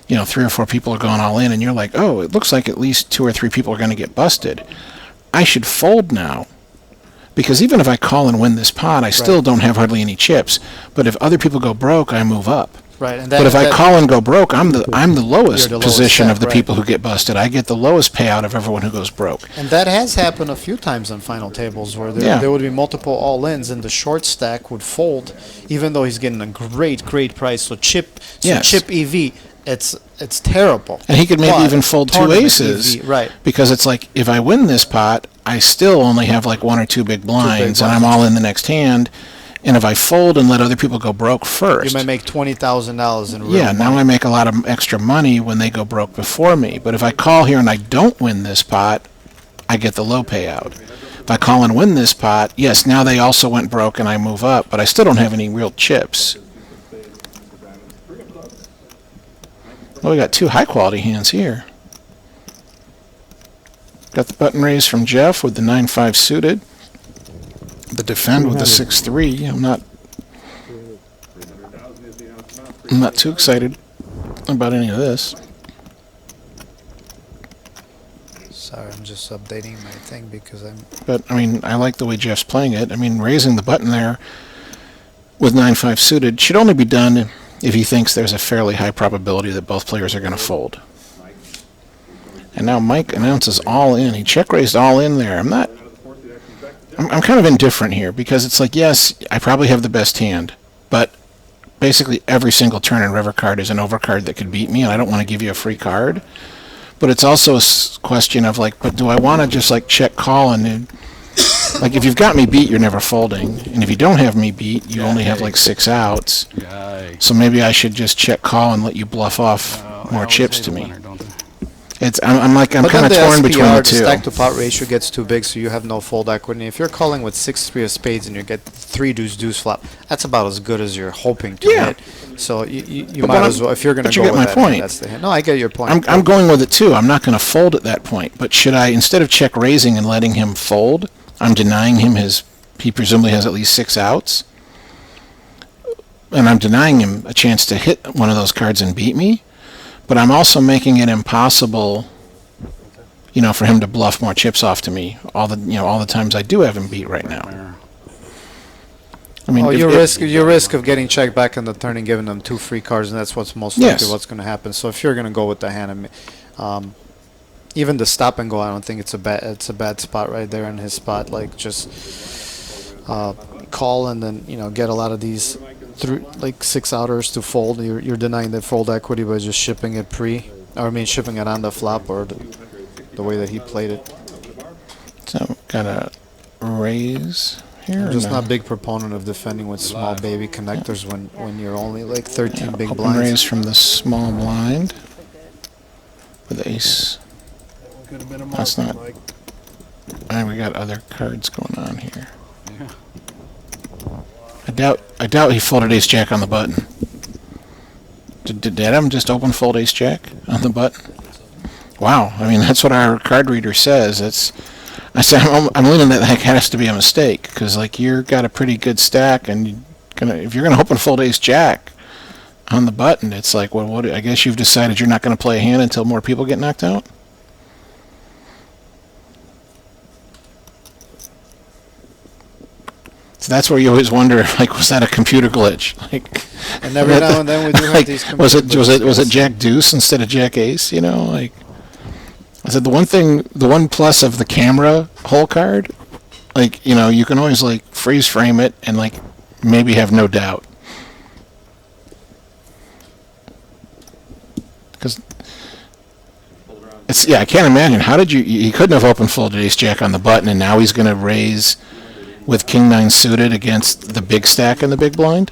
You know, 3 or 4 people are going all in, and you're like, oh, it looks like at least 2 or 3 people are going to get busted. I should fold now, because even if I call and win this pot, I still don't have hardly any chips. But if other people go broke, I move up. Right, and But if I call and go broke, I'm the lowest You're the lowest position of stack, the right. people who get busted. I get the lowest payout of everyone who goes broke. And that has happened a few times on final tables where there would be multiple all-ins and the short stack would fold, even though he's getting a great price. So chip EV, it's terrible. And he could maybe But even fold 2 tournament aces, EV, right? because it's like, if I win this pot, I still only have like 1 or 2 big blinds, and I'm all in the next hand. And if I fold and let other people go broke first, You may make $20,000 in real yeah, now money. I make a lot of extra money when they go broke before me. But if I call here and I don't win this pot, I get the low payout. If I call and win this pot, yes, now they also went broke and I move up, but I still don't have any real chips. Well, we got 2 high-quality hands here. Got the button raise from Jeff with the 9-5 suited. The defend with the 6-3. I'm not too excited about any of this. Sorry, I'm just updating my thing because I'm... But, I mean, I like the way Jeff's playing it. I mean, raising the button there with 9-5 suited should only be done if he thinks there's a fairly high probability that both players are going to fold. And now Mike announces all in. He check raised all in there. I'm kind of indifferent here because it's like, yes, I probably have the best hand, but basically every single turn and river card is an overcard that could beat me, and I don't want to give you a free card. But it's also a question of like, but do I want to just like check call and like, if you've got me beat, you're never folding, and if you don't have me beat, you only have like 6 outs. So maybe I should just check call and let you bluff off more chips to me. I'm kind of then torn between the The two. stack to pot ratio gets too big, so you have no fold equity. If you're calling with 6-3 of spades and you get 3 deuce deuce flop, that's about as good as you're hoping to Yeah. hit. So you But might what as well, if you're going to but you go get with my that hand, point. that's the hand. No, I get your point. I'm going with it too. I'm not going to fold at that point. But should I, instead of check raising and letting him fold, I'm denying him he presumably has at least 6 outs. And I'm denying him a chance to hit one of those cards and beat me. But I'm also making it impossible, for him to bluff more chips off to me all the times I do have him beat right now. I mean, your risk of getting checked back on the turn and giving them 2 free cards, and that's what's most likely what's going to happen. So if you're going to go with the hand, even the stop and go, I don't think it's a bad spot right there in his spot. Like just call and then get a lot of these 6 outers to fold. You're denying the fold equity by just shipping it shipping it on the flop or the way that he played it. So gotta raise here. I'm just not a big proponent of defending with small baby connectors when you're only like 13 big Open blinds. raise from the small blind with ace. That's not. And we got other cards going on here. I doubt he folded ace jack on the button. Did Adam just open fold ace jack on the button? Wow, I mean that's what our card reader says. I'm leaning that has to be a mistake because you've got a pretty good stack and if you're gonna open fold ace jack on the button, it's like, well, I guess you've decided you're not gonna play a hand until more people get knocked out. So that's where you always wonder, was that a computer glitch? And every now and then we do have these. Was it Jack Deuce instead of Jack Ace? I said the one plus of the camera hole card, you can always freeze frame it and maybe have no doubt. Because I can't imagine how did he couldn't have open folded ace jack on the button and now he's going to raise with king 9 suited against the big stack in the big blind.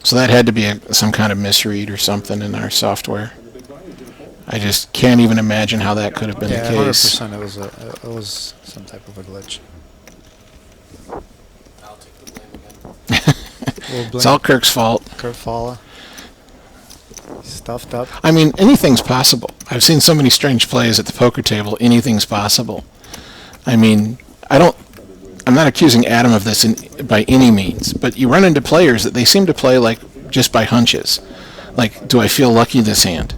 So that had to be some kind of misread or something in our software. I just can't even imagine how that could have been the case. 100% it was some type of a glitch. It's all Kirk's fault. Kirk Falla. Stuffed up. I mean, anything's possible. I've seen so many strange plays at the poker table. Anything's possible. I mean, I'm not accusing Adam of this by any means, but you run into players that they seem to play just by hunches. Do I feel lucky this hand?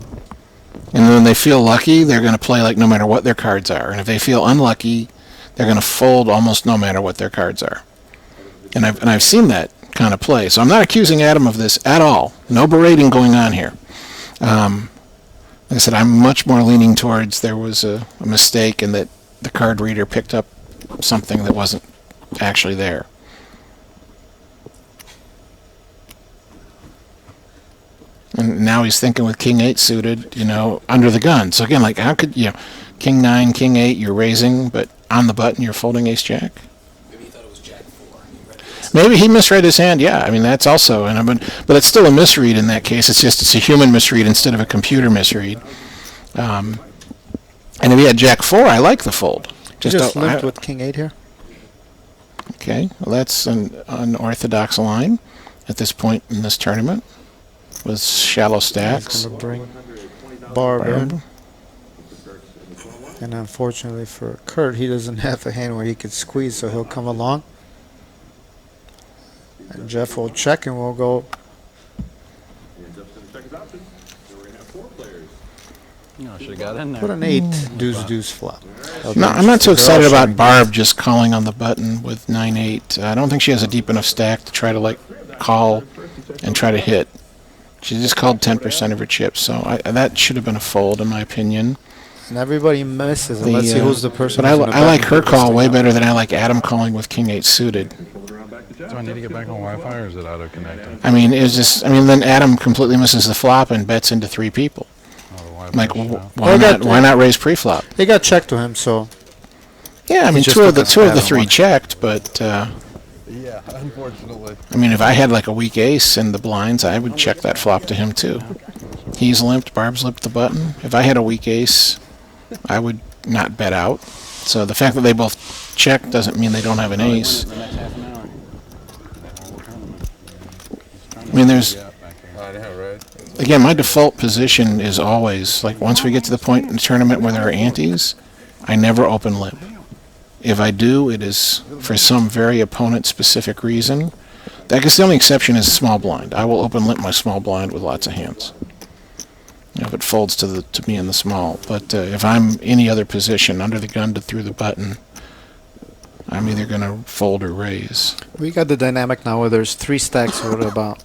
And when they feel lucky, they're going to play no matter what their cards are. And if they feel unlucky, they're going to fold almost no matter what their cards are. And I've seen that kind of play. So I'm not accusing Adam of this at all. No berating going on here. Like I said, I'm much more leaning towards there was a mistake and that the card reader picked up something that wasn't actually there. And now he's thinking with king 8 suited, under the gun. So again, how could king 9, king 8, you're raising, but on the button you're folding ace jack? Maybe he thought it was jack 4. Maybe he misread his hand. Yeah, I mean that's also, but it's still a misread in that case. It's a human misread instead of a computer misread. And if he had jack 4, I like the fold. Just limped with king 8 here. Okay, well that's an unorthodox line at this point in this tournament with shallow stacks. He's going to bring Barb in. And unfortunately for Kurt, he doesn't have a hand where he could squeeze, so he'll come along. And Jeff will check and we'll go. Should have got in there. Put an 8 deuce deuce flop. No, I'm not too excited about Barb just calling on the button with 9-8. I don't think she has a deep enough stack to try to call and try to hit. She just called 10% of her chips, so that should have been a fold in my opinion. And everybody misses. And let's see who's the person. But I like her call way better than I like Adam calling with king 8 suited. Do I need to get back on Wi-Fi or is it auto connecting? I mean, then Adam completely misses the flop and bets into 3 people. Why not raise pre-flop? They got checked to him, so. Yeah, I mean, two of the 3 checked, but. Yeah, unfortunately. I mean, if I had a weak ace in the blinds, I would check that flop to him too. He's limped, Barb's limped the button. If I had a weak ace, I would not bet out. So the fact that they both check doesn't mean they don't have an ace. I mean, there's, I know, right? again, my default position is always, like, once we get to the point in the tournament where there are antes, I never open limp. If I do, it is for some very opponent-specific reason. I guess the only exception is small blind. I will open limp my small blind with lots of hands. You know, if it folds to me in the small. But if I'm any other position, under the gun to through the button, I'm either going to fold or raise. We got the dynamic now where there's 3 stacks with about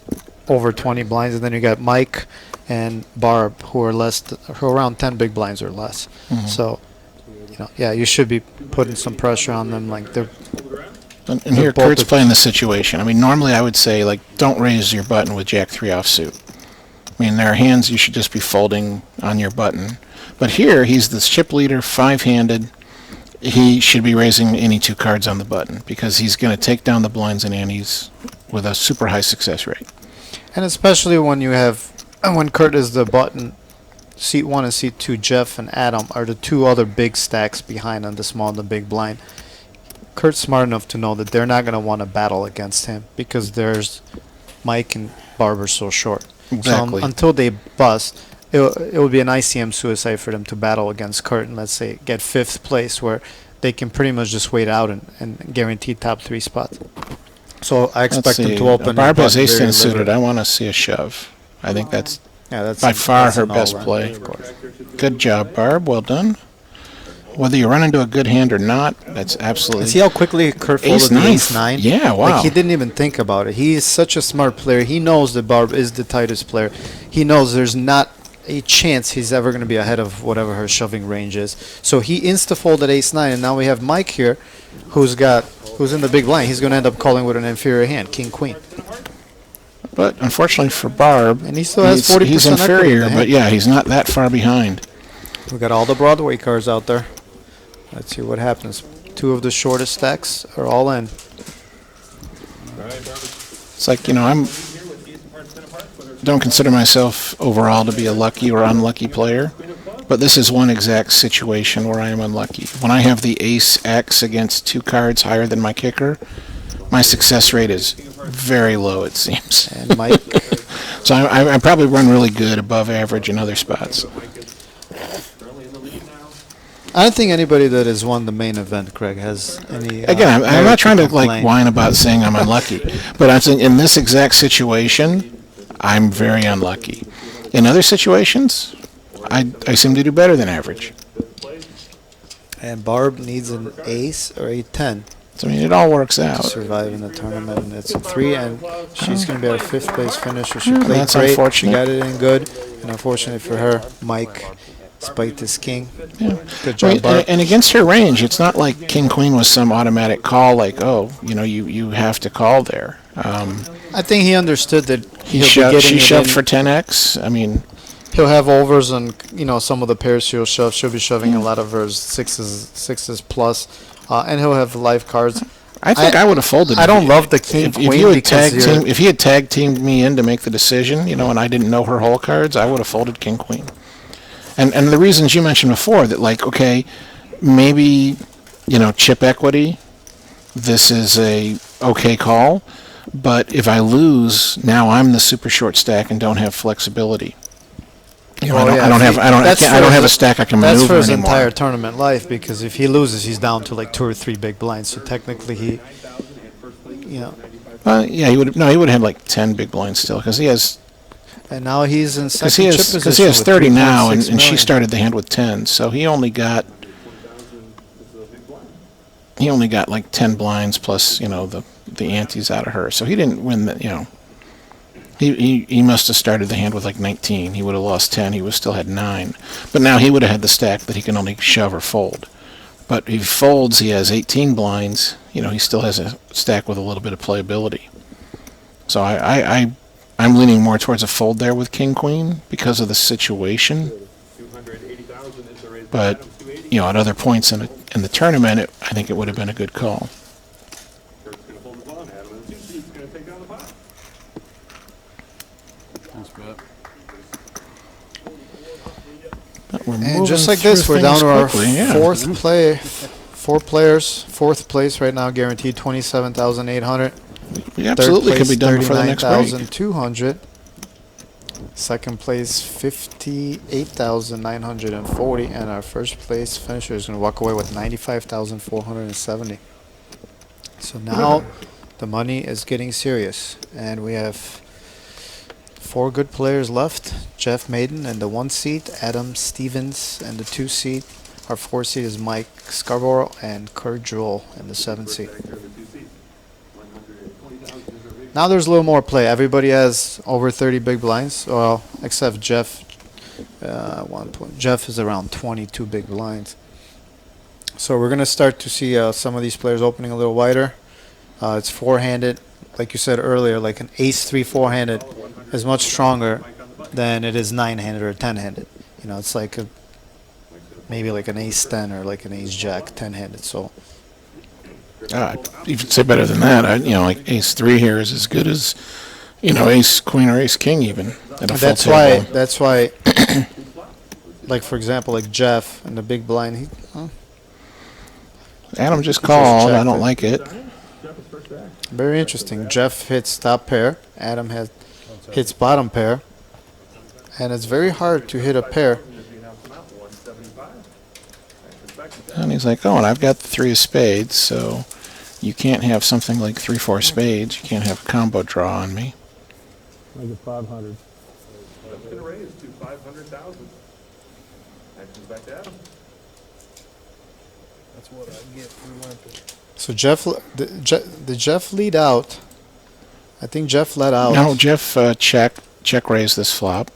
over 20 blinds, and then you got Mike and Barb who are who are around 10 big blinds or less. So, you know, yeah, you should be putting some pressure on them. Like they're. And here, both Kurt's of- playing the situation. I mean, normally I would say, like, don't raise your button with Jack-3 offsuit. I mean, there are hands you should just be folding on your button. But here, he's the chip leader, 5-handed. He should be raising any 2 cards on the button because he's going to take down the blinds and antes with a super high success rate. And especially when you have, when Kurt is the button, seat 1 and seat 2, Jeff and Adam are the 2 other big stacks behind on the small and the big blind. Kurt's smart enough to know that they're not going to want to battle against him because there's Mike and Barber so short. Exactly. So until they bust, it would be an ICM suicide for them to battle against Kurt and, let's say, get 5th place where they can pretty much just wait out and guarantee top 3 spots. So I expect them to open. Barb has button ace very 10 suited. limited. I want to see a shove. I think that's That's by far her an best all-round, play. of course. Good job, Barb. Well done. Whether you run into a good hand or not, that's absolutely... And see how quickly Kurt folded Ace the nine. ace 9? Yeah, wow. Like, he didn't even think about it. He is such a smart player. He knows that Barb is the tightest player. He knows there's not a chance he's ever going to be ahead of whatever her shoving range is. So he insta-folded ace 9, and now we have Mike here, who's in the big blind. He's going to end up calling with an inferior hand, king queen. But unfortunately for Barb, And he still has 40% he's equity in the inferior, hand. but yeah, he's not that far behind. We got all the Broadway cards out there. Let's see what happens. 2 of the shortest stacks are all in. It's like, you know, don't consider myself overall to be a lucky or unlucky player, but this is one exact situation where I am unlucky. When I have the ace X against 2 cards higher than my kicker, my success rate is very low, it seems. And Mike, So I probably run really good, above average in other spots. I don't think anybody that has won the main event, Craig, has any. Again, I'm merit not trying to like complain. whine about saying I'm unlucky, but I'm saying in this exact situation, I'm very unlucky. In other situations, I seem to do better than average. And Barb needs an ace or a 10 So I mean, it all works to out. survive in the tournament, and it's a 3, and she's going to be at a 5th place finish. So she played That's great. She unfortunate. got it in good, and unfortunately for her, Mike spiked his king. Yeah. Good I job, mean, Barb. and against her range, it's not like King Queen was some automatic call. Like, oh, you know, you have to call there. I think he understood that She he'll be getting she it shoved in. for 10x. I mean, He'll have overs on, you know, some of the pairs she'll shove. She'll be shoving a lot of hers sixes plus, and he'll have live cards. I think I would have folded. I if don't you- love the king if queen you had because if he had tag teamed me in to make the decision, you know, and I didn't know her whole cards, I would have folded King Queen. And the reasons you mentioned before, that like, okay, maybe, you know, chip equity, this is a okay call, but if I lose, now I'm the super short stack and don't have flexibility. You know, Oh, yeah, I don't if have he- I don't that's I for don't have a his- stack I can that's maneuver for his anymore. entire tournament life, because if he loses, he's down to like 2 or 3 big blinds. So technically, he, you know, Yeah, he would have had like 10 big blinds still, because he has and now he's in second Because he chip has, position. because he has with 30 now, 3.6 and she million. started the hand with 10, so he only got like 10 blinds plus, you know, the antes out of her. So he didn't win the, you know, he must have started the hand with like 19. He would have lost 10. He would still had 9. But now he would have had the stack that he can only shove or fold. But if he folds, he has 18 blinds. You know, he still has a stack with a little bit of playability. So I'm leaning more towards a fold there with King Queen because of the situation. But, you know, at other points in the tournament, I think it would have been a good call. But we're And moving just like this, through we're down things to our quickly, yeah. fourth place right now, guaranteed 27,800. We absolutely could be done before the next break. 39,200. Second place, 58,940, and our first place finisher is going to walk away with 95,470. So now the money is getting serious, and we have 4 good players left. Jeff Maiden in the 1 seat, Adam Stevens in the 2 seat. Our 4 seat is Mike Scarborough and Kurt Jewell in the 7 seat. Now there's a little more play. Everybody has over 30 big blinds, well, except Jeff. Jeff is around 22 big blinds. So we're gonna start to see some of these players opening a little wider. It's four-handed, like you said earlier, like an ace-3 four-handed is much stronger than it is 9-handed or 10-handed. You know, it's like maybe like an ace-10 or like an ace-jack 10-handed. So. You could say better than that. Like ace-3 here is as good as, ace-queen or ace-king even. At a full table. That's why, like for example, like Jeff in the big blind, Adam just called. I don't like it. very interesting. Jeff hits top pair. Adam hits bottom pair, and it's very hard to hit a pair. And he's like, oh, and I've got the 3 of spades, so you can't have something like 3-4 spades. You can't have a combo draw on me. Like a 500. That's going to raise to 500,000. Action's back to Adam. That's what I get for limping. So did Jeff lead out? I think Jeff let out. No, Jeff check raised this flop.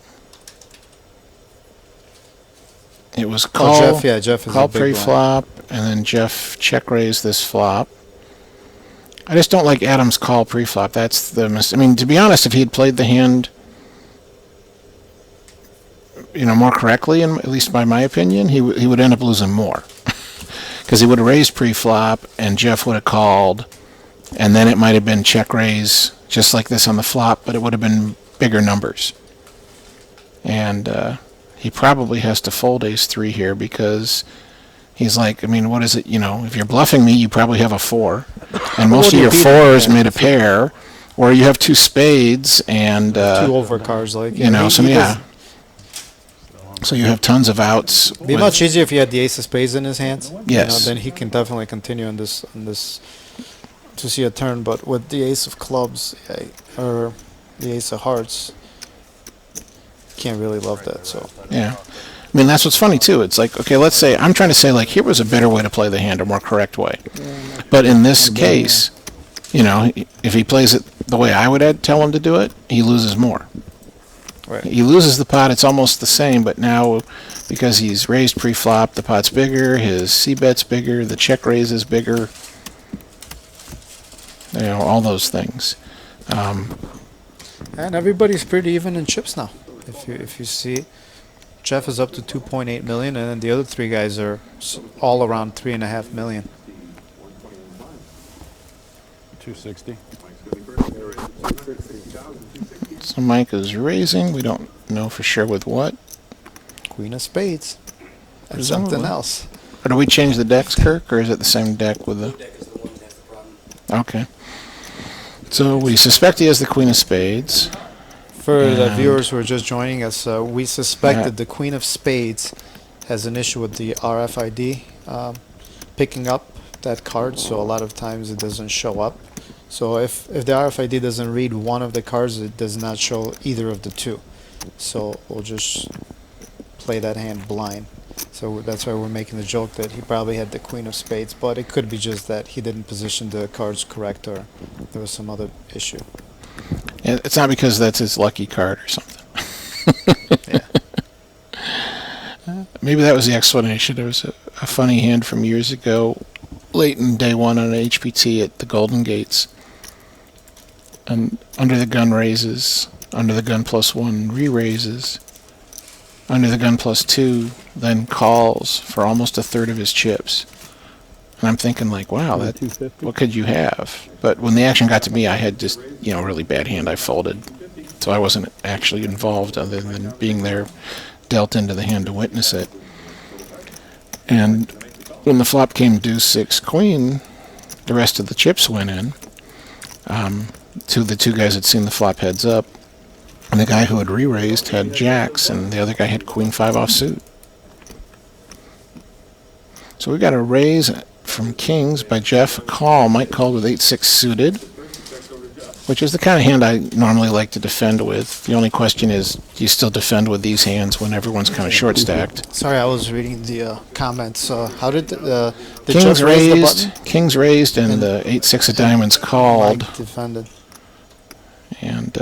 It was call, Jeff, yeah, Jeff is call a big pre-flop, and then Jeff check raised this flop. I just don't like Adam's call pre-flop. That's the I mean, to be honest, if he had played the hand, more correctly, and at least by my opinion, he would end up losing more. Because he would have raised pre-flop, and Jeff would have called, and then it might have been check raise, just like this on the flop, but it would have been bigger numbers. And he probably has to fold ace-3 here because he's like, I mean, what is it? If you're bluffing me, you probably have a 4. And most of your 4s made a pair, or you have 2 spades and... 2 overcards, like... so yeah. So you have tons of outs. It'd be much easier if he had the ace of spades in his hands. Yes. Then he can definitely continue on this to see a turn. But with the ace of clubs or the ace of hearts, can't really love that. So yeah, I mean that's what's funny too. It's like, okay, let's say I'm trying to say like here was a better way to play the hand, a more correct way. But in this case, if he plays it the way I would tell him to do it, he loses more. right. He loses the pot. It's almost the same, but now because he's raised pre-flop, the pot's bigger, his c-bet's bigger, the check raise is bigger. All those things. And everybody's pretty even in chips now. If you see, Jeff is up to 2.8 million, and then the other 3 guys are all around 3.5 million. 260. So Mike is raising. We don't know for sure with what. Queen of spades. And Presumably. something else. Or do we change the decks, Kirk, or is it the same deck with the... Deck is the one that has the problem. Okay. So we suspect he has the queen of spades. For the And- viewers who are just joining us, we suspected the Queen of Spades has an issue with the RFID picking up that card, so a lot of times it doesn't show up. So if the RFID doesn't read one of the cards, it does not show either of the 2. So we'll just play that hand blind. So that's why we're making the joke that he probably had the Queen of Spades, but it could be just that he didn't position the cards correct or there was some other issue. It's not because that's his lucky card or something. Yeah. Maybe that was the explanation. There was a funny hand from years ago, late in day 1 on an HPT at the Golden Gates. And under the gun raises, under the gun +1 re-raises, under the gun +2 then calls for almost a third of his chips. And I'm thinking like, wow, that 250. what could you have? But when the action got to me, I had just, a really bad hand. I folded. So I wasn't actually involved other than being there dealt into the hand to witness it. And when the flop came deuce 6 queen, the rest of the chips went in. The two guys had seen the flop heads up, and the guy who had re-raised had jacks, and the other guy had queen 5 offsuit. So we got a raise from kings by Jeff. A call. Mike called with 8-6 suited, which is the kind of hand I normally like to defend with. The only question is, do you still defend with these hands when everyone's kind of short stacked? Sorry, I was reading the comments. How did the Kings Jeff raise the raised, button? kings raised, and the 8-6 of diamonds called. Mike defended. And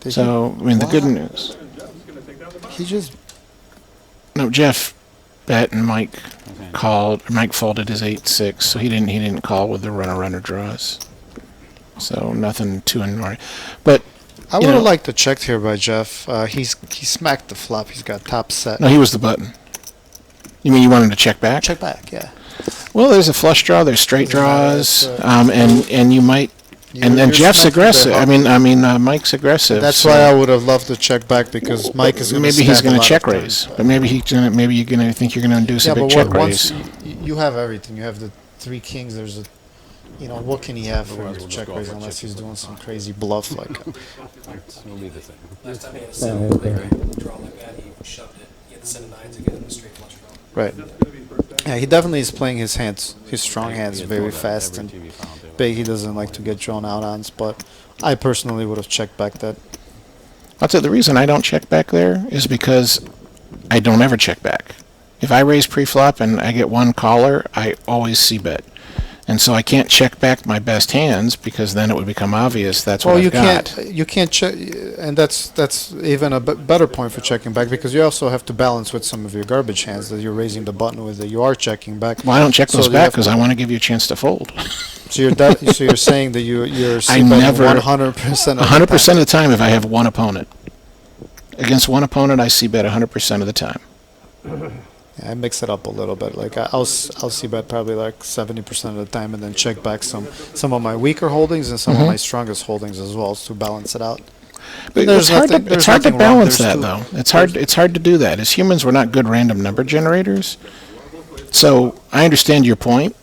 Did so, I mean, the good news. he just No, Jeff bet and Mike called. Mike folded his 8-6, so he didn't call with the runner draws. So nothing too annoying. But I you would know- have liked to check here by Jeff. He smacked the flop. He's got top set. no, he was the button. You mean you wanted to check back? Check back, yeah. Well, there's a flush draw. There's straight draws, and you might. You- And then you're Jeff's smoking aggressive. the- I mean, Mike's aggressive. That's so why I would have loved to check back because Mike is going to. maybe he's going to check raise, but maybe you're going to think you're going to induce Yeah, a big but check once raise. you have everything, you have the 3 kings. There's a, what can he have for Otherwise, you to we'll just check go raise for unless chips he's and doing stuff. some crazy bluff like. It'll be the same. Last time he had a 7 play, right? Draw like that, he shoved it. He had the 7 9s again and a straight flush draw. Right. Yeah, he definitely is playing his hands, his strong hands, very fast and big. He doesn't like to get drawn out on, but I personally would have checked back that. I'll tell you, the reason I don't check back there is because I don't ever check back. If I raise pre-flop and I get one caller, I always c-bet. And so I can't check back my best hands because then it would become obvious that's what Well, I've you got. can't check, and that's even a better point for checking back because you also have to balance with some of your garbage hands that you're raising the button with that you are checking back. Well, I don't check So those you back have- because I want to give you a chance to fold. So you're saying that you're I c-betting never- 100% of the 100% time. of the time if I have one opponent. Against one opponent, I c-bet 100% of the time. Yeah, I mix it up a little bit. Like I'll c-bet probably like 70% of the time, and then check back some of my weaker holdings and some of my strongest holdings as well to balance it out. But There's it's hard nothing- to there's balance nothing wrong. that There's though. It's hard to do that. As humans, we're not good random number generators. So I understand your point,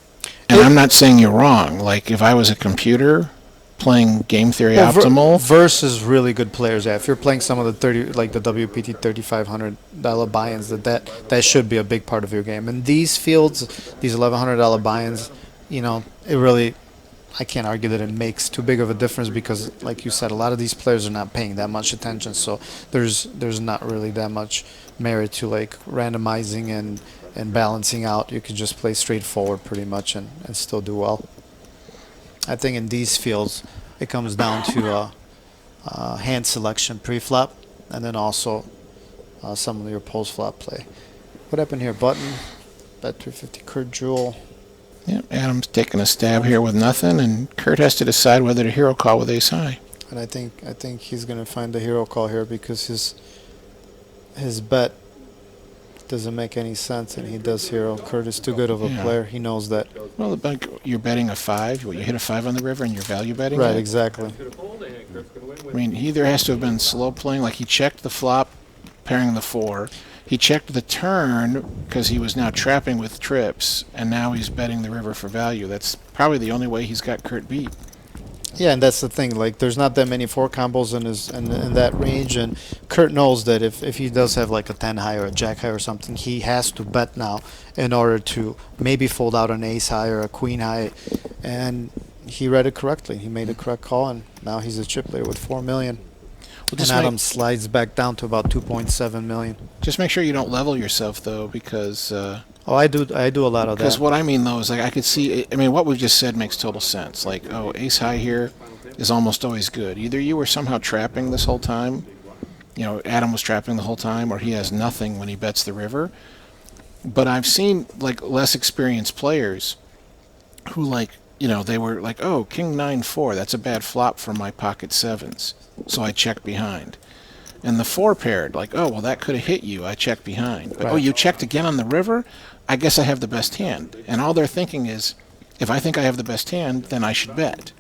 and I'm not saying you're wrong. Like if I was a computer playing game theory optimal, versus really good players. Yeah, if you're playing some of the 30, like the WPT $3,500 buy-ins, that should be a big part of your game. And these fields, these $1,100 buy-ins, it really, I can't argue that it makes too big of a difference because, like you said, a lot of these players are not paying that much attention. So there's not really that much merit to like randomizing and balancing out. You can just play straightforward pretty much and still do well. I think in these fields, it comes down to hand selection pre-flop, and then also some of your post-flop play. What happened here? Button, bet 350, Kurt Jewel. yeah, Adam's taking a stab here with nothing, and Kurt has to decide whether to hero call with ace high. And I think he's gonna find the hero call here because his bet doesn't make any sense, and he does hero. Kurt is too good of a Yeah. player. He knows that. Well, you're betting a 5. You hit a 5 on the river, and you're value betting Right, it? exactly. I mean, he either has to have been slow playing, like he checked the flop, pairing the 4. He checked the turn because he was now trapping with trips, and now he's betting the river for value. That's probably the only way he's got Kurt beat. Yeah, and that's the thing. Like, there's not that many 4 combos in that range, and Kurt knows that if he does have like a 10 high or a jack high or something, he has to bet now in order to maybe fold out an ace high or a queen high, and he read it correctly. He made a correct call, and now he's a chip player with 4 million. Well, And Adam slides back down to about 2.7 million. just make sure you don't level yourself, though, because Oh, I do a lot of because that. what I mean, though, is like I could see, I mean, what we've just said makes total sense. Like, oh, ace high here is almost always good. Either you were somehow trapping this whole time, Adam was trapping the whole time, or he has nothing when he bets the river. But I've seen, like, less experienced players who, like, they were like, oh, king 9-4, that's a bad flop for my pocket 7s. So I check behind. And the 4 paired, like, oh, well, that could have hit you. I check behind. But, oh, Right. you checked again on the river? I guess I have the best hand. And all they're thinking is, if I think I have the best hand, then I should bet.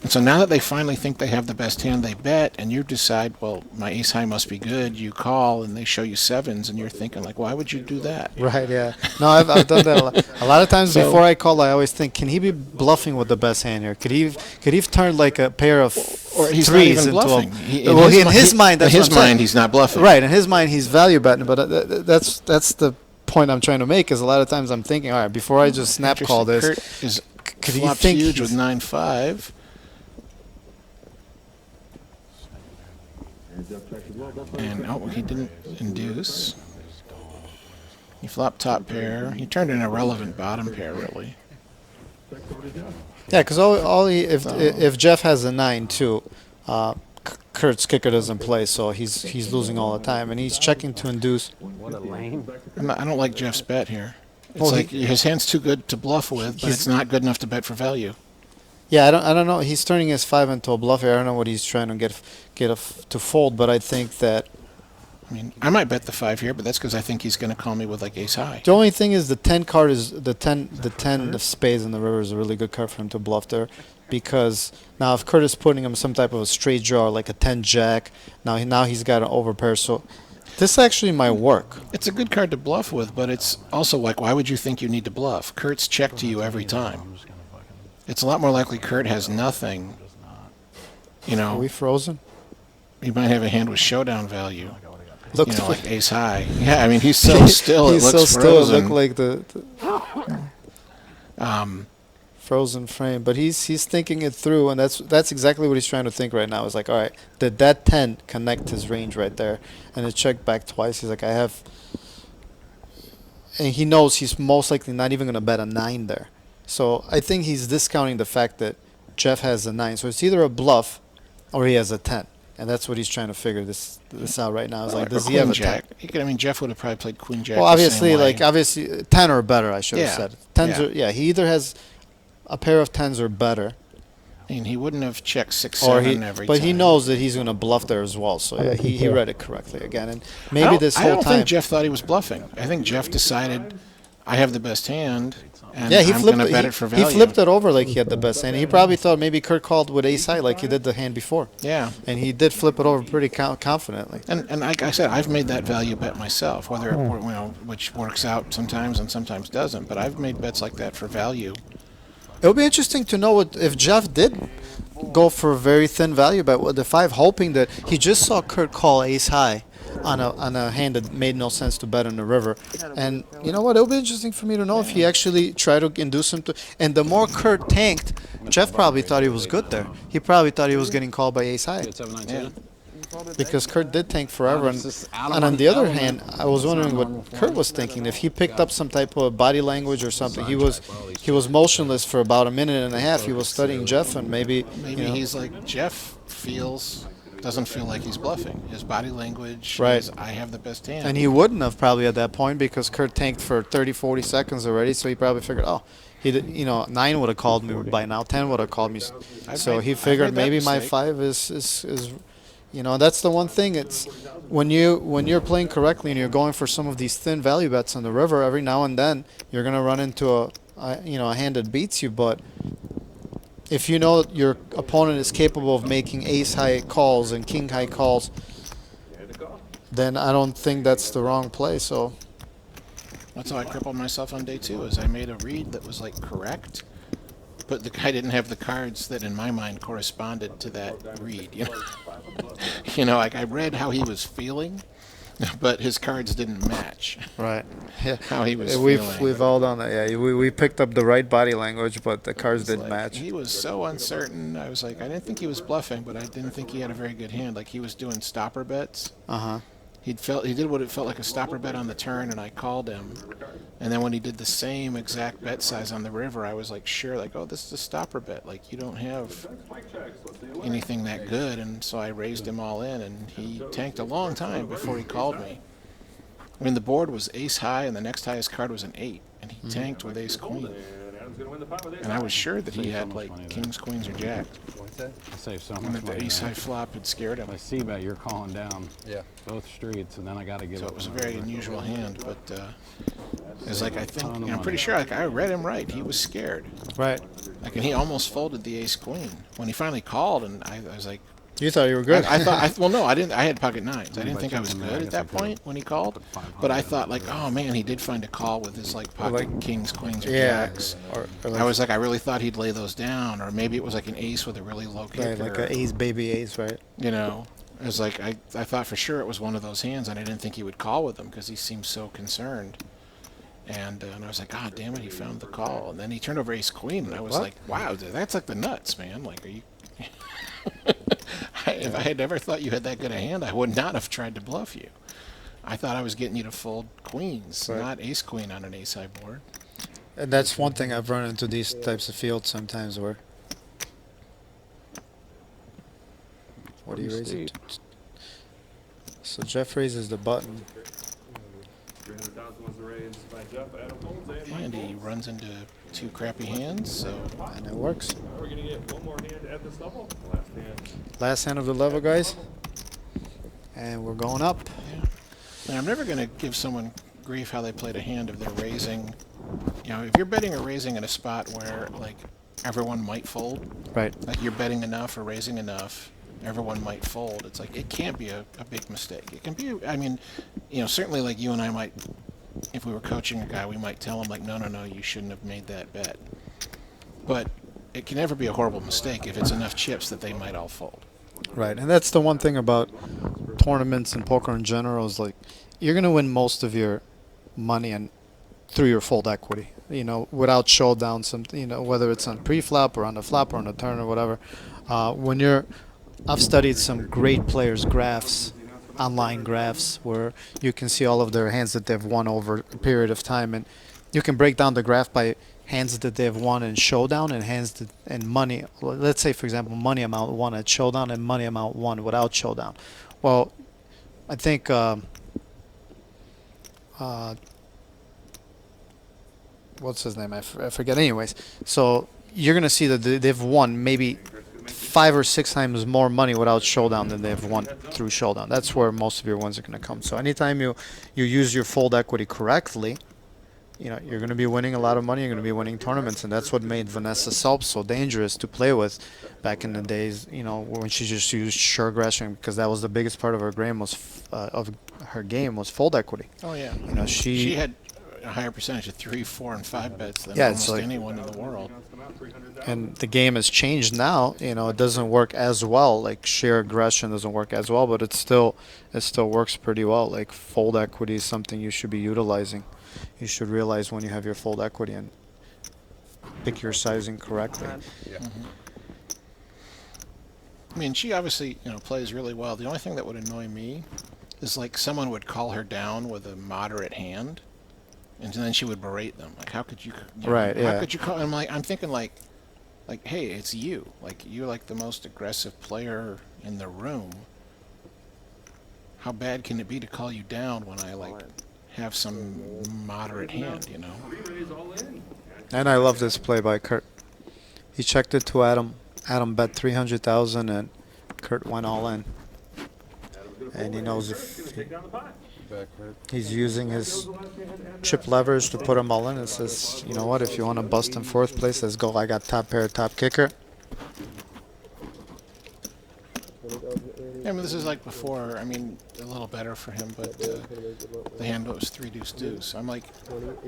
And so now that they finally think they have the best hand, they bet, and you decide, well, my ace high must be good. You call, and they show you sevens, and you're thinking, like, why would you do that? Right, yeah. No, I've done that a lot. A lot of times So- before I call, I always think, can he be bluffing with the best hand here? Could he have turned like a pair of Or he's not threes even into bluffing. a... Well, in his mind, that's in what his I'm saying. mind, he's not bluffing. Right, in his mind, he's value betting, but that's the point I'm trying to make, is a lot of times I'm thinking, all right, before I just snap call this, Kurt is could he flopped think huge he's- with 9-5. And oh, he didn't induce. He flopped top pair. He turned an irrelevant bottom pair, really. Yeah, because if Jeff has a 9-2, Kurt's kicker doesn't play, so he's losing all the time, and he's checking to induce. What a lame. I don't like Jeff's bet here. It's Well, like his hand's too good to bluff with, but it's not good enough to bet for value. Yeah, I don't know. He's turning his 5 into a bluff here. I don't know what he's trying to get to fold, but I think that I mean, I might bet the 5 here, but that's because I think he's going to call me with like ace high. the only thing is the 10 card is the 10 of spades in the river is a really good card for him to bluff there, because now if Kurt is putting him some type of a straight draw like a 10 jack, now he's got an overpair, so this actually might work. It's a good card to bluff with, but it's also like, why would you think you need to bluff? Kurt's check to you every time. It's a lot more likely Kurt has nothing. You Are we know, frozen? he might have a hand with showdown value. Look, You know, like ace high. Yeah, I mean, he's so still. he's it so looks still. It frozen. look like the frozen frame, but he's thinking it through, and that's exactly what he's trying to think right now. Is like, all right, did that 10 connect his range right there? And it checked back twice. He's like, I have, and he knows he's most likely not even going to bet a 9 there. So I think he's discounting the fact that Jeff has a 9. So it's either a bluff or he has a 10, and that's what he's trying to figure this out right now. Is like, Or does he queen have a 10? jack. He could, I mean, Jeff would have probably played queen jack. Well, the same way. obviously 10 or better, I should have Yeah, said. 10s yeah. are, yeah, he either has a pair of 10s or better, I mean, he wouldn't have checked 6, or 7 every but time. he knows that he's going to bluff there as well. So yeah, he read it correctly again, and I maybe don't- this I whole don't time. think Jeff thought he was bluffing. I think Jeff decided, I have the best hand, and Yeah, he I'm flipped going to bet he, it for he value. flipped it over like he had the best hand. He probably thought maybe Kurt called with ace high like he did the hand before, Yeah. and he did flip it over pretty confidently. And like I said, I've made that value bet myself, whether it, which works out sometimes and sometimes doesn't. But I've made bets like that for value. It would be interesting to know if Jeff did go for a very thin value bet with the 5, hoping that he just saw Kurt call ace high on a hand that made no sense to bet on the river. And you know what? It would be interesting for me to know if he actually tried to induce him to. And the more Kurt tanked, Jeff probably thought he was good there. He probably thought he was getting called by ace high. Yeah. Because Kurt did tank forever, and on the other hand, I was wondering what Kurt was thinking. If he picked up some type of body language or something, he was motionless for about a minute and a half. He was studying Jeff, and maybe Maybe you know, he's like, Jeff doesn't feel like he's bluffing. His body language Right. is, I have the best hand. and he wouldn't have probably at that point because Kurt tanked for 30, 40 seconds already. So he probably figured, oh, he did, 9 would have called me by now, 10 would have called me. So he figured made that maybe my mistake. 5 is. That's the one thing. It's when you're playing correctly and you're going for some of these thin value bets on the river. Every now and then you're gonna run into a hand that beats you. But if you know your opponent is capable of making ace high calls and king high calls, then I don't think that's the wrong play. So That's how I crippled myself on day 2, is I made a read that was like correct, but the guy didn't have the cards that in my mind corresponded to that read. Like I read how he was feeling, but his cards didn't match right, yeah. how he was We've feeling. all done that. Yeah, we picked up the right body language, but the cards didn't match. He was so uncertain. I was like, I didn't think he was bluffing, but I didn't think he had a very good hand. Like he was doing stopper bets. Uh-huh. He did what it felt like a stopper bet on the turn, and I called him. And then when he did the same exact bet size on the river, I was like, sure, like, oh, this is a stopper bet. Like, you don't have anything that good. And so I raised him all in, and he tanked a long time before he called me. I mean, the board was ace high, and the next highest card was an 8, and he tanked with ace queen. And I was sure that he had like kings, queens, or jack. said? I saved so And much that the money. ace high man. flop had scared him. I see bet you're calling down Yeah. both streets, and then I got to give So up. it was a my very river. unusual hand, but it's like I think Ton of I'm pretty money. sure like I read him right. He was scared. Right. Like, and he almost folded the ace queen when he finally called, and I was like, You thought you were good. I thought, well, no, I didn't. I had pocket nines. I didn't But think I was chicken, man, good I at guess that I could've point when he called. put 500 But I on thought it. like, oh man, he did find a call with his like pocket like- kings, queens, or Yeah. jacks. Or like, I was like, I really thought he'd lay those down, or maybe it was like an ace with a really low kicker. right, like an ace, baby ace, right? You know, it was like I thought for sure it was one of those hands, and I didn't think he would call with them because he seemed so concerned. And I was like, God damn it, he found the call. And then he turned over ace queen, and I was What? like, wow, that's like the nuts, man. Like, are you? If I had ever thought you had that good a hand, I would not have tried to bluff you. I thought I was getting you to fold queens, Right. not ace queen on an ace high board. And that's one thing I've run into these types of fields sometimes where. What do you Pretty raise it? steep. to? So Jeff raises the button. 300,000 was the raise by Jeff. Adam folds and Mike And he folds. runs into two crappy hands, so And it works. We're going to get one more hand at this level. Last hand. Last hand of the level, guys. And we're going up. now, I'm never going to give someone grief how they played a hand if they're raising. You know, if you're betting or raising in a spot where like everyone might fold, Right. like you're betting enough or raising enough, everyone might fold. It's like it can't be a big mistake. It can be. I mean, you know, certainly like you and I might, if we were coaching a guy, we might tell him like, no, you shouldn't have made that bet. But it can never be a horrible mistake if it's enough chips that they might all fold. Right. And that's the one thing about tournaments and poker in general is like you're going to win most of your money and through your fold equity, you know, without showdown, something, you know, whether it's on pre-flop or on the flop or on the turn or whatever. I've studied some great players' graphs, online graphs, where you can see all of their hands that they've won over a period of time, and you can break down the graph by hands that they've won in showdown and hands that, and money. Let's say, for example, money amount won at showdown and money amount won without showdown. Well, I think what's his name? I forget. Anyways, so you're gonna see that they've won maybe 5 or 6 times more money without showdown than they've won through showdown. That's where most of your wins are gonna come. So anytime you use your fold equity correctly, you know you're gonna be winning a lot of money. You're gonna be winning tournaments, and that's what made Vanessa Selp so dangerous to play with back in the days. You know, when she just used sure aggression, because that was the biggest part of her game was was fold equity. Oh yeah. You know, She had a higher percentage of 3, 4, and 5 bets than Yeah, it's almost like- anyone in the world. And the game has changed now. You know, it doesn't work as well. Like sheer aggression doesn't work as well, but it still works pretty well. Like fold equity is something you should be utilizing. You should realize when you have your fold equity and pick your sizing correctly. Yeah. I mean, she obviously, you know, plays really well. The only thing that would annoy me is like someone would call her down with a moderate hand, and then she would berate them. Like, how could you? You know, Right, How yeah. could you call? I'm thinking like, hey, it's you. Like, you're like the most aggressive player in the room. How bad can it be to call you down when I like have some moderate hand? You know. Re-raise all in. And I love this play by Kurt. He checked it to Adam. Adam bet 300,000 and Kurt went all in. And he knows if Take down the pot. he's using his chip leverage to put him all in. It says, you know what, if you want to bust in 4th place, let's go. I got top pair, top kicker. Yeah, I mean, this is like before. I mean, a little better for him, but the hand was 3 deuce deuce. I'm like,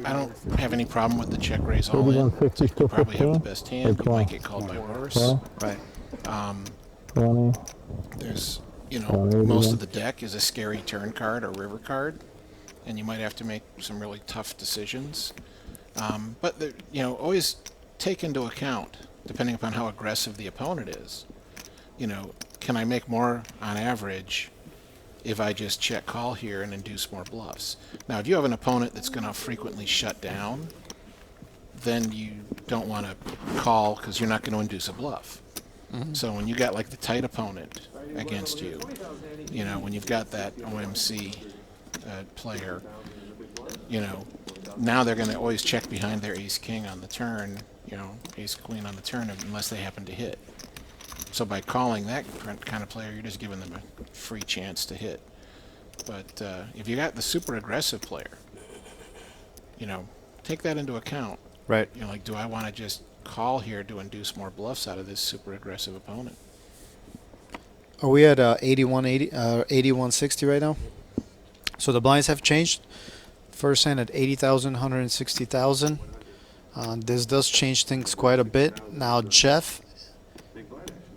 I don't have any problem with the check raise all in. 3150 You still probably have the 15. best hand. You might get called by worse. Right. 20. There's, you know, Oh, there you most go. of the deck is a scary turn card or river card, and you might have to make some really tough decisions. But you know, always take into account, depending upon how aggressive the opponent is. You know, can I make more on average if I just check call here and induce more bluffs? Now, if you have an opponent that's going to frequently shut down, then you don't want to call because you're not going to induce a bluff. So when you got like the tight opponent against you, you know, when you've got that OMC player, you know, now they're going to always check behind their ace king on the turn, you know, ace queen on the turn unless they happen to hit. So by calling that kind of player, you're just giving them a free chance to hit. But if you got the super aggressive player, you know, take that into account. Right. You know, like, do I want to just call here to induce more bluffs out of this super aggressive opponent? Are we at 8160 right now? So the blinds have changed. First hand at 80,000, 160,000. This does change things quite a bit. Now Jeff,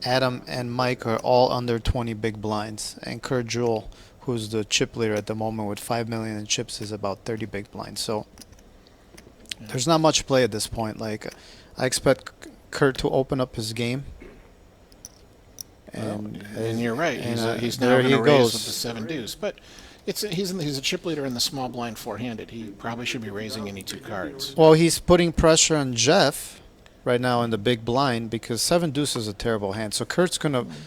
Adam, and Mike are all under 20 big blinds, and Kurt Jewell, who's the chip leader at the moment with 5 million in chips, is about 30 big blinds. So there's not much play at this point. Like, I expect Kurt to open up his game. And you're right. He's now there going he to raise goes. with the 7 deuce. But he's a chip leader in the small blind four-handed. He probably should be raising any 2 cards. Well, he's putting pressure on Jeff right now in the big blind because 7 deuce is a terrible hand. So Kurt's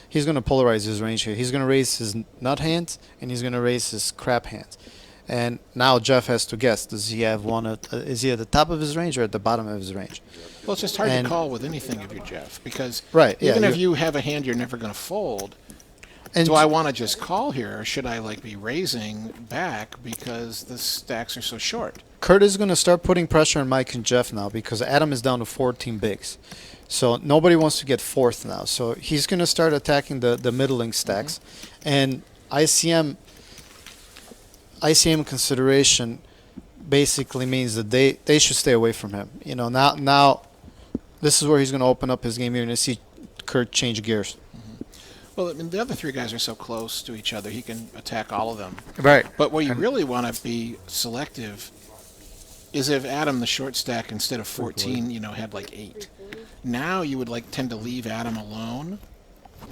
he's gonna polarize his range here. He's gonna raise his nut hands and he's gonna raise his crap hands. And now Jeff has to guess: does he have one? Is he at the top of his range or at the bottom of his range? Well, it's just hard to call with anything if you're Jeff, because Right, yeah, even if you have a hand you're never going to fold, And do I want to just call here, or should I like be raising back because the stacks are so short? Kurt is gonna start putting pressure on Mike and Jeff now because Adam is down to 14 bigs. So nobody wants to get fourth now. So he's gonna start attacking the middling stacks, and ICM consideration basically means that they should stay away from him. You know, now this is where he's going to open up his game. You're going to see Kurt change gears. Well, I mean, the other 3 guys are so close to each other, he can attack all of them. Right. But where you really want to be selective is if Adam, the short stack, instead of 14, you know, had like 8. Now you would like tend to leave Adam alone,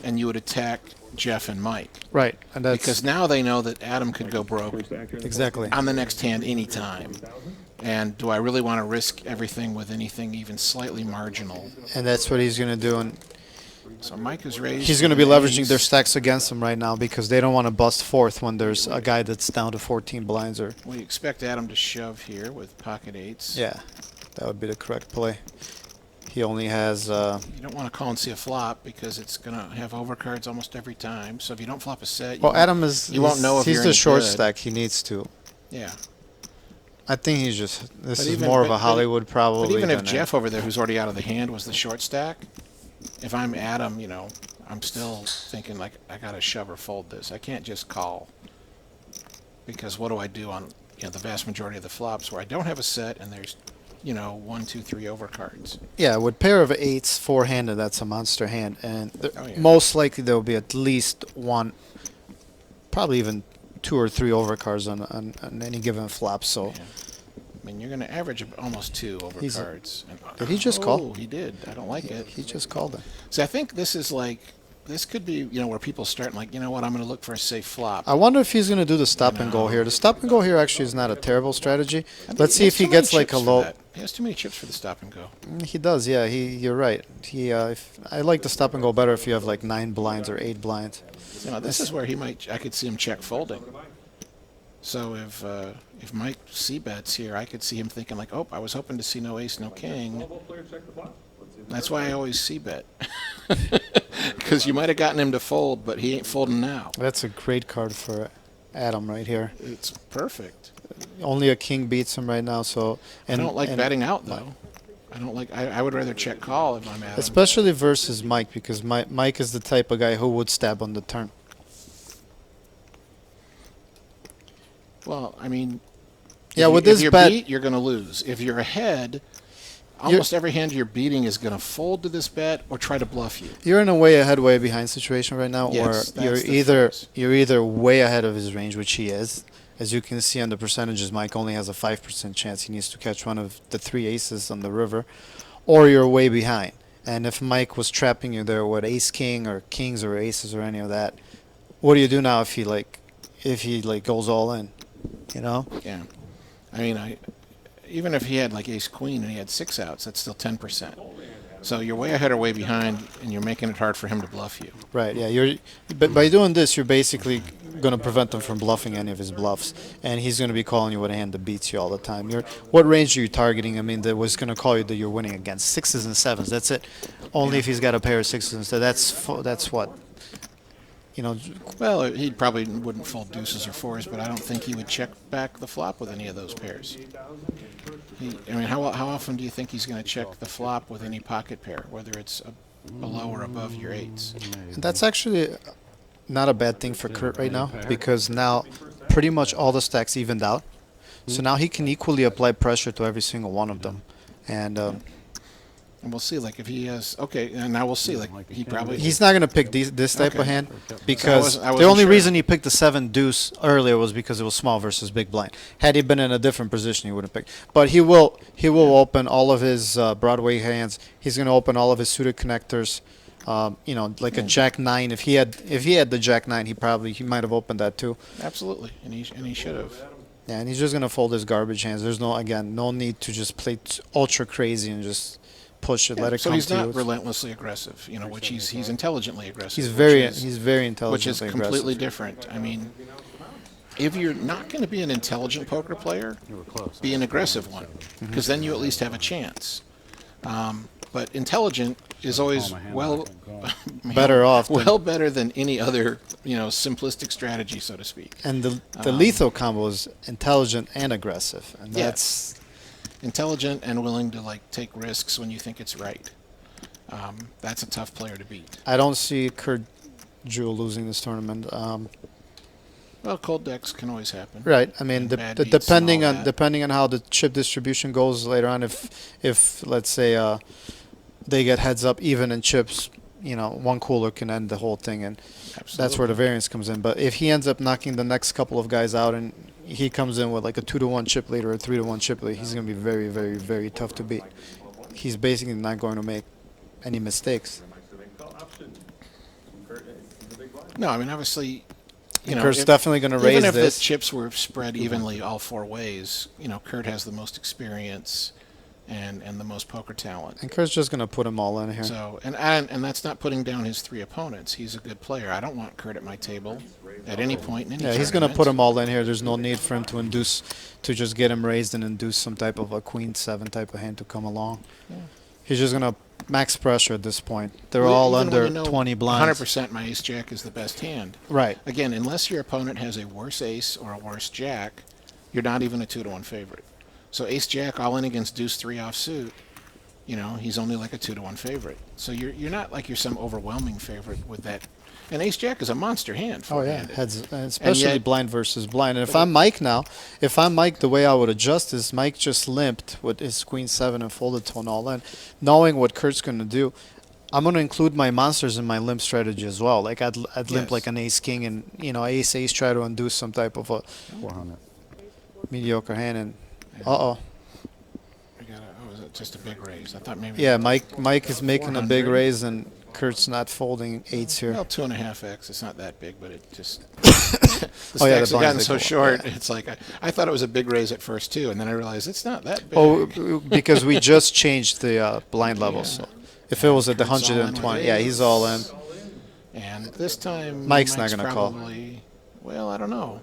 and you would attack Jeff and Mike. Right. And that's Because now they know that Adam could go broke exactly. on the next hand anytime. And do I really want to risk everything with anything even slightly marginal? And that's what he's going to do. And So Mike is raised. he's going to be with leveraging ace. their stacks against him right now because they don't want to bust fourth when there's a guy that's down to 14 blinds. Or We expect Adam to shove here with pocket 8s. yeah, that would be the correct play. He only has You don't want to call and see a flop because it's going to have overcards almost every time. So if you don't flop a set, well, Adam is you won't know if he's you're the any short good. stack. He needs to. Yeah. I think he's just this But is even- more of but- a Hollywood probably. But even if than Jeff over there, who's already out of the hand, was the short stack, if I'm Adam, you know, I'm still thinking like I got to shove or fold this. I can't just call because what do I do on the vast majority of the flops where I don't have a set and there's 1, 2, 3 overcards. Yeah, with pair of 8s, four-handed, that's a monster hand, and Oh, yeah. most likely there will be at least one, probably even 2 or 3 overcards on any given flop. So Yeah. I mean, you're going to average almost 2 He's a- overcards. Did he just call? Oh, he did. I don't like it. he just called it. So I think this is like, this could be, where people start like, you know what, I'm going to look for a safe flop. I wonder if he's going to do the stop and go here. The stop and go here actually is not a terrible strategy. Let's see if he gets like a low. He has too many chips for the stop and go. He does, yeah. You're right. I like the stop and go better if you have like 9 blinds or 8 blinds. This is where I could see him check folding. So if Mike c-bets here, I could see him thinking like, oh, I was hoping to see no ace, no king. That's why I always c-bet. Because you might have gotten him to fold, but he ain't folding now. That's a great card for Adam right here. It's perfect. Only a king beats him right now, so. I don't like betting out, though. I don't like. I would rather check call if I'm Adam. Especially versus Mike, because Mike is the type of guy who would stab on the turn. Well, I mean, Yeah, with if this you're bet, beat, you're going to lose. If you're ahead, almost every hand you're beating is going to fold to this bet or try to bluff you. you're in a way ahead, way behind situation right now, Yes, where that's the phrase. you're either way ahead of his range, which he is. As you can see on the percentages, Mike only has a 5% chance. He needs to catch one of the 3 aces on the river, or you're way behind. And if Mike was trapping you there with ace king or kings or aces or any of that, what do you do now if he goes all in? You know? Yeah. I mean, even if he had like ace queen and he had 6 outs, that's still 10%. So you're way ahead or way behind, and you're making it hard for him to bluff you. Right, yeah. But by doing this, you're basically going to prevent him from bluffing any of his bluffs, and he's going to be calling you with a hand that beats you all the time. What range are you targeting? I mean, that was going to call you that you're winning against? Sixes and sevens. That's it. Only if he's got a pair of sixes instead. That's what. You know, Well, he probably wouldn't fold deuces or fours, but I don't think he would check back the flop with any of those pairs. I mean, how often do you think he's going to check the flop with any pocket pair, whether it's below or above your eights? that's actually not a bad thing for Kurt right now, because now pretty much all the stacks evened out. So now he can equally apply pressure to every single one of them. And And we'll see, like, if he has, okay, and now we'll see, like, he probably... he's not going to pick this type of Okay. hand, because I wasn't the only sure. reason he picked the 7 deuce earlier was because it was small versus big blind. Had he been in a different position, he would have picked. But he will open all of his Broadway hands. He's going to open all of his suited connectors. You know, like a Jack 9. If he had the Jack 9, he might have opened that too. Absolutely, and he should have. Yeah, and he's just going to fold his garbage hands. There's no need to just play ultra crazy and just push it, let it So come he's to you. not relentlessly aggressive, you know, which he's intelligently aggressive. He's which very is intelligently completely aggressive. different. I mean, if you're not going to be an intelligent poker player, be an aggressive one, because then you at least have a chance. But intelligent is always Better off than- well better than any other, you know, simplistic strategy, so to speak. And the lethal combo is intelligent and aggressive, and Yeah. that's Intelligent and willing to, like, take risks when you think it's right. That's a tough player to beat. I don't see Kurt Jewell losing this tournament. Well, cold decks can always happen. Right. I mean, Bad beats and depending all on that. depending on how the chip distribution goes later on, if let's say they get heads up even in chips, you know, one cooler can end the whole thing, and that's where the variance comes in. But if he ends up knocking the next couple of guys out and he comes in with like a 2-to-1 chip lead or a 3-to-1 chip lead, he's going to be very, very, very tough to beat. He's basically not going to make any mistakes. No, I mean, obviously, you know, Kurt's definitely going to raise even if this. the chips were spread evenly all four ways, you know, Kurt has the most experience and the most poker talent. And Kurt's just going to put them all in here. So, and that's not putting down his three opponents. He's a good player. I don't want Kurt at my table at any point in any Yeah, he's going to tournament. put them all in here. There's no need for him to just get him raised and induce some type of a queen 7 type of hand to come along. Yeah. He's just going to max pressure at this point. They're Well, all even when under you know 20 blinds. 100% my ace jack is the best hand. Right. Again, unless your opponent has a worse ace or a worse jack, you're not even a 2-to-1 favorite. So ace jack all in against deuce 3 offsuit, you know, he's only like a 2-to-1 favorite. So you're not like you're some overwhelming favorite with that. And ace jack is a monster hand. Oh yeah, four-handed. heads, and especially yet- blind versus blind. And if I'm Mike now, the way I would adjust is Mike just limped with his queen 7 and folded to an all in, knowing what Kurt's going to do. I'm going to include my monsters in my limp strategy as well. Like I'd limp Yes. like an ace king and ace try to induce some type of a 400. mediocre hand and Is it just a big raise? I thought maybe. yeah, Mike is making a big 400. raise and Kurt's not folding eights here. Well, 2.5x. It's not that big, but it just. The stacks Oh, yeah, the have gotten blinds so they go up, short. yeah. It's like I thought it was a big raise at first too, and then I realized it's not that big. Oh, because we just changed the blind levels. So if it was at the Kurt's all in with 120, yeah, he's all in. And this time, Mike's not gonna call. probably, well, I don't know.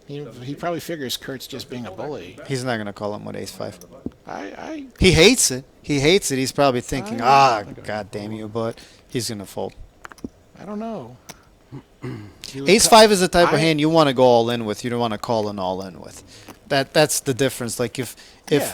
He probably figures Kurt's just being a bully. He's not going to call him with ace 5. I He hates it. He's probably thinking, god damn you, but he's going to fold. don't know. Ace 5 is the type of I- hand you want to go all in with. You don't want to call an all in with. That's the difference. Like if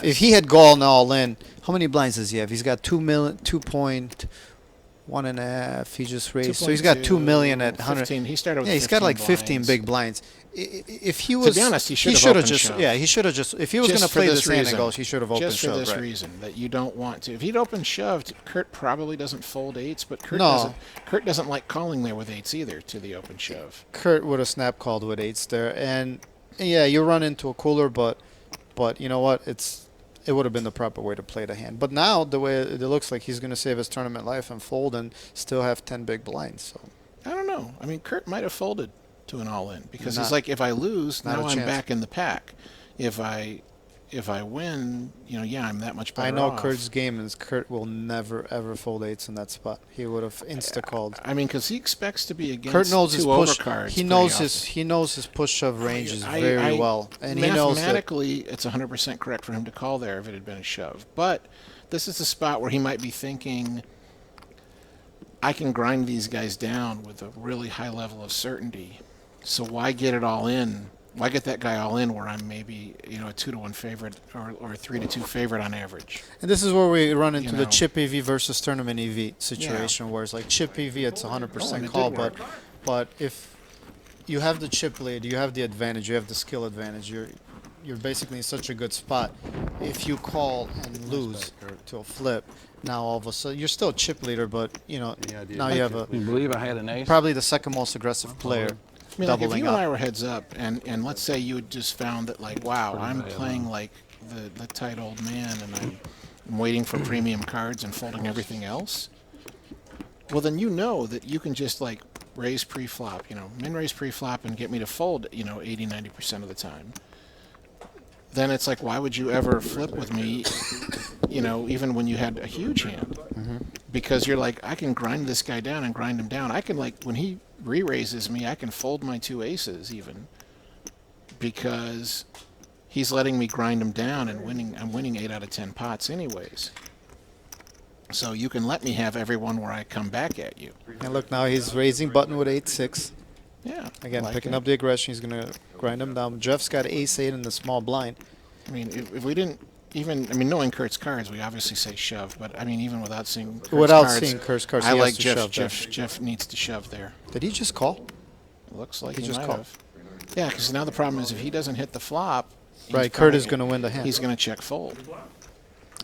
he had gone all in, how many blinds does he have? He's got 2.1.5. He just raised, so he's got 2 million at 100. 15. He started with Yeah, he's got like 15 blinds. big blinds. If he was, be honest, he should have should've opened just, shove. yeah, he should have just. If he was Just going to for play this this hand and reason. go, he should have opened Just for shove, this right? reason that you don't want to. If he'd open shoved, Kurt probably doesn't fold eights, but No. Kurt doesn't like calling there with eights either to the open shove. Kurt would have snap called with eights there, and yeah, you run into a cooler, but you know what? It would have been the proper way to play the hand. But now the way it looks like he's going to save his tournament life and fold and still have 10 big blinds. So I don't know. I mean, Kurt might have folded to an all-in because Not- he's like, if I lose, not now a I'm chance. back in the pack. If if I win, yeah, I'm that much better I know off. Kurt's game is Kurt will never ever fold eights in that spot. He would have insta called. I mean, because he expects to be against Kurt knows his two push. overcards. He pretty knows often. he knows his push shove ranges I- very I- well, and he knows that. Mathematically, it's 100% correct for him to call there if it had been a shove. But this is a spot where he might be thinking, I can grind these guys down with a really high level of certainty. So why get it all in? Why get that guy all in where I'm maybe a 2-to-1 favorite or a 3-to-2 favorite on average? And this is where we run into the know. chip EV versus tournament EV situation, where it's like chip EV, it's 100% call, but if you have the chip lead, you have the advantage, you have the skill advantage, you're basically in such a good spot. If you call and lose to a flip, now all of a sudden you're still a chip leader, but now you have You believe I had an ace? probably the second most aggressive player. I mean, like if doubling you and I up. were heads up, and let's say you had just found that, like, wow, I'm playing like the tight old man, and I'm waiting for premium cards and folding everything else. Well, then that you can just like raise pre-flop, min raise pre-flop and get me to fold, 80-90% of the time. Then it's like, why would you ever flip with me, even when you had a huge hand? Because you're like, I can grind this guy down and grind him down. I can, like, when he re-raises me, I can fold my two aces even, because he's letting me grind him down and winning. I'm winning 8 out of 10 pots anyways. So you can let me have every one where I come back at you. And look, now he's raising button with 8-6. Yeah. Again, like picking it. up the aggression, he's going to grind him down. Jeff's got ace-8 in the small blind. I mean, if we didn't even, knowing Kurt's cards, we obviously say shove, but I mean, even without seeing Kurt's Without cards, seeing Kurt's cards, I he has like to Jeff. shove there. Jeff needs to shove there. Did he just call? Looks like He he just might called. have. Yeah, because now the problem is if he doesn't hit the flop, he's Right, Kurt probably is going to win the hand. He's going to check fold.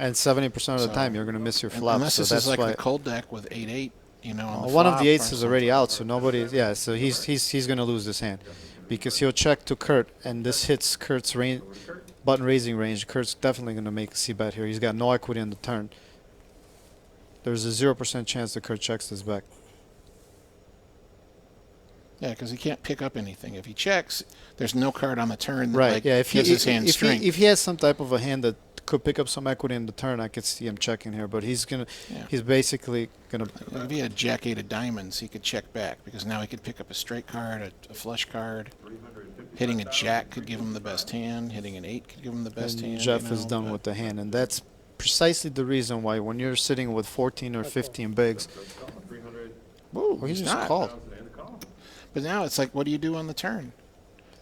And 70% of the So- time, you're going to miss your flop. Unless So this that's is like why the cold deck with 8-8, on the one of flop the eights or is already something. out, so nobody. Yeah, so he's going to lose this hand because he'll check to Kurt, and this hits Kurt's button raising range. Kurt's definitely going to make a c-bet here. He's got no equity on the turn. There's a 0% chance that Kurt checks this back. Yeah, because he can't pick up anything. If he checks, there's no card on the turn that Right. like, Yeah. If gives his hand strength. if he has some type of a hand that could pick up some equity in the turn, I could see him checking here. But he's Yeah. he's basically gonna. If he had Jack-8 of diamonds, he could check back because now he could pick up a straight card, a flush card. Hitting a jack could give him the best hand. Hitting an 8 could give him the best And hand. Jeff is done with the hand, and that's precisely the reason why when you're sitting with 14 or 15 bigs, Whoa, he he's just not. called. But now it's like, what do you do on the turn?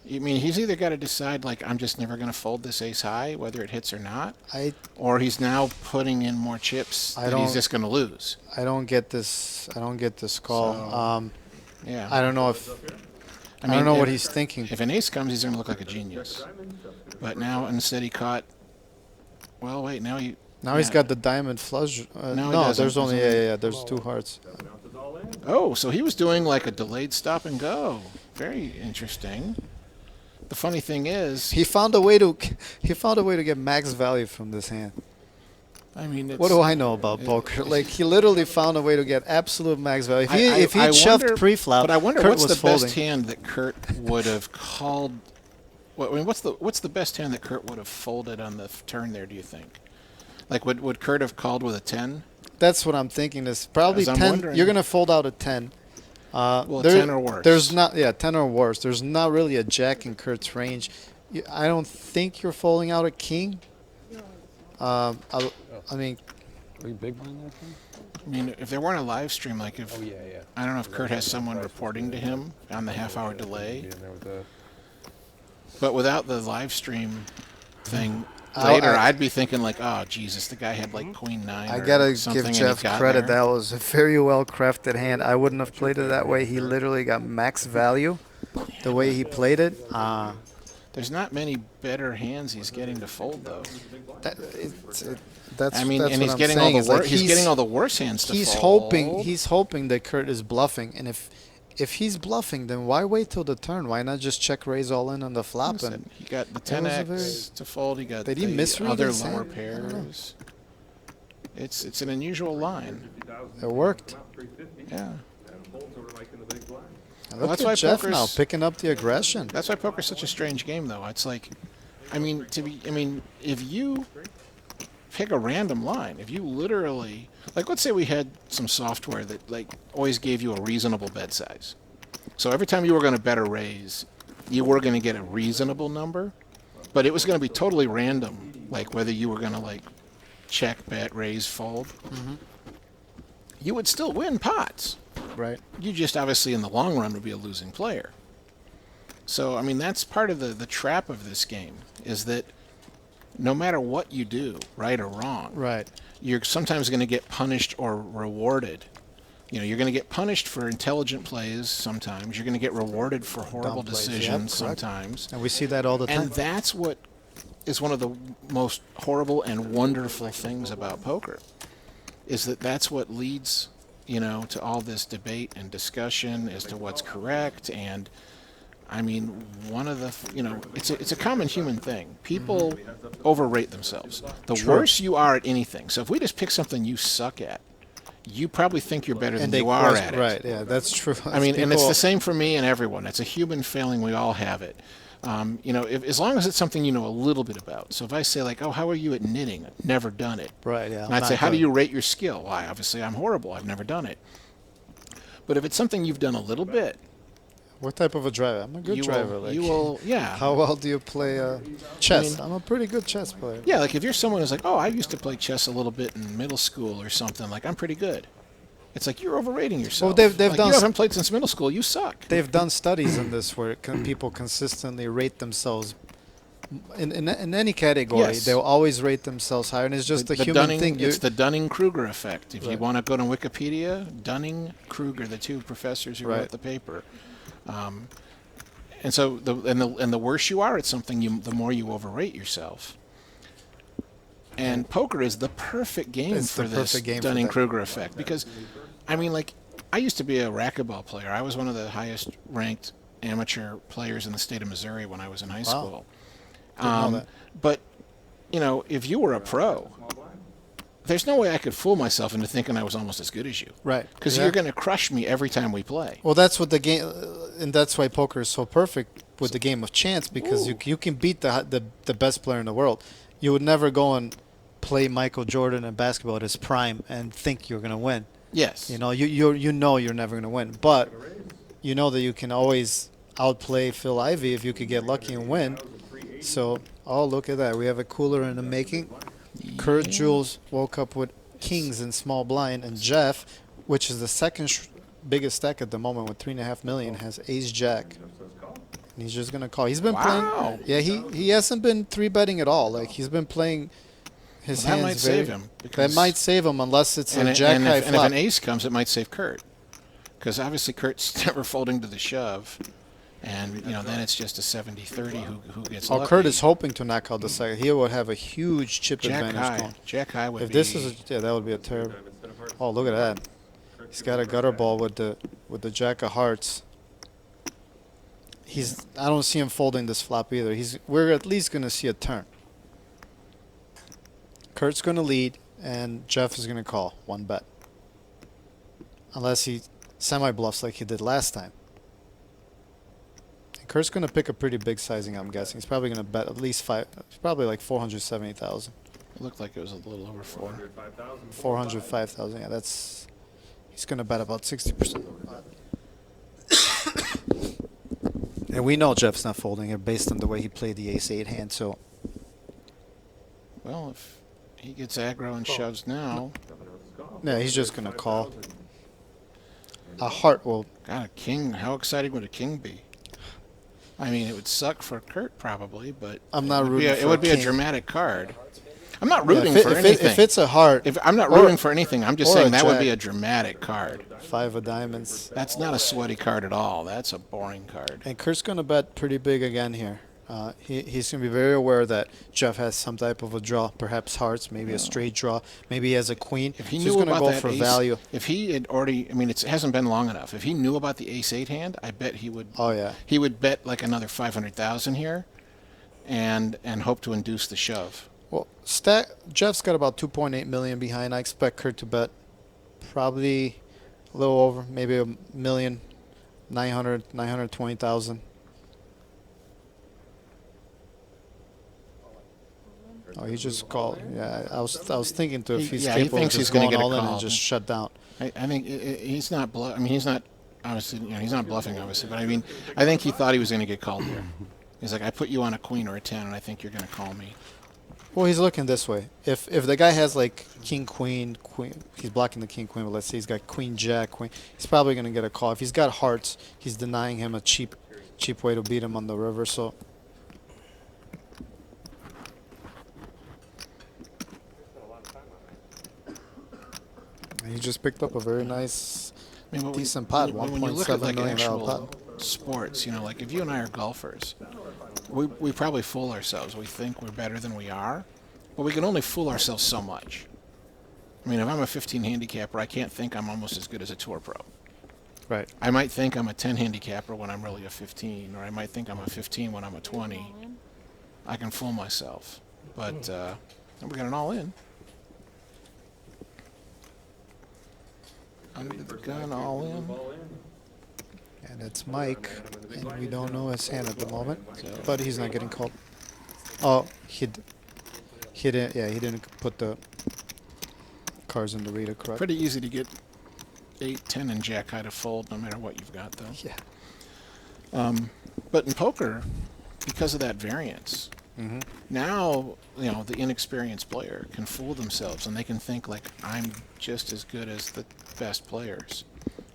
I mean, he's either got to decide, like, I'm just never going to fold this ace high, whether it hits or not, or he's now putting in more chips that he's just going to lose. I don't get this. I don't get this call. So, Yeah. I don't know if. I don't know what he's thinking. If an ace comes, he's going to look like a genius. But now instead he caught. Well, wait. Now he. Now he's got the diamond flush. No, he No, doesn't. there's only There's there's two hearts. Oh, so he was doing like a delayed stop and go. Very interesting. The funny thing is, He found a way to get max value from this hand. I mean, it's, What do I know about poker? Like he literally found a way to get absolute max value. If he I shoved wonder- pre-flop, but I wonder Kurt what's was the folding. best hand that Kurt would have called. I mean, what's the best hand that Kurt would have folded on the turn there? Do you think? Like, would Kurt have called with a 10? That's what I'm thinking. Is probably 'Cause I'm 10. wondering- You're gonna fold out a 10. Well, 10 or worse. There's not 10 or worse. There's not really a jack in Kurt's range. I don't think you're folding out a king. I mean, Are you big blind that thing? I mean, if there weren't a live stream, like if Oh, yeah. I don't know if Kurt has someone reporting to him on the half-hour delay, Yeah, there was a... but without the live stream thing I- later, I- I'd be thinking like, oh Jesus, the guy had like Queen 9. I or gotta something give and he Jeff got credit. there. That was a very well crafted hand. I wouldn't have played it that way. He literally got max value. The way he played it. There's not many better hands he's getting to fold though. That's I mean, that's and what he's I'm getting saying all is, the like, he's getting all the worse hands to he's fold. hoping that Kurt is bluffing, and if he's bluffing, then why wait till the turn? Why not just check raise all in on the flop? Listen, And he got the That was a 10x very- to fold. He got Did he the misread other his lower hand? I don't know. pairs. It's an unusual line. it worked. Yeah. Look Well, that's at why Jeff poker's- now picking up the aggression. That's why poker's such a strange game, though. It's like I mean, if you pick a random line, if you literally, like, let's say we had some software that, like, always gave you a reasonable bet size. So every time you were going to bet a raise, you were going to get a reasonable number, but it was going to be totally random, like whether you were going to, like, check, bet, raise, fold. You would still win pots. Right. You just obviously in the long run would be a losing player. So, I mean, that's part of the trap of this game, is that no matter what you do, right or wrong, Right. you're sometimes going to get punished or rewarded. You know, you're going to get punished for intelligent plays sometimes. You're going to get rewarded for horrible Dumb plays. Yep, decisions correct. sometimes. And we see that all the time. And that's what is one of the most horrible and wonderful things about poker, is that that's what leads, you know, to all this debate and discussion as to what's correct. And I mean, one of the, you know, it's a common human thing. People overrate themselves. The worse you are at anything. So if we just pick something you suck at, you probably think you're better than you are at it. Right, yeah, that's true. I mean, and it's the same for me and everyone. It's a human failing. We all have it. You know, as long as it's something you know a little bit about. So if I say, like, oh, how are you at knitting? I've never done it. Right, yeah. And I'd say, how do you rate your skill? Why, obviously, I'm horrible. I've never done it. But if it's something you've done a little bit, What type of a driver? I'm a good driver. you will, yeah. How well do you play chess? I mean- I'm a pretty good chess player. Yeah, like if you're someone who's like, oh, I used to play chess a little bit in middle school or something, like, I'm pretty good. It's like you're overrating yourself. they've Like, done you haven't played since middle school. You suck. They've done studies on this where people consistently rate themselves in any category. Yes. They'll always rate themselves higher, and it's just a human Dunning, thing. It's the Dunning-Kruger effect. If you Right. want to go to Wikipedia, Dunning-Kruger, the two professors who Right. wrote the paper. And so, the worse you are at something, the more you overrate yourself. And poker is the perfect game It's for the this perfect game for that. Dunning-Kruger effect, because, I mean, like, I used to be a racquetball player. I was one of the highest ranked amateur players in the state of Missouri when I was in high school. know that. But, you know, if you were a pro, there's no way I could fool myself into thinking I was almost as good as you. Right. Because Yeah. you're going to crush me every time we play. Well, that's what the game, and that's why poker is so perfect with the game of chance, because you can beat the best player in the world. You would never go and play Michael Jordan in basketball at his prime and think you're gonna win. Yes. You know, you know you're never gonna win, but you know that you can always outplay Phil Ivey if you could get lucky and win. So, oh, look at that. We have a cooler in the making. Kurt Jules woke up with kings in small blind, and Jeff, which is the second biggest stack at the moment with 3.5 million, has ace jack. And he's just gonna call. He's been Wow. playing. Yeah, he hasn't been 3-betting at all. Like, he's been playing his Well, that hands might very. save him, That because- might save him unless it's And, a jack high and if flop. an ace comes, it might save Kurt. Because obviously Kurt's never folding to the shove. And, you know, then it's just a 70-30 who gets lucky. Kurt is hoping to knock out the second. He would have a huge chip Jack advantage high. going. Jack high would If be... this is that would be a terrible. Oh, look at that! He's got a gutter ball with the jack of hearts. I don't see him folding this flop either. We're at least gonna see a turn. Kurt's gonna lead, and Jeff is gonna call one bet, unless he semi-bluffs like he did last time. And Kurt's gonna pick a pretty big sizing, I'm guessing. He's probably gonna bet at least it's probably like 470,000. It looked like it was a little over 4. 405,000. Yeah, he's gonna bet about 60%. And we know Jeff's not folding here based on the way he played the ace-8 hand. So Well, if he gets aggro and shoves now... yeah, he's just gonna call. A heart will. God, a king. How exciting would a king be? I mean, it would suck for Kurt probably, but I'm not rooting it for would a be a king. dramatic card. I'm not Yeah, rooting for if anything. if it's a heart, I'm not or- rooting for anything. I'm just or saying a that would be jack. a dramatic card. 5 of diamonds. That's not a sweaty card at all. That's a boring card. And Kurt's gonna bet pretty big again here. He's gonna be very aware that Jeff has some type of a draw, perhaps hearts, maybe a straight draw, maybe he has a queen. If he So knew he's gonna about go that for ace, value. if he had already, I mean, it hasn't been long enough. If he knew about the ace-8 hand, I bet he would. Oh yeah. He would bet like another 500,000 here, and hope to induce the shove. Well, Jeff's got about 2.8 million behind. I expect Kurt to bet probably a little over, maybe 1,920,000. Oh, he just called. Yeah, I was thinking to if he's Yeah, he capable of thinks he's just gonna going get a all in call. and just shut down. I think he's not I mean, he's not obviously. You know, he's not bluffing, obviously. But I mean, I think he thought he was going to get called there. He's like, I put you on a queen or a 10, and I think you're going to call me. Well, he's looking this way. If the guy has like king queen, he's blocking the king queen. But let's say he's got queen jack queen, he's probably gonna get a call. If he's got hearts, he's denying him a cheap way to beat him on the river. So and he just picked up a very nice, I mean, decent pot, when you look at $1.7 like million actual pot. sports, you know, like if you and I are golfers, we probably fool ourselves. We think we're better than we are, but we can only fool ourselves so much. I mean, if I'm a 15 handicapper, I can't think I'm almost as good as a tour pro. Right. I might think I'm a 10 handicapper when I'm really a 15, or I might think I'm a 15 when I'm a 20. I can fool myself, but we got an all in. Under the gun, all in. And it's Mike, and we don't know his hand at the moment, but he's not getting called. Oh, he didn't. Yeah, he didn't put the cards in the reader correct. Pretty easy to get 8, 10, and jack high to fold, no matter what you've got, though. Yeah. But in poker, because of that variance, now the inexperienced player can fool themselves, and they can think like, I'm just as good as the best players,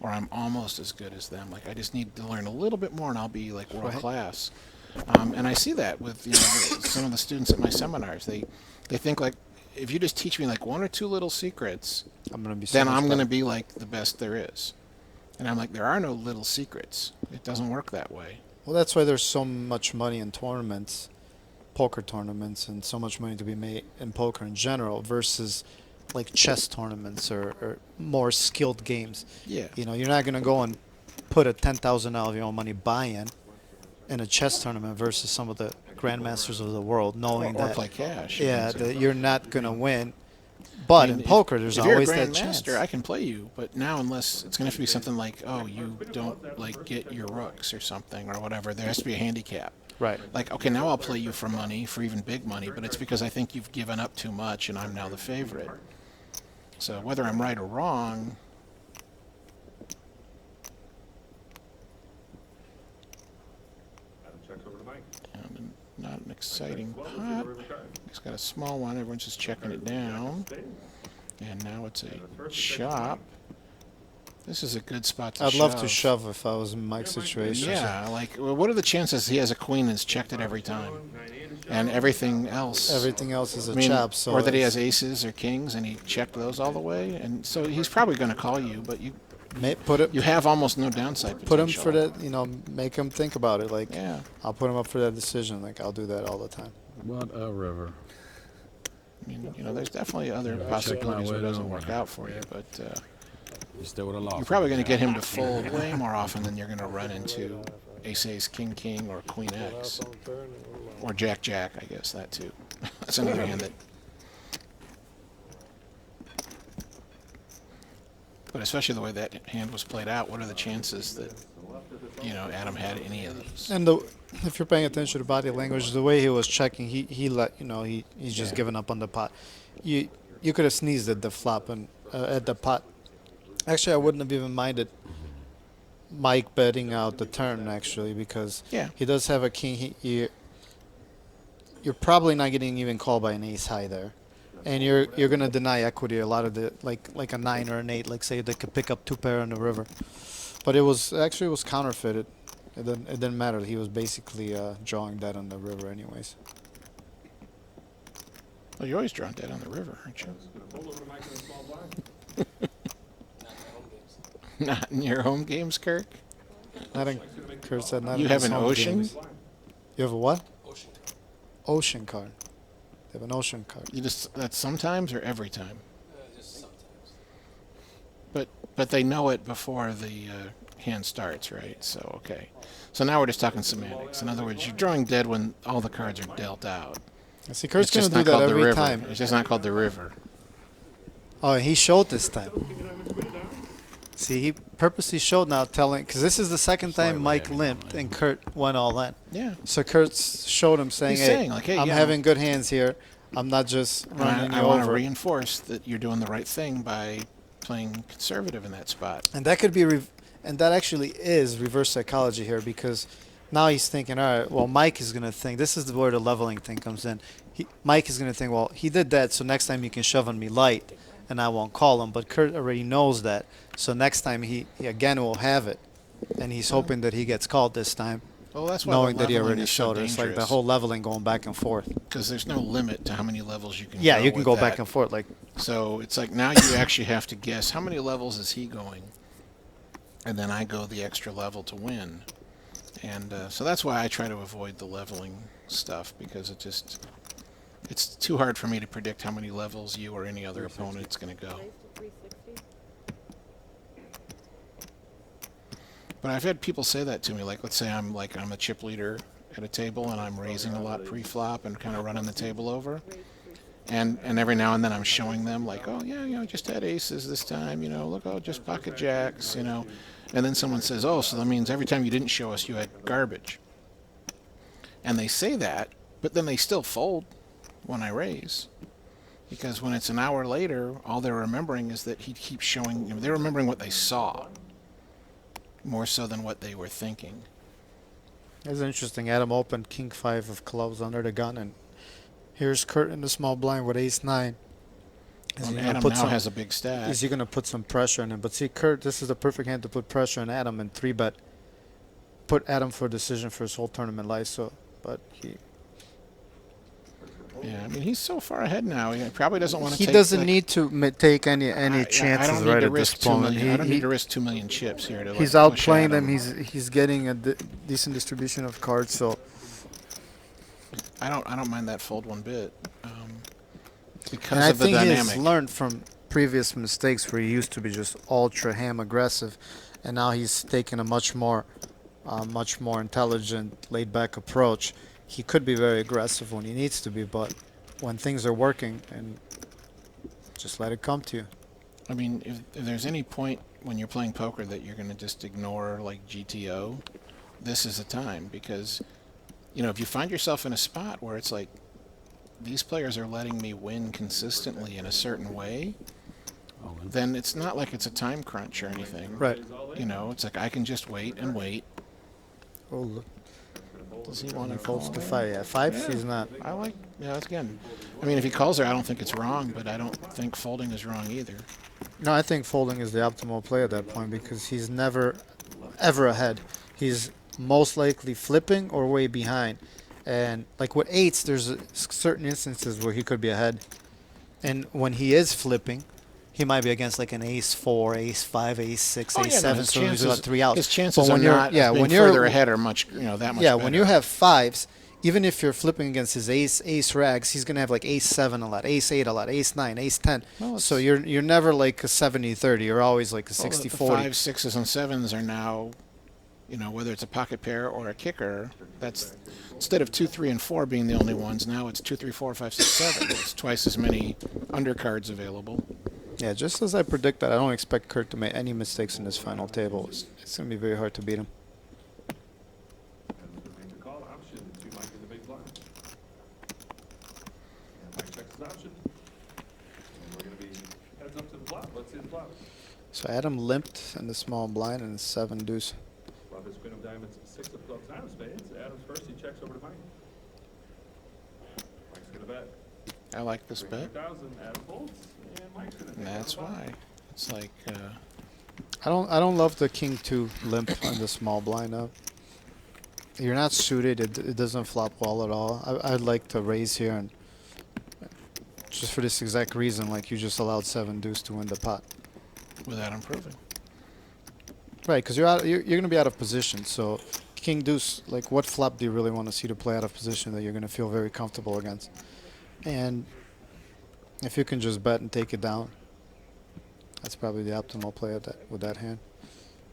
or I'm almost as good as them. Like, I just need to learn a little bit more, and I'll be like world class. And I see that with some of the students at my seminars. They think like, if you just teach me like 1 or 2 little secrets, I'm gonna be. then I'm going to be like the best there is. And I'm like, there are no little secrets. It doesn't work that way. Well, that's why there's so much money in tournaments, poker tournaments, and so much money to be made in poker in general versus like chess tournaments or more skilled games. Yeah. You know, you're not gonna go and put a $10,000 of your own money buy-in in a chess tournament versus some of the grandmasters of the world, knowing Or that play cash. yeah, that you're not gonna win. But in poker, there's always if you're a that chance. grandmaster, I can play you, but now unless it's going to have to be something like, oh, you don't like get your rooks or something or whatever, there has to be a handicap. Right. Like, okay, now I'll play you for money, for even big money, but it's because I think you've given up too much and I'm now the favorite. So whether I'm right or wrong, Checks over to Mike. and not an exciting pot. He's got a small one. Everyone's just checking it down. And now it's a chop. This is a good spot to I'd shove. love to shove if I was in Mike's situation. Yeah, like, well, what are the chances he has a queen and has checked it every time? And everything else. Everything else is a I mean, chop. So or that he it's- has aces or kings and he checked those all the way. And so he's probably going to call you, but you put have almost no donside him potential. for that. Make him think about it. Like, Yeah. I'll put him up for that decision. Like, I'll do that all the time. What a river. I mean, there's definitely other Yeah, possibilities check my where it doesn't way work down. out for you, but You still would have lost. you're probably going to get him to fold way more often than you're going to run into ace, king, king, or queen X. Or jack, jack, I guess, that too. That's another hand that... But especially the way that hand was played out, what are the chances that, Adam had any of those? And if you're paying attention to body language, the way he was checking, he's just giving up on the pot. You could have sneezed at the flop and at the pot. Actually, I wouldn't have even minded Mike betting out the turn actually because he does have a king. You're probably not getting even called by an ace high there, and you're gonna deny equity a lot of the like a 9 or an 8. Like say they could pick up 2 pair on the river, but it was counterfeited. It didn't matter. He was basically drawing that on the river anyways. Well, you're always drawing dead on the river, aren't you? Not in your home games, Kirk? Not in, Kurt said not You in have his an home ocean? games. You have a what? Ocean card. Ocean card. They have an ocean card. That's sometimes or every time? Just sometimes. But they know it before the hand starts, right? So, okay. So now we're just talking semantics. In other words, you're drawing dead when all the cards are dealt out. See, Kurt's It's just gonna not do that called the every river. time. It's just not called the river. Oh, he showed this time. See, he purposely showed now, because this is the second time Mike limped and Kurt went all in. Yeah. So Kurt showed him saying, He's hey, saying, like, hey, I'm yeah. having good hands here. I'm not just running And you I want to over. reinforce that you're doing the right thing by playing conservative in that spot. And that could be, and that actually is reverse psychology here, because now he's thinking, all right, well, Mike is going to think, this is where the leveling thing comes in. Mike is going to think, well, he did that, so next time you can shove on me light, and I won't call him. But Kurt already knows that, so next time he again will have it, and he's hoping that he gets called this time, Well, that's why knowing the that he leveling already is so showed it. It's like the dangerous, whole leveling going back and forth. because there's no limit to how many levels you can Yeah, go you can with go that. back and forth. Like, So it's like now you actually have to guess how many levels is he going, and then I go the extra level to win. And so that's why I try to avoid the leveling stuff, because it's too hard for me to predict how many levels you or any other opponent's going to go. But I've had people say that to me, like, let's say I'm a chip leader at a table and I'm raising a lot pre-flop and kind of running the table over. And every now and then I'm showing them, like, oh, yeah, just had aces this time, look, oh, just pocket jacks, And then someone says, oh, so that means every time you didn't show us, you had garbage. And they say that, but then they still fold when I raise. Because when it's an hour later, all they're remembering is that he keeps showing, they're remembering what they saw, more so than what they were thinking. it's interesting. Adam opened King 5 of clubs under the gun, and here's Kurt in the small blind with ace 9. Adam now has a big stack. Is he going to put some pressure on him? But see, Kurt, this is the perfect hand to put pressure on Adam and 3-bet. Put Adam for a decision for his whole tournament life. So, but Yeah, I mean, he's so far ahead now. He probably doesn't want to he take... doesn't need to take any I chances don't need right to at this risk 2 point. million. I don't need to risk 2 million chips here to He's push outplaying Adam. them. He's getting a decent distribution of cards. So I don't mind that fold one bit. Because and I of the think dynamic. he's learned from previous mistakes where he used to be just ultra ham aggressive, and now he's taking a much more intelligent, laid back approach. He could be very aggressive when he needs to be, but when things are working, and just let it come to you. I mean, if there's any point when you're playing poker that you're going to just ignore, like, GTO, this is the time. Because, if you find yourself in a spot where it's like, these players are letting me win consistently in a certain way, then it's not like it's a time crunch or anything. Right. It's like I can just wait and wait. Oh, look. Does he want to Folds call to there? 5. Yeah, 5. He's not. I like, again, I mean, if he calls there, I don't think it's wrong, but I don't think folding is wrong either. No, I think folding is the optimal play at that point, because he's never, ever ahead. He's most likely flipping or way behind. And like with 8s, there's certain instances where he could be ahead. And when he is flipping, he might be against like an ace 4, ace 5, ace 6, ace 7, so he's got 3 outs. His chances But are when you're, not yeah, being when you're further ahead are much, that much yeah, better. when you have 5s, even if you're flipping against his ace rags, he's gonna have like ace 7 a lot, ace 8 a lot, ace 9, ace 10. Well, So you're never like a 70-30. You're always like a Well, 60-40. the 5s, 6s, and 7s are now, whether it's a pocket pair or a kicker, that's instead of 2, 3, and 4 being the only ones, now it's 2, 3, 4, 5, 6, 7. It's twice as many undercards available. Yeah, just as I predicted, I don't expect Kurt to make any mistakes in this final table. It's going to be very hard to beat him. The call option to Mike in the big blind. Mike checks his option. And we're going to be heads up to the flop. Let's see the flop. So Adam limped in the small blind and 7 deuce. Flop is queen of diamonds, 6 of clubs, nine of spades. Adams first, he checks over to Mike. Mike's going to bet. I like this bet. 300,000, Adam folds, and Mike's going to And that's why. It's like, I don't love the king 2 limp on the small blind up. You're not suited. It doesn't flop well at all. I'd like to raise here, and just for this exact reason, like you just allowed 7 deuce to win the pot. without improving. Right, because you're going to be out of position. So king deuce, like what flop do you really want to see to play out of position that you're going to feel very comfortable against? And if you can just bet and take it down, that's probably the optimal play at that, with that hand.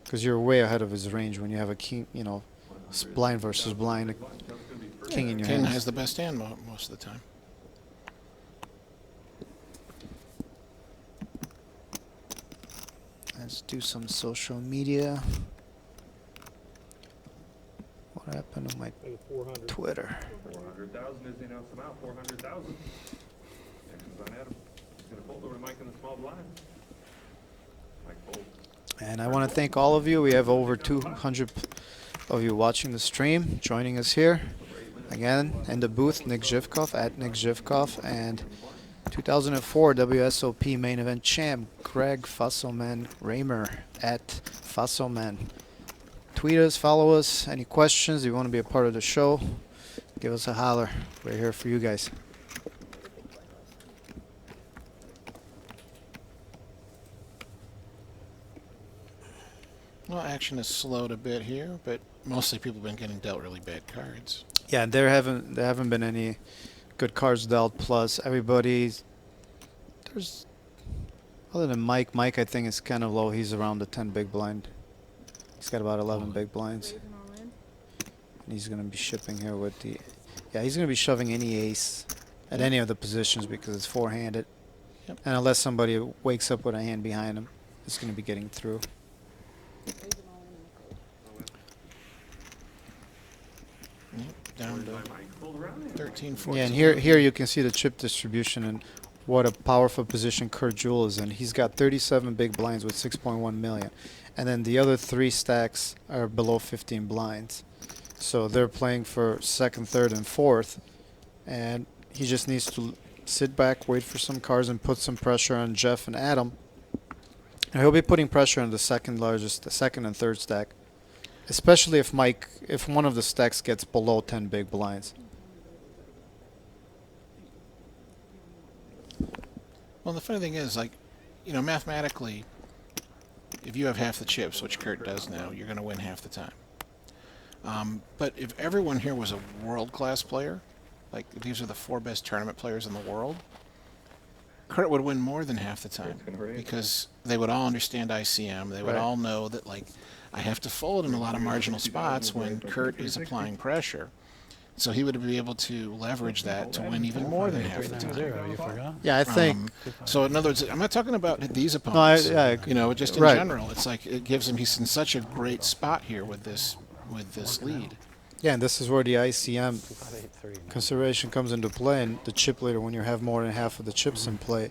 Because you're way ahead of his range when you have a king, blind versus blind, king in your King hand. has the best hand most of the time. Let's do some social media. What happened to my Twitter? 400,000 is the announced amount, 400,000. on Adam. He's gonna fold over to Mike in the small blind. Mike fold. And I want to thank all of you. We have over 200 of you watching the stream, joining us here. Again, in the booth, Nick Zhivkov, at Nick Zhivkov, and 2004 WSOP Main Event champ, Greg Fusselman Raymer, at Fusselman. Tweet us, follow us. Any questions, if you want to be a part of the show, give us a holler. We're here for you guys. Well, action has slowed a bit here, but mostly people have been getting dealt really bad cards. Yeah, there haven't been any good cards dealt. Plus, everybody's other than Mike. Mike, I think, is kind of low. He's around the 10 big blind. He's got about 11 big blinds, and he's gonna be shipping here with the. Yeah, he's gonna be shoving any ace at any of the positions because it's four-handed, Yep. and unless somebody wakes up with a hand behind him, it's gonna be getting through. Down to 13, 14. Yeah, and here you can see the chip distribution and what a powerful position Kurt Jewell is in. He's got 37 big blinds with 6.1 million. And then the other three stacks are below 15 blinds. So they're playing for second, third, and fourth. And he just needs to sit back, wait for some cards, and put some pressure on Jeff and Adam. And he'll be putting pressure on the second and third stack. Especially if one of the stacks gets below 10 big blinds. Well, the funny thing is, like, you know, mathematically, if you have half the chips, which Kurt does now, you're going to win half the time. But if everyone here was a world-class player, like if these are the 4 best tournament players in the world, Kurt would win more than half the time because they would all understand ICM. They would all know that, like, I have to fold in a lot of marginal spots when Kurt is applying pressure. So he would be able to leverage that to win even more than half the time. Yeah, I think. So in other words, I'm not talking about these opponents. You know, just in general, it's like it gives him. He's in such a great spot here with this lead. Yeah, and this is where the ICM consideration comes into play. And the chip leader, when you have more than half of the chips in play,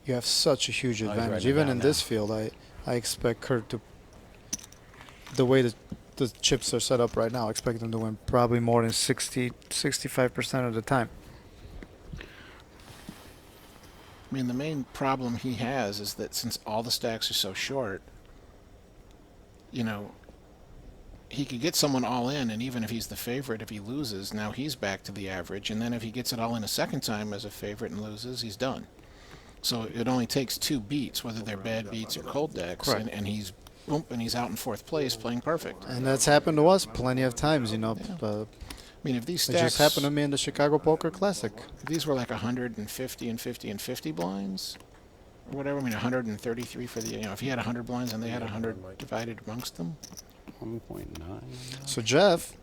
you have such a huge advantage. Even in this field, I expect Kurt to, the way the chips are set up right now, I expect them to win probably more than 65% of the time. I mean, the main problem he has is that since all the stacks are so short, you know, he could get someone all in, and even if he's the favorite, if he loses, now he's back to the average. And then if he gets it all in a second time as a favorite and loses, he's done. So it only takes 2 beats, whether they're bad beats or cold decks, and he's boom, and he's out in 4th place playing perfect. And that's happened to us plenty of times, you know. I mean, if these It stacks... just happened to me in the Chicago Poker Classic. If these were like 150 and 50 and 50 blinds, or whatever, I mean 133 for the, you know, if he had 100 blinds and they had 100 divided amongst them. 1.9. So Jeff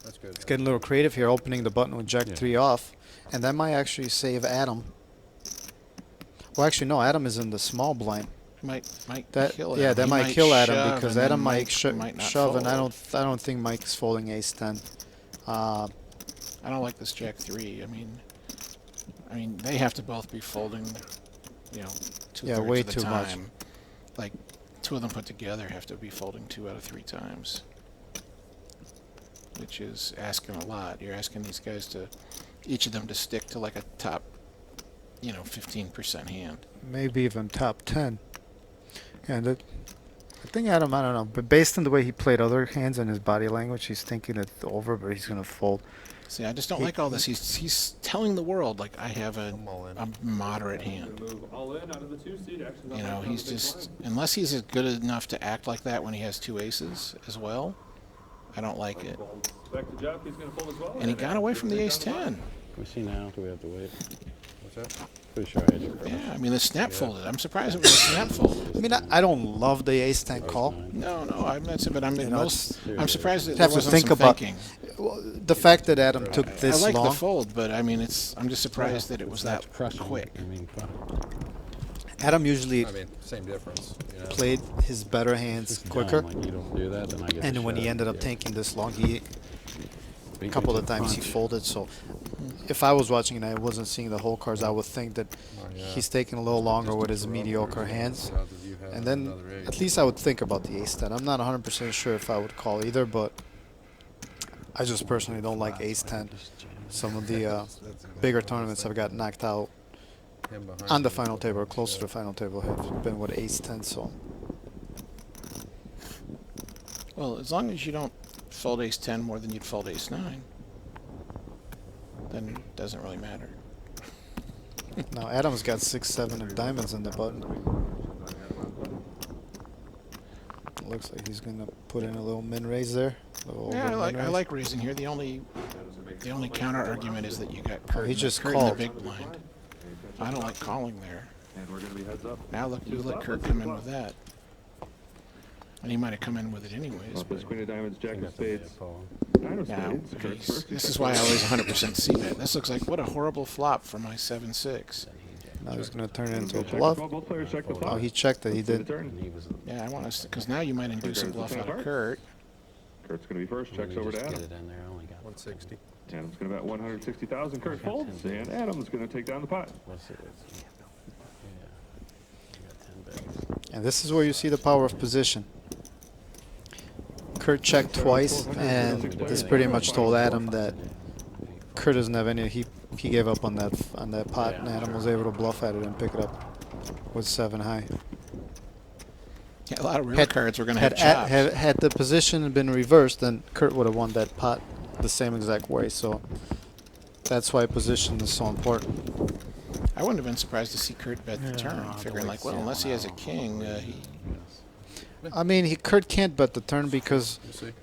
That's good. is getting a little creative here, opening the button with Jack 3 off. And that might actually save Adam. Well, actually, no, Adam is in the small blind. Might kill Adam. Yeah, that He might kill Adam shove, because and Adam then might not shove, and fold. I don't think Mike's folding ace 10. I don't like this Jack 3. I mean, they have to both be folding, you know, 2/3 way of the too much. time. Like, 2 of them put together have to be folding 2 out of 3 times, which is asking a lot. You're asking these guys to, each of them to stick to like a top, you know, 15% hand. Maybe even top 10. And I think Adam, I don't know, but based on the way he played other hands and his body language, he's thinking it over, but he's going to fold. See, I just don't like all this. He's telling the world, like, I have a moderate hand. Move all in out of the 2 seed. Action's You on know, the he's big just, blind. unless he's good enough to act like that when he has 2 aces as well, I don't like it. Back to Jeff. He's going to fold as well. And he got away from the ace 10. Can we see now? Do we have to wait? What's that? Pretty sure I had you. Yeah, I mean, the snap folded. I'm surprised it was a snap fold. I mean, I don't love the ace 10 call. No, I'm not saying, but I'm You know, I'm surprised that You there have to wasn't think some about thinking. well, the fact that Adam took I this like the long. fold, but I mean, I'm just surprised that it was that Crushing. quick. I mean, Adam usually Same difference. You know? played his better hands quicker. Like you don't do that, then I get And the when he shove. ended up Yeah. taking this long, a Beat couple me of to the times he punch. folded. So if I was watching and I wasn't seeing the whole cards, I would think that he's taking a little longer with his mediocre hands. And then at least I would think about the ace-10. I'm not 100% sure if I would call either, but I just personally don't like ace-10. Some of the bigger tournaments I've got knocked out on the final table or close to the final table have been with ace-10, so. Well, as long as you don't fold ace-10 more than you'd fold ace-9, then it doesn't really matter. Now Adam's got 6-7 of diamonds in the button. Looks like he's gonna put in a little min raise there. Yeah, I like raising here. The only counter argument is that you got Kurt, he just Kurt in called. the big blind. I don't like calling there. And we're going to be heads up. Now look, you let Kurt come in with that. And he might have come in with it anyways. This Queen of Diamonds, Jack of Spades, Nine of Now, Spades. Kurt's first. this is why I always 100% see that. This looks like what a horrible flop for my 7-6. Now he's gonna turn it into a Check the bluff. flop. Both players check the Oh, flop. he checked it. He The did. turn. Yeah, I want us because now you might induce a bluff out of Kurt. Kurt's going to be first. Checks over to Adam. 160. Adam's going to bet 160,000. Kurt folds, and Adam's going to take down the pot. And this is where you see the power of position. Kurt checked twice, and this pretty much told Adam that Kurt doesn't have any. He gave up on that pot, and Adam was able to bluff at it and pick it up with 7 high. Yeah, a lot of real Had- cards were going to have Had, chops. had the position been reversed, then Kurt would have won that pot the same exact way. So that's why position is so important. I wouldn't have been surprised to see Kurt bet the turn, figuring like, well, unless he has a king, I mean, Kurt can't bet the turn because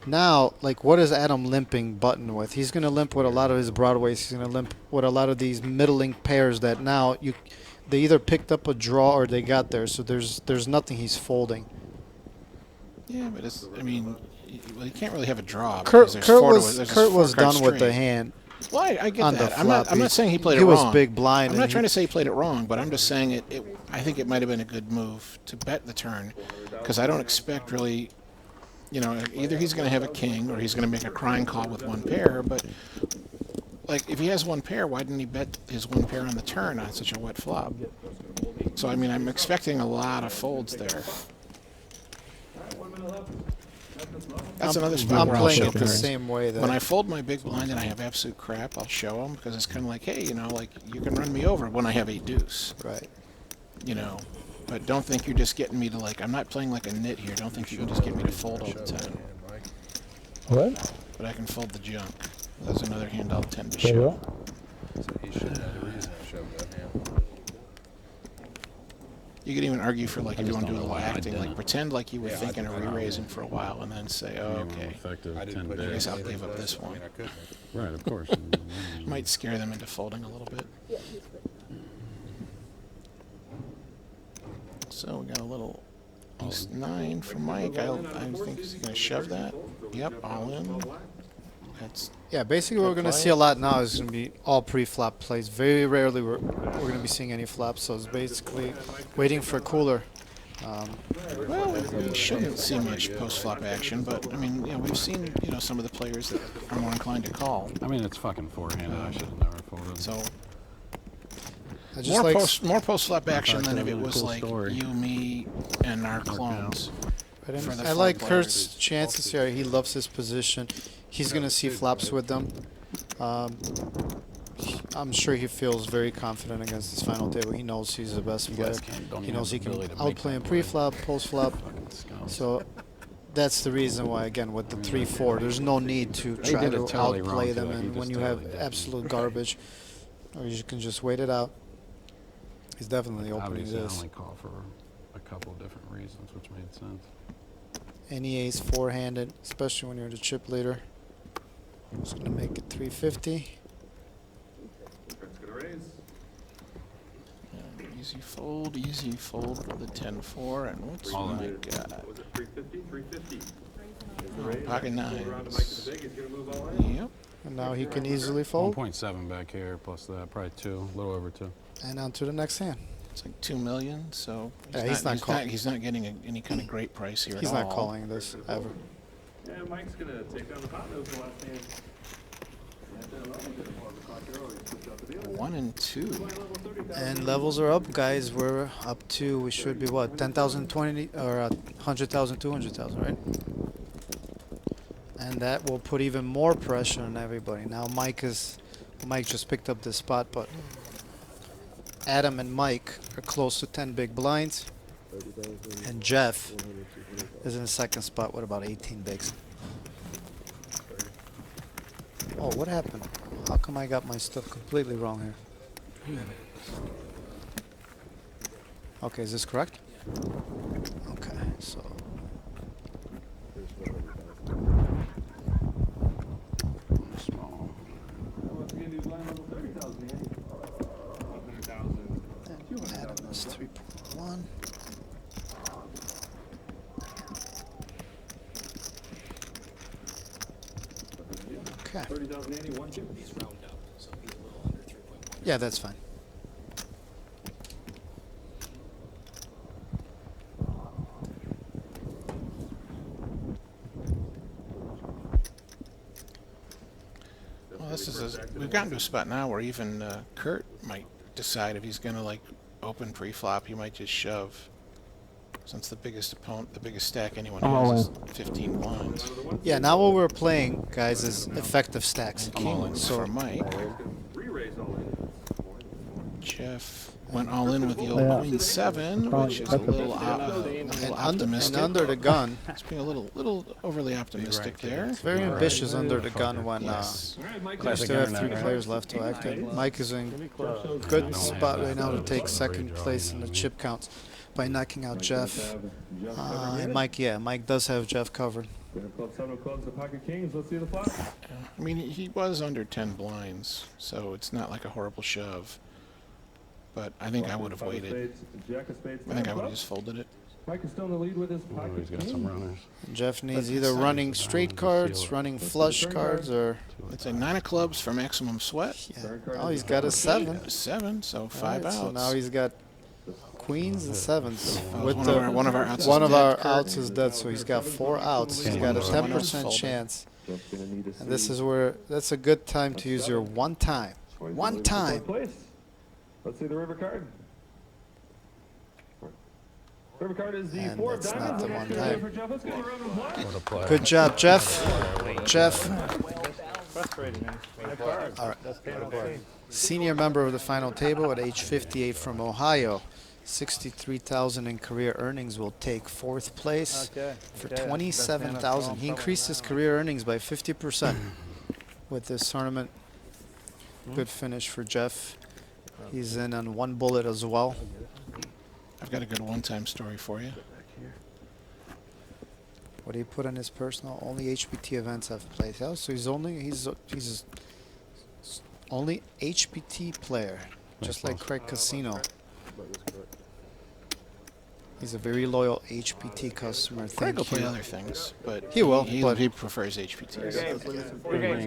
now, like, what is Adam limping button with? He's going to limp with a lot of his broadways. He's going to limp with a lot of these middling pairs that now they either picked up a draw or they got there. So there's nothing he's folding. yeah, but it's, I mean, well, you can't really have a draw. Kurt, because there's Kurt four to- was there's a Kurt was four-card done with the stream. hand Well, I get on the that. flop. I'm not saying he played it He wrong. was big blind. I'm and not he- trying to say he played it wrong, but I'm just saying I think it might have been a good move to bet the turn, because I don't expect really, either he's going to have a king or he's going to make a crying call with one pair. But like, if he has one pair, why didn't he bet his one pair on the turn on such a wet flop? So I mean, I'm expecting a lot of folds there. That's another spot I'm where I'll playing show it the cards. same way. That When I fold my big blind and I have absolute crap, I'll show them because it's kind of like, hey, like you can run me over when I have a deuce, right. But don't think you're just getting me to I'm not playing like a nit here. Don't think you can just get me to fold all the time. What? But I can fold the junk. That's another hand I'll tend to show. He should have a reason to show that hand. You could even argue for if you want to do a don't know little why I acting, didn't. pretend like you were thinking of re-raising for a while and then say, oh, okay, Effective I didn't 10 put I guess days. I'll give up this I one. mean, I could make it. Right, of course. Might scare them into folding a little bit. So we got a little ace 9 for Mike. I think he's going to shove that. Yep, all in. That's Yeah, basically what we're going to play. see a lot now is going to be all pre-flop plays. Very rarely we're going to be seeing any flops, so it's basically waiting for cooler. Well, we shouldn't see much post-flop action, but I mean, we've seen some of the players that are more inclined to call. I mean, it's fucking forehanded. I should have never folded. So I just like more post-flop action than if it really was cool like story. you, me, and our clones. for the I like flop Kurt's players. chances here. He loves his position. He's going to see flops with them. I'm sure he feels very confident against this final table. He knows he's the best You player. guys don't He even knows he have the can ability to make outplay him that play. pre-flop, post-flop. Fucking scum. So that's the reason why, again, with the 3-4, there's no need to They try did to it totally wrong, outplay too, them. like, he And when just you have totally did. absolute garbage, or you can just wait it out. He's definitely opening Obviously, I this. only call for a couple of different reasons, which made sense. Any ace four-handed, especially when you're the chip leader. Just gonna make it 350. Kurt's going to raise. Easy fold with the 10-4, and what's All my in. god? Was it 350? 350. Pocket Around to Mike to the big. He's going to move all in. Yep. And now he can easily fold. 1.7 back here, plus that, probably 2, a little over 2. And on to the next hand. It's like 2 million, so Yeah, he's not getting any kind of great price here He's at all. not calling this ever. And Mike's going to take down the pot nose the last hand. 1 and 2. And levels are up, guys. We're up to, we should be what, 10,000, 20, or 100,000, 200,000, right? And that will put even more pressure on everybody. Now Mike just picked up this spot, but Adam and Mike are close to 10 big blinds. And Jeff is in the second spot with about 18 bigs. Oh, what happened? How come I got my stuff completely wrong here? Okay, is this correct? Okay, so Small. Adam is 3.1. Okay. 30,080, 1, 2. He's rounded up, so he's a little under 3.1. Yeah, that's fine. Well, we've gotten to a spot now where even Kurt might decide if he's going to like open pre-flop. He might just shove, since the biggest stack anyone has is 15 blinds. Yeah, now what we're playing, guys, is effective stacks. I'm all in So for Mike. Re-raise all in. Jeff went all in with the old Queen 7, which is a little optimistic. and under the gun. It's being a little overly optimistic there. It's very ambitious under the gun when Yes. we still have 3 players left to activate. Mike is in good spot right now to take second place in the chip counts by knocking out Jeff. And Mike, yeah, Mike does have Jeff covered. Club 7 of clubs, the pocket kings. Let's see the flop. I mean, he was under 10 blinds, so it's not like a horrible shove. But I think I would have waited. Jack of spades. I think I would have just folded it. Mike is still in the lead with his Oh, pocket he's got some king. runners. Jeff needs either running straight cards, running flush cards, or It's a 9 of clubs for maximum sweat. yeah. Oh, he's got a 7. A 7, so 5 Alright, outs. so now he's got queens and 7s. With one the of our outs is one of dead, our Kurt. outs is dead, so he's got 4 outs. He's got a Someone else 10% folded. chance, Jeff's gonna need to and this see is where that's a good time to use your one time. 20 One to time. fourth place. Let's see the river card. River card is the And 4 of that's not diamonds. the Let's one get time. ready for Jeff. Let's get a round of applause. What a play. Good job, Jeff. Jeff, all right. Senior member of the final table at age 58 from Ohio. 63,000 in career earnings will take 4th place for 27,000. He increased his career earnings by 50% with this tournament. Good finish for Jeff. He's in on 1 bullet as well. I've got a good one-time story for you. What do you put on his personal? Only HPT events have played. Oh, so he's only HPT player, just like Craig Casino. He's a very loyal HPT customer. Craig Thank will play you. other things, but He will, but- he prefers HPTs.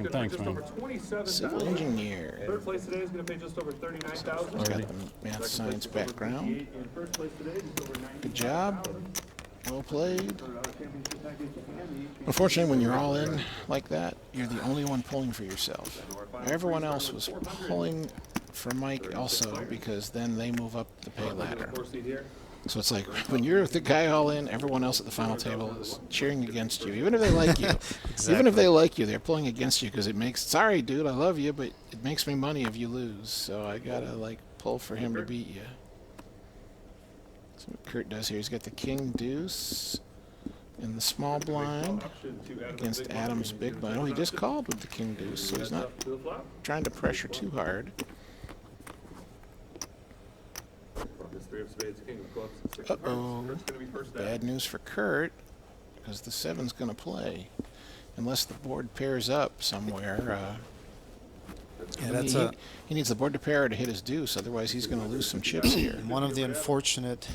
Thanks, Just man. over 27,000. Civil engineer. Third place today is going to pay just over 39,000. He's got the math science background. In first place today, just over 90,000. Good job. Well played. Unfortunately, when you're all in like that, you're the only one pulling for yourself. Everyone else was pulling for Mike also, because then they move up the pay ladder. 4 seed here. So it's like when you're the guy all in, everyone else at the final table is cheering against you, even if they like you. Even if they like you, they're pulling against you because it makes. Sorry, dude, I love you, but it makes me money if you lose. So I gotta like pull for him to beat you. That's what Kurt does here. He's got the king deuce in the small blind against Adam's big blind. Oh, he just called with the king deuce, so he's not To the flop. trying to pressure too hard. This 3 of spades, king of clubs, 6 of Uh-oh. hearts. Kurt's going to be first down. Bad news for Kurt, because the 7's going to play. Unless the board pairs up somewhere. Yeah, that's he needs the board to pair to hit his deuce, otherwise he's going to lose some chips here. one of the unfortunate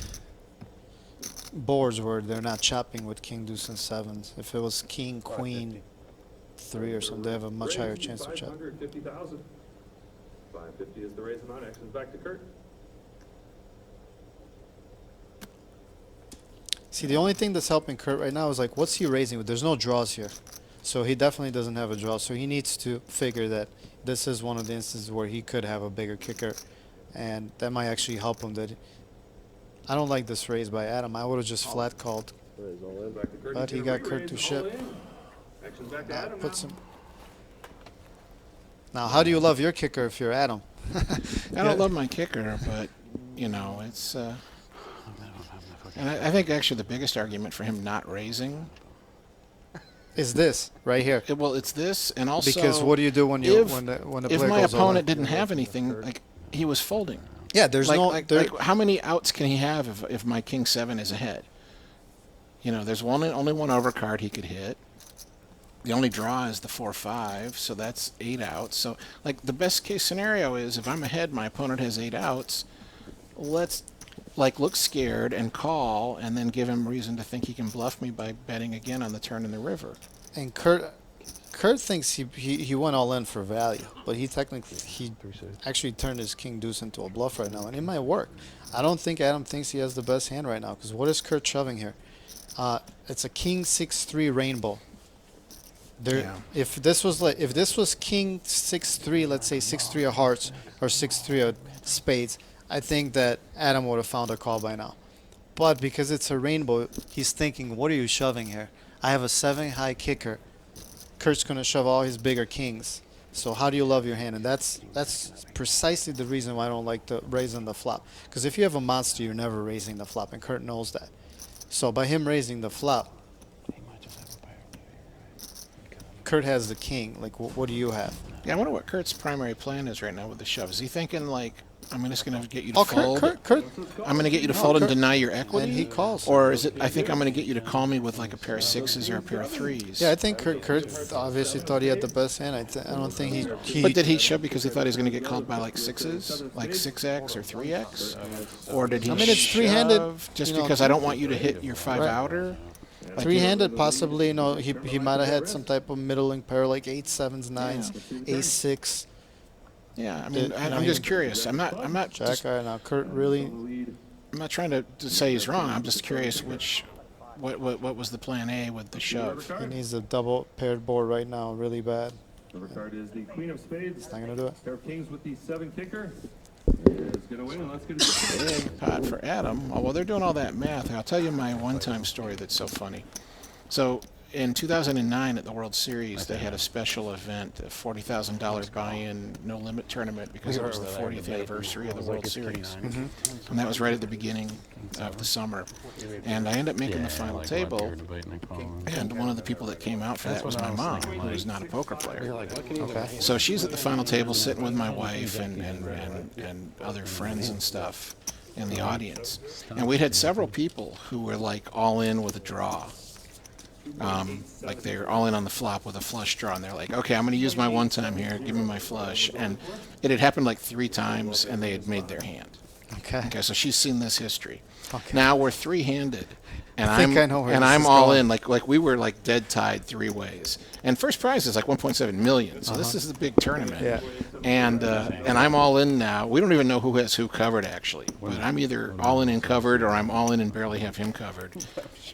boards where they're not chopping with king, deuce, and 7s. If it was king, queen, 3 or something, they have a much higher chance to chop. 550,000. 550 is the raise amount. Actions back to Kurt. See, the only thing that's helping Kurt right now is like, what's he raising with? There's no draws here. So he definitely doesn't have a draw. So he needs to figure that this is one of the instances where he could have a bigger kicker, and that might actually help him. That I don't like this raise by Adam. I would have just flat called. Raise all in, back to Kurt. But he He's got gonna Kurt to re-raise, ship. all in. Action's back to Adam Puts now. him. Now, how do you love your kicker if you're Adam? I don't love my kicker, but you know, it's. And I think actually the biggest argument for him not raising, Is this right here? well, it's this, and also Because what do you do when you if, when the if player my goes all in? opponent didn't have anything, like he was folding. Yeah, there's Like, no. like, there, like how many outs can he have if my king 7 is ahead? You know, there's only one overcard he could hit. The only draw is the 4-5, so that's 8 outs. So, like, the best case scenario is if I'm ahead, my opponent has 8 outs. Let's, like, look scared and call, and then give him reason to think he can bluff me by betting again on the turn in the river. and Kurt thinks he went all in for value, but he actually turned his king deuce into a bluff right now, and it might work. I don't think Adam thinks he has the best hand right now, because what is Kurt shoving here? It's a king 6-3 rainbow. There, Yeah. if this was king 6-3, let's say 6-3 of hearts or 6-3 of spades, I think that Adam would have found a call by now. But because it's a rainbow, he's thinking, what are you shoving here? I have a 7 high kicker. Kurt's going to shove all his bigger kings. So how do you love your hand? And that's precisely the reason why I don't like to raise on the flop. Because if you have a monster, you're never raising the flop, and Kurt knows that. So by him raising the flop, Kurt has the king. Like, what do you have? Yeah, I wonder what Kurt's primary plan is right now with the shove. Is he thinking, like, I'm just going to get you to Oh, fold? Kurt. I'm going to get you to fold and deny your equity? And he calls. Or is it, I think I'm going to get you to call me with, like, a pair of 6s or a pair of 3s? Yeah, I think Kurt obviously thought he had the best hand. I don't think he But did he shove because he thought he was going to get called by, like, 6s? Like 6x or 3x? Or did he I mean, it's three-handed, shove just you know, because I don't want you to hit your 5-outer? Like, three-handed, possibly. You know, he might have had some type of middling pair like 8, 7s, 9s, Ace 6, Yeah, I mean, you I'm know, just curious. I'm not Jack. just, All right, now Kurt really. I'm not trying to say he's wrong. I'm just curious what was the plan A with the shove? He needs a double paired board right now, really bad. Overcard is the queen of spades. Not gonna do it. Pair of kings with the 7 kicker. It's gonna win. Let's get it. Big pot for Adam. Oh, well, they're doing all that math. I'll tell you my one-time story that's so funny. So in 2009 at the World Series, they had a special event, a $40,000 buy-in, no-limit tournament because it was the 40th anniversary of the World Series. And that was right at the beginning of the summer. And I ended up making the final table. And one of the people that came out for that was my mom, who is not a poker player. Okay. So she's at the final table sitting with my wife and other friends and stuff in the audience. And we'd had several people who were like all in with a draw. Like they're all in on the flop with a flush draw, and they're like, okay, I'm going to use my one time here, give me my flush. And it had happened like 3 times, and they had made their hand. Okay. Okay, so she's seen this history. Okay. Now we're 3-handed, and I think I know where this I'm is all going. in. Like we were like dead tied 3 ways, and first prize is like 1.7 million. So this is the big tournament. Yeah. And I'm all in now. We don't even know who has who covered actually, but I'm either all in and covered, or I'm all in and barely have him covered.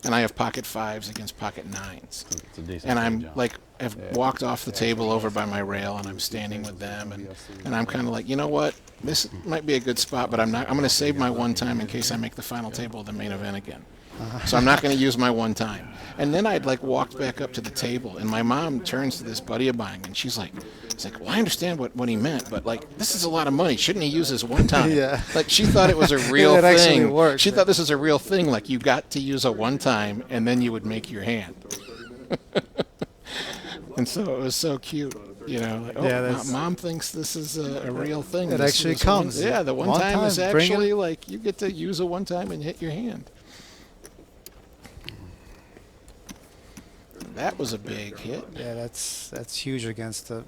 And I have pocket 5s against pocket 9s. And I'm like, have walked off the table over by my rail, and I'm standing with them, and I'm kind of like, you know what, this might be a good spot, but I'm going to save my one time in case I make the final table of the main event again. So I'm not going to use my one time. And then I'd like walked back up to the table, and my mom turns to this buddy of mine, and she's like, well, I understand what he meant, but like, this is a lot of money. Shouldn't he use his one time? Yeah. Like, she thought it was a real It thing. actually works, She man. thought this was a real thing. Like, you got to use a one time, and then you would make your hand. And so it was so cute. You know, like, Yeah, oh, that's- mom thinks this is a real thing. It This actually is one- comes. Yeah, the one One time is time, bring it. actually like you get to use a one time and hit your hand. That was a big hit. Yeah, that's huge against a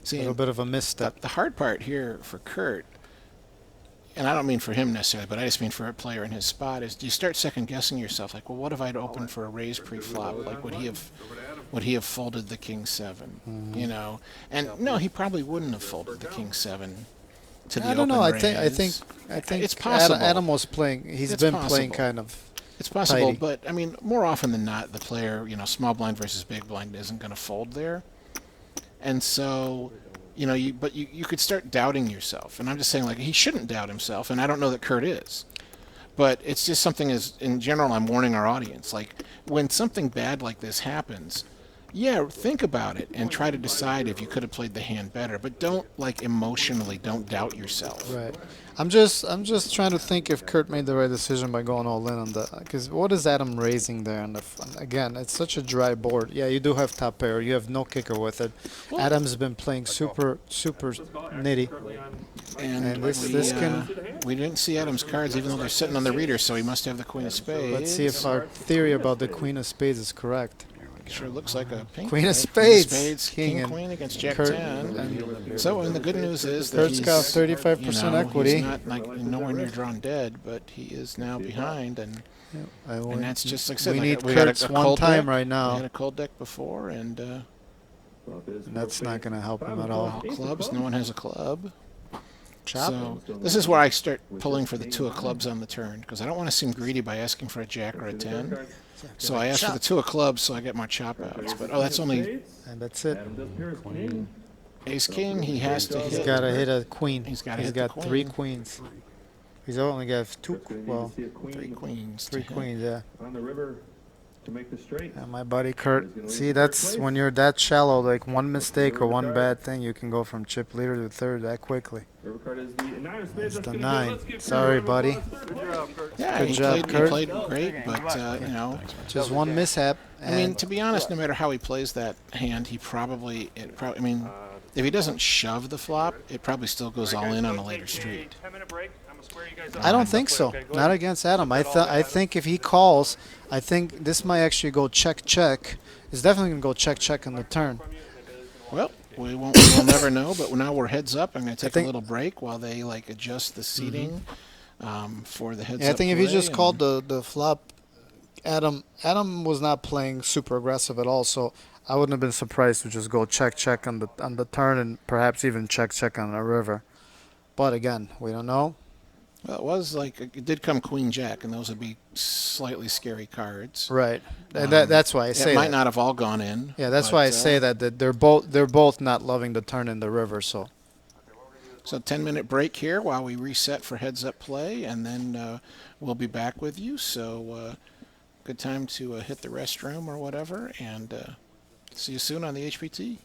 See, little bit of a misstep. the hard part here for Kurt, and I don't mean for him necessarily, but I just mean for a player in his spot, is you start second guessing yourself. Like, well, what if I'd opened for a raise pre-flop? Like, would he have folded the king 7? You know, and no, he probably wouldn't have folded the king 7 to the I don't open know. I raise. think it's possible. Adam was playing. He's It's been playing possible. kind of It's possible, tidy. but I mean, more often than not, the player, small blind versus big blind isn't going to fold there, and so, you could start doubting yourself. And I'm just saying, like, he shouldn't doubt himself, and I don't know that Kurt is. But it's just something as, in general, I'm warning our audience. Like, when something bad like this happens, yeah, think about it and try to decide if you could have played the hand better. But don't, like, emotionally, don't doubt yourself. Right. I'm just trying to think if Kurt made the right decision by going all in on the. Because what is Adam raising there? On the again, it's such a dry board. Yeah, you do have top pair. You have no kicker with it. Adam's been playing super nitty. And we didn't see Adam's cards, even though they're sitting on the reader, so he must have the Queen of Spades. Let's see if our theory about the Queen of Spades is correct. Sure looks like a pink. Queen of right? Spades. King and Queen against Jack Kurt 10. So, and the good news is that Kurt's he's got 35% equity. He's not like nowhere near drawn dead, but he is now behind, and that's just like I said. We like, need had Kurt's a one cold time deck. right We now. had a cold deck before, and That's not going to help him at all. clubs. No one has a club. Chop. So this is where I start pulling for the 2 of clubs on the turn, because I don't want to seem greedy by asking for a jack or a 10. So I asked for the 2 of clubs, so I get more chop outs. But that's only And that's it. ace king. He has to He's hit. got to hit a queen. He's gotta He's hit the got 3 queen. queens. He's only got 2. Well, 3 queens. to 3 hit. queens. Yeah. On the river to make the straight. And my buddy Kurt. See, that's when you're that shallow. Like one mistake or one bad thing, you can go from chip leader to third that quickly. River card is the 9 of spades. It's That's the gonna do it. 9. Let's give Sorry, Kurt buddy. Yeah, Good he job, played, Kurt. He played great, but Just one mishap. I mean, And to be honest, no matter how he plays that hand, I mean, if he doesn't shove the flop, it probably still goes all in on a later street. 10-minute break. I'm gonna square you guys up. I don't think so. Not against Adam. I think if he calls, I think this might actually go check. It's definitely gonna go check on the turn. Well, we'll never know, but now we're heads up. I'm going to take a little break while they adjust the seating for the heads up. Yeah, I think if he play, just and- called the flop, Adam was not playing super aggressive at all, so I wouldn't have been surprised to just go check on the turn and perhaps even check on the river. But again, we don't know. Well, it did come Queen Jack, and those would be slightly scary cards. Right. And that's why I say It might that. not have all gone in. Yeah, that's but, why I say that they're both not loving the turn in the river. So So 10-minute break here while we reset for heads up play, and then we'll be back with you. So good time to hit the restroom or whatever, and see you soon on the HPT.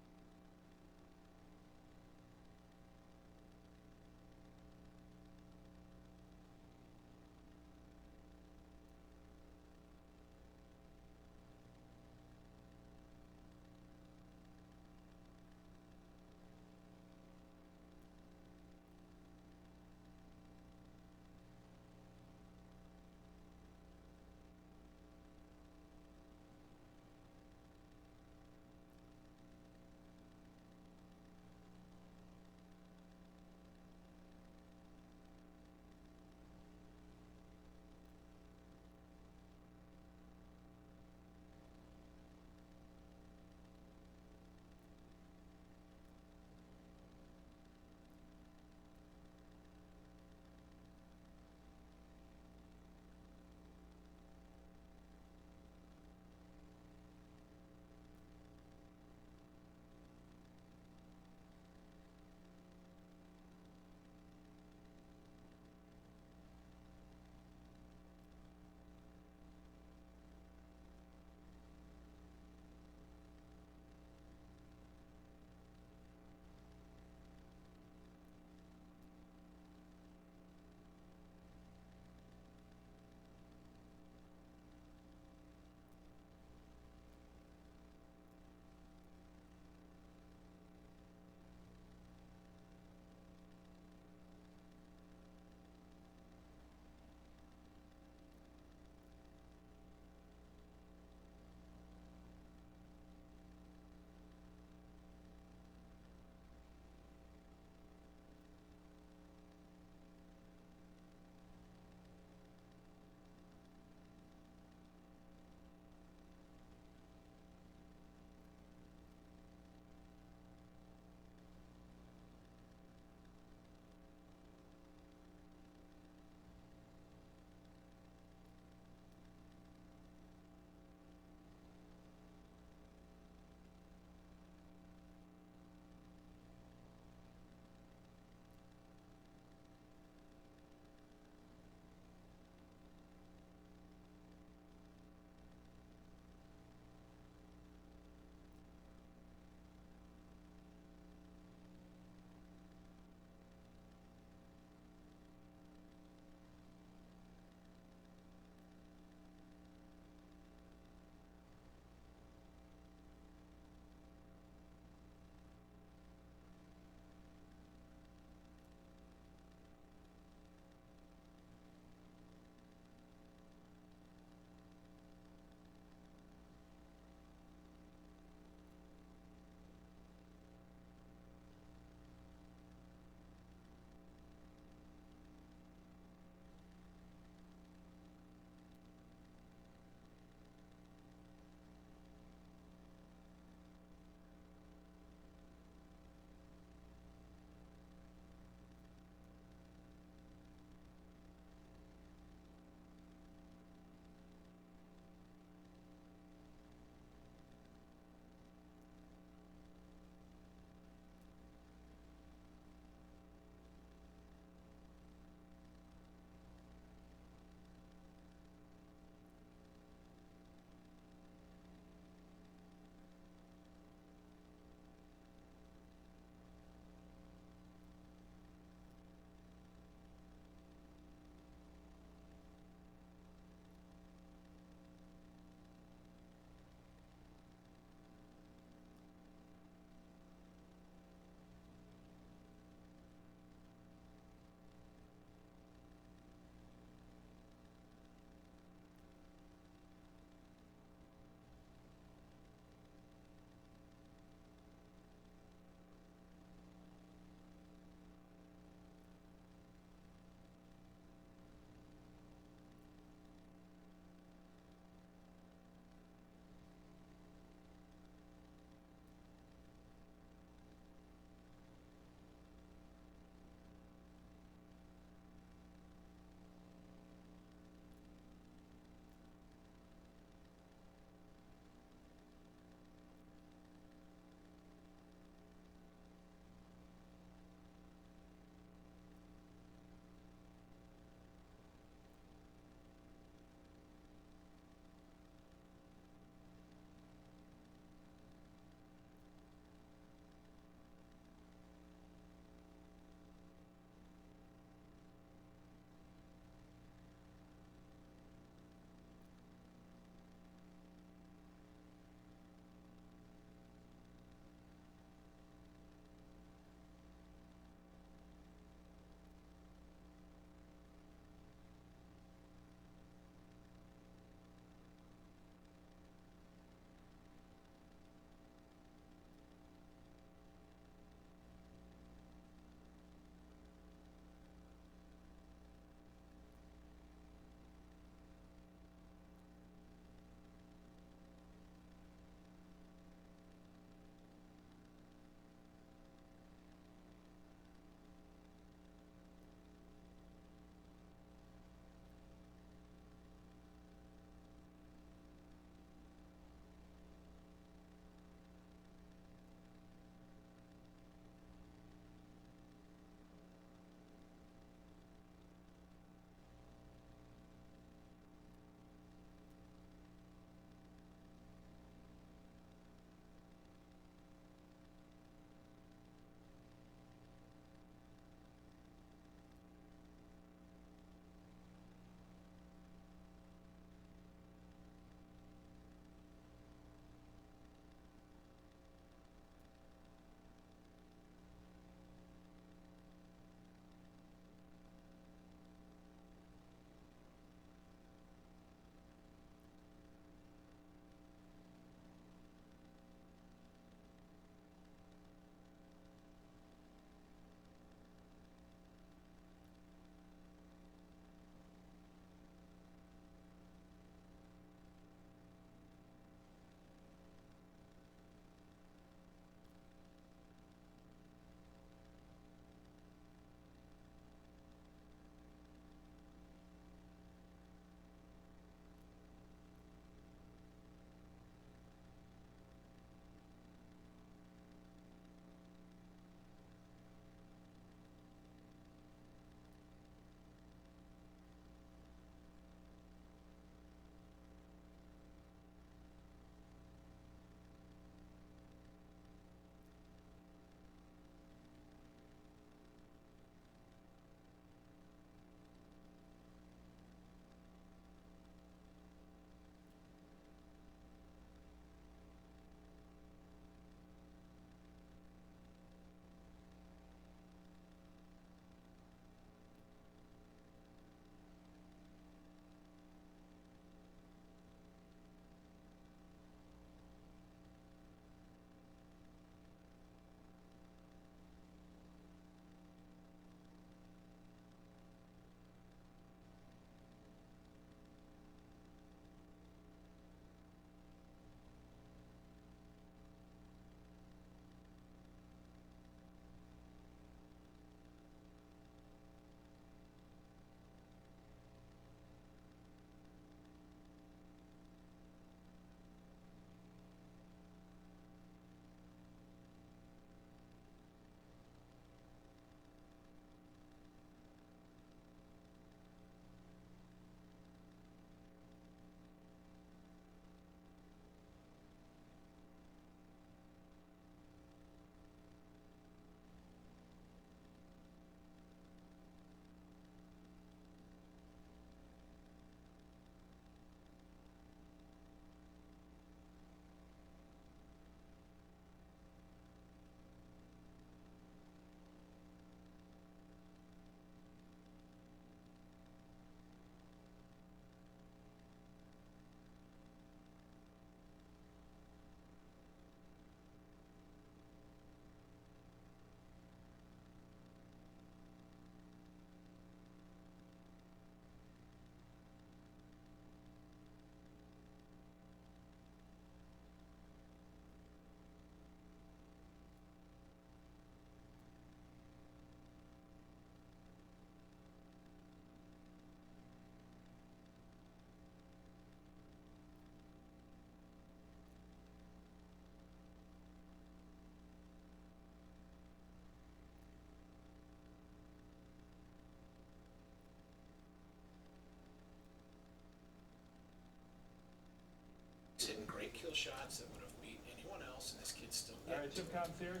shots that would have beat anyone else, and this kid still All right, did. chip counts here.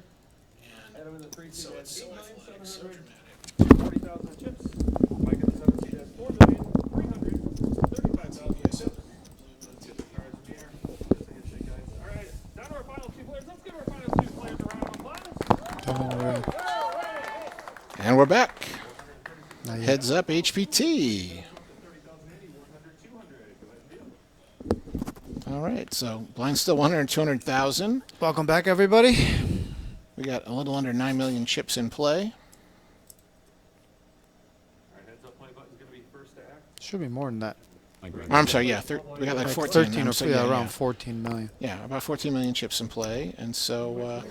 And Adam in the 3 seed so has it's so athletic, so 8,740,000 dramatic. chips. Mike in the 7 seed has 4,335,000 chips. Let's get the cards from here. Just a handshake, guys. All right, down to our final 2 players. Let's give our final 2 players a round of applause. And we're back. Not yet. Heads up, HPT. All right, so blind still 100, 200,000. Welcome back, everybody. We got a little under 9 million chips in play. All right, heads up play button's going to be first to act. Should be more than that. I'm sorry, yeah, we got like 14. 13 or so yeah, around yeah. 14 million. Yeah, about 14 million chips in play, and so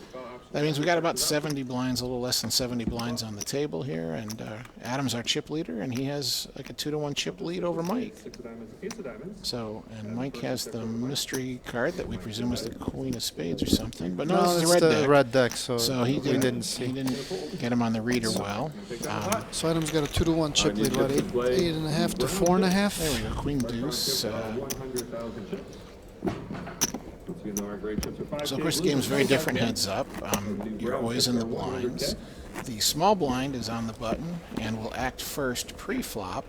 that means we got about 70 blinds, a little less than 70 blinds on the table here, and Adam's our chip leader, and he has like a 2-to-1 chip lead over Mike. 6 of diamonds, a piece of diamonds. So, and Mike has the mystery card that we presume is the Queen of Spades or something, but no, this is it's a red the deck. red deck, so, So he we didn't, didn't see. he didn't get him on the reader well. So Adam's got a 2-to-1 chip lead, what, 8.5 to 4.5? There we go, Queen Deuce. 100,000 chips. You know our great chips are 5K. So of course the game's very different heads up. You're always in the blinds. The small blind is on the button and will act first pre-flop,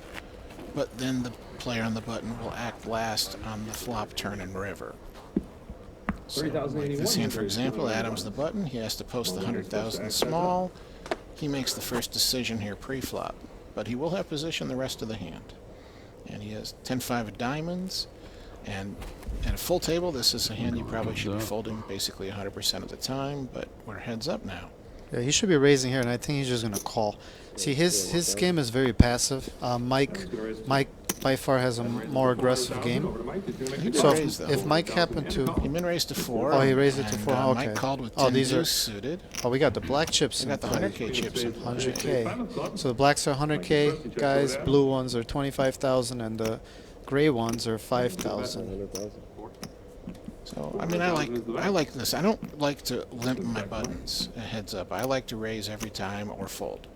but then the player on the button will act last on the flop, turn, and river. So like this hand, for example, Adam's the button. He has to post the 100,000 small. He makes the first decision here pre-flop, but he will have position the rest of the hand. And he has 10-5 of diamonds. And at a full table, this is a hand you probably should be folding basically 100% of the time, but we're heads up now. Yeah, he should be raising here, and I think he's just going to call. See, his game is very passive. Mike by far has a more aggressive game. He did So raise, though. if Mike happened to... He min raised to 4. Oh, he raised it to and, 4, okay. Mike called with Oh, 10 these are- deuce suited. Oh, we got the black chips We got the in play. 100K chips in play. 100K. So the blacks are 100K, guys. Blue ones are 25,000, and the gray ones are 5,000. So I mean, I like this. I don't like to limp my buttons. Heads up. I like to raise every time or fold.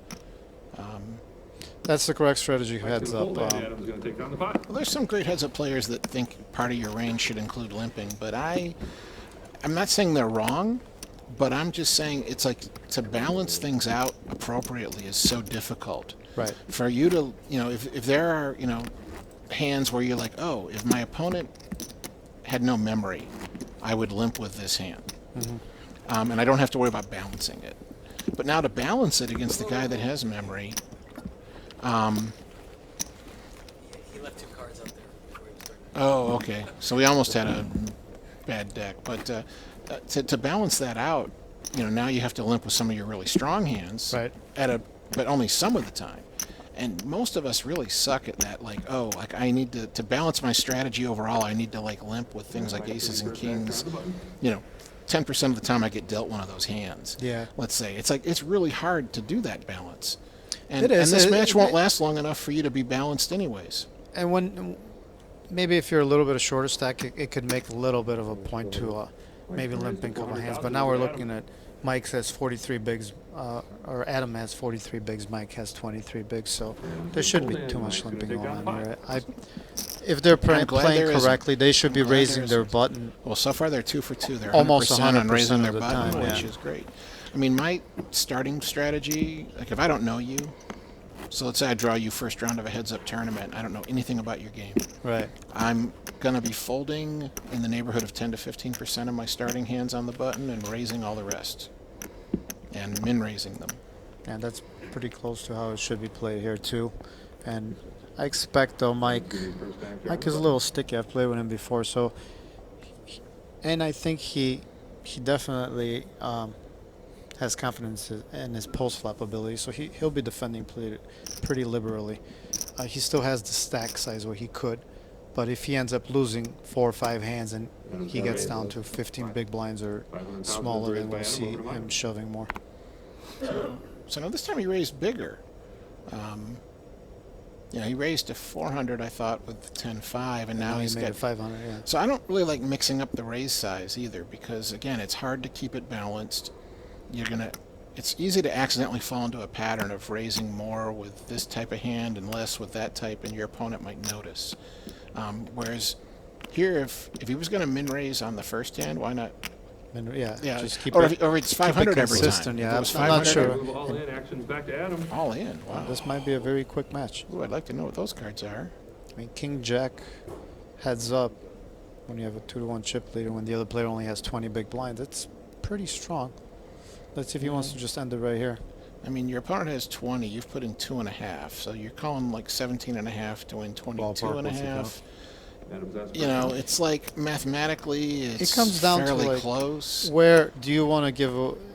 That's the correct strategy. Heads up. Adam's going to take down the pot. Well, there's some great heads up players that think part of your range should include limping, but I'm not saying they're wrong, but I'm just saying it's like to balance things out appropriately is so difficult. Right. For you to, if there are, hands where you're like, oh, if my opponent had no memory, I would limp with this hand. Mm-hmm. And I don't have to worry about balancing it. But now to balance it against the guy that has memory, He left 2 cards out there before he started. oh, okay. So we almost had a bad deck. But to balance that out, now you have to limp with some of your really strong hands. Right. But only some of the time. And most of us really suck at that. Like, I need to balance my strategy overall. I need to limp with things like aces and kings. 10% of the time I get dealt one of those hands. Yeah. Let's say it's really hard to do that balance. And, It is. and this match won't last long enough for you to be balanced anyways. And when maybe if you're a little bit of shorter stack, it could make a little bit of a point to maybe limping a couple hands. But now we're looking at Mike has 43 bigs, or Adam has 43 bigs. Mike has 23 bigs. So there shouldn't be too much limping going on here. If they're playing correctly, they should be raising their button. Well, so far they're 2 for 2. They're Almost 100% on 100% raising their of the button, time, which yeah. is great. I mean, my starting strategy, like if I don't know you, so let's say I draw you first round of a heads-up tournament, I don't know anything about your game. Right. I'm going to be folding in the neighborhood of 10 to 15% of my starting hands on the button and raising all the rest. And min-raising them. And that's pretty close to how it should be played here too. And I expect though Mike is a little sticky. I've played with him before, so and I think he definitely has confidence in his post flop ability, so he'll be defending pretty liberally. He still has the stack size where he could, but if he ends up losing 4 or 5 hands and he gets down to 15 big blinds or smaller, then we'll see him shoving more. So now this time he raised bigger. He raised to 400, I thought, with the 10-5, and now he he's made got it 500. Yeah. So I don't really like mixing up the raise size either, because again, it's hard to keep it balanced. It's easy to accidentally fall into a pattern of raising more with this type of hand and less with that type, and your opponent might notice. Whereas here, if he was going to min raise on the first hand, why not? And yeah, Yeah, just keep or, it, or it's 500 every time. consistent, yeah, If it was I'm not 500 sure. Move all in, action's back to Adam. All in. Wow. This might be a very quick match. Ooh, I'd like to know what those cards are. I mean, King Jack heads up when you have a 2-to-1 chip leader when the other player only has 20 big blinds. That's pretty strong. Let's see if he wants to just end it right here. I mean, your opponent has 20. You've put in 2.5, so you're calling like 17.5 to win 22.5. Adam's asked You know, it's like mathematically, it's comes down to, fairly like, close. Where do you want to give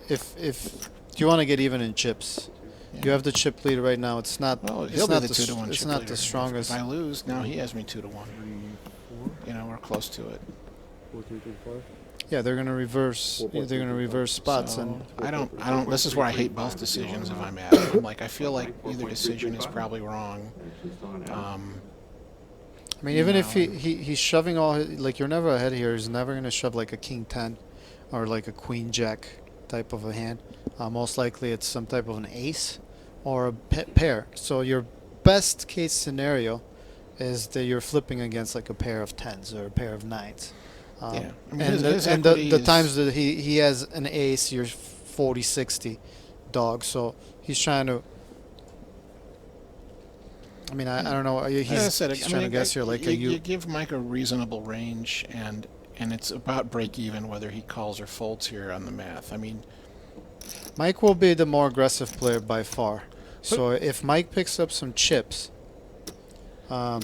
if do you want to get even in chips? Yeah. You have the chip leader right now. It's not. Well, it's he'll be not the the 2-to-1 It's chip not leader. the strongest. If I lose, now he has me 2-to-1. You know, we're close to it. 4, 3, 2, 5. Yeah, they're gonna reverse. They're gonna reverse spots, So, and I don't. This is where I hate both decisions. If I'm at it, like I feel like either decision is probably wrong. action's on Adam. I mean, even if No. he's shoving all his, like you're never ahead here. He's never gonna shove like a king 10 or like a queen jack type of a hand. Most likely it's some type of an ace or a pair. So your best case scenario is that you're flipping against like a pair of 10s or a pair of 9s. Yeah. I mean, And, his the equity is- times that he has an ace, you're 40-60 dog. So he's trying to. I mean, I don't know. He's, As I said, he's I trying mean, to guess here. Like, you give Mike a reasonable range, and it's about break even whether he calls or folds here on the math. I mean, Mike will be the more aggressive player by far. So if Mike picks up some chips, I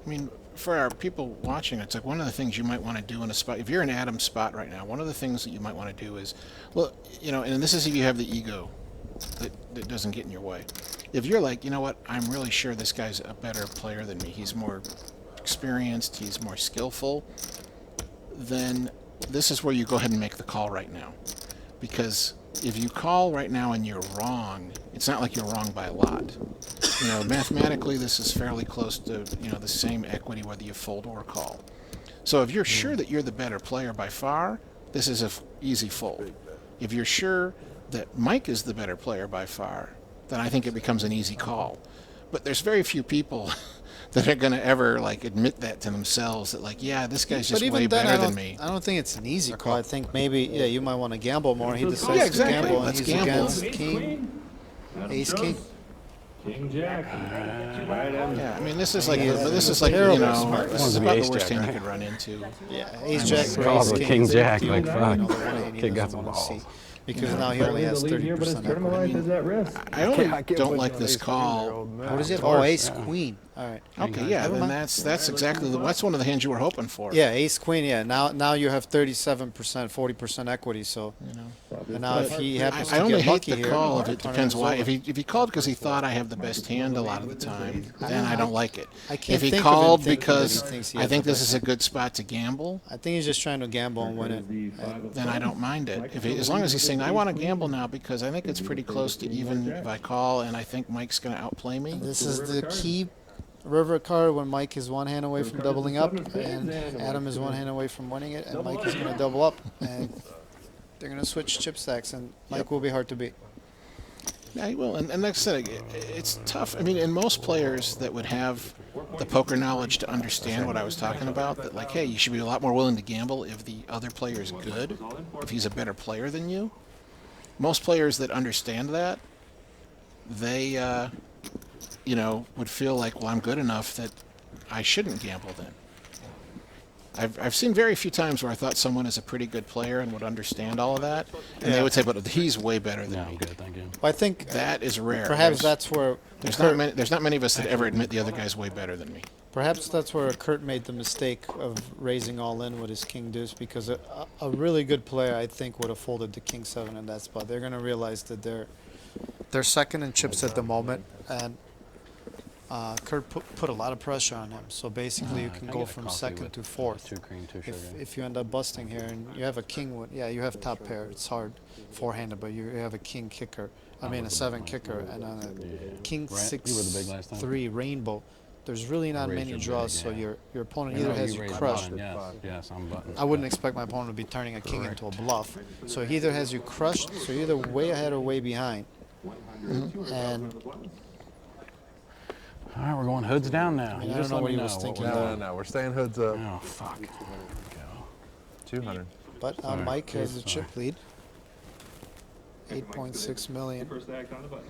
mean, for our people watching, it's like one of the things you might want to do in a spot. If you're in Adam's spot right now, one of the things that you might want to do is, well, you know, and this is if you have the ego that doesn't get in your way. If you're like, you know what, I'm really sure this guy's a better player than me. He's more experienced. He's more skillful. Then this is where you go ahead and make the call right now, because if you call right now and you're wrong, it's not like you're wrong by a lot. You know, mathematically, this is fairly close to, you know, the same equity whether you fold or call. So if you're sure that you're the better player by far, this is an easy fold. If you're sure that Mike is the better player by far, then I think it becomes an easy call. But there's very few people that are going to ever like admit that to themselves, that like, yeah, this guy's just but even way then, better than me. I don't think it's an easy call. I think maybe you might want to gamble more. He decides Yeah, to exactly. gamble, and Let's he's gamble. against Ace king. queen. Adam Ace shoves. king. King jack. Right, Adam. Yeah, I mean, this is like, you know, this is terrible know, smart. this Wants is to be about ace the worst jack, hand right? you could run into. Yeah, ace jack or Calls ace with king. king jack, The like, only fuck. one, the one he Kid got doesn't some want to see. balls. Because now he only has 30% equity. at risk. I only don't like this call. What is it? Oh, ace queen. All right. Okay, yeah, Never then mind. that's exactly that's one of the hands you were hoping for. Yeah, ace queen. Yeah, now you have 37%, 40% equity. So, You know. and now if he happens I to only get hate lucky the here, call if it turn depends is why. over. If he called because he thought I have the best hand a lot of the time, then I don't like it. I can't If he think of him called thinking that because he thinks he I has think the this best is a good spot to gamble, I think he's just trying to gamble and win it. then I don't mind it. As long as he's saying I want to gamble now because I think it's pretty close to even if I call and I think Mike's going to outplay me. This is the key river card when Mike is one hand away from doubling up, and Adam is one hand away from winning it, and Mike is going to double up, and they're going to switch chip stacks, and Mike will be hard to beat. Yeah, he will. And like I said, it's tough. I mean, and most players that would have the poker knowledge to understand what I was talking about, that like, hey, you should be a lot more willing to gamble if the other player is good, if he's a better player than you. Most players that understand that, they, you know, would feel like, well, I'm good enough that I shouldn't gamble then. I've seen very few times where I thought someone is a pretty good player and would understand all of that, and they would say, but he's way better than No, me. I'm good, thank you. But I think That is rare. perhaps that's where There's not many of us that ever admit the other guy's way better than me. perhaps that's where Kurt made the mistake of raising all in with his king deuce, because a really good player I think would have folded the king 7 in that spot. They're going to realize that they're second in chips at the moment, and Kurt put a lot of pressure on him. So basically, you can go from second to fourth. 2 cream, 2 sugar. If you end up busting here and you have a king with, yeah, you have top pair. It's hard four-handed, but you have a king kicker. I mean, a 7 kicker and a king Right? 6 You were the big last time. 3 rainbow. There's really not Raise many your draws, big, so yeah. your opponent You either know, has you you raise crushed. button, yes, I'm button. I wouldn't expect my opponent to be turning a king into a bluff. So he either has you crushed, so you're either way ahead or way behind. And All right, we're going going hoods down now. I You don't just know let what me he was know thinking we're there. No, no, we're staying hoods up. Oh, fuck. Go. 200. But Sorry. Mike has the Sorry. chip lead. Mike's gonna 8.6 million. First act on the button.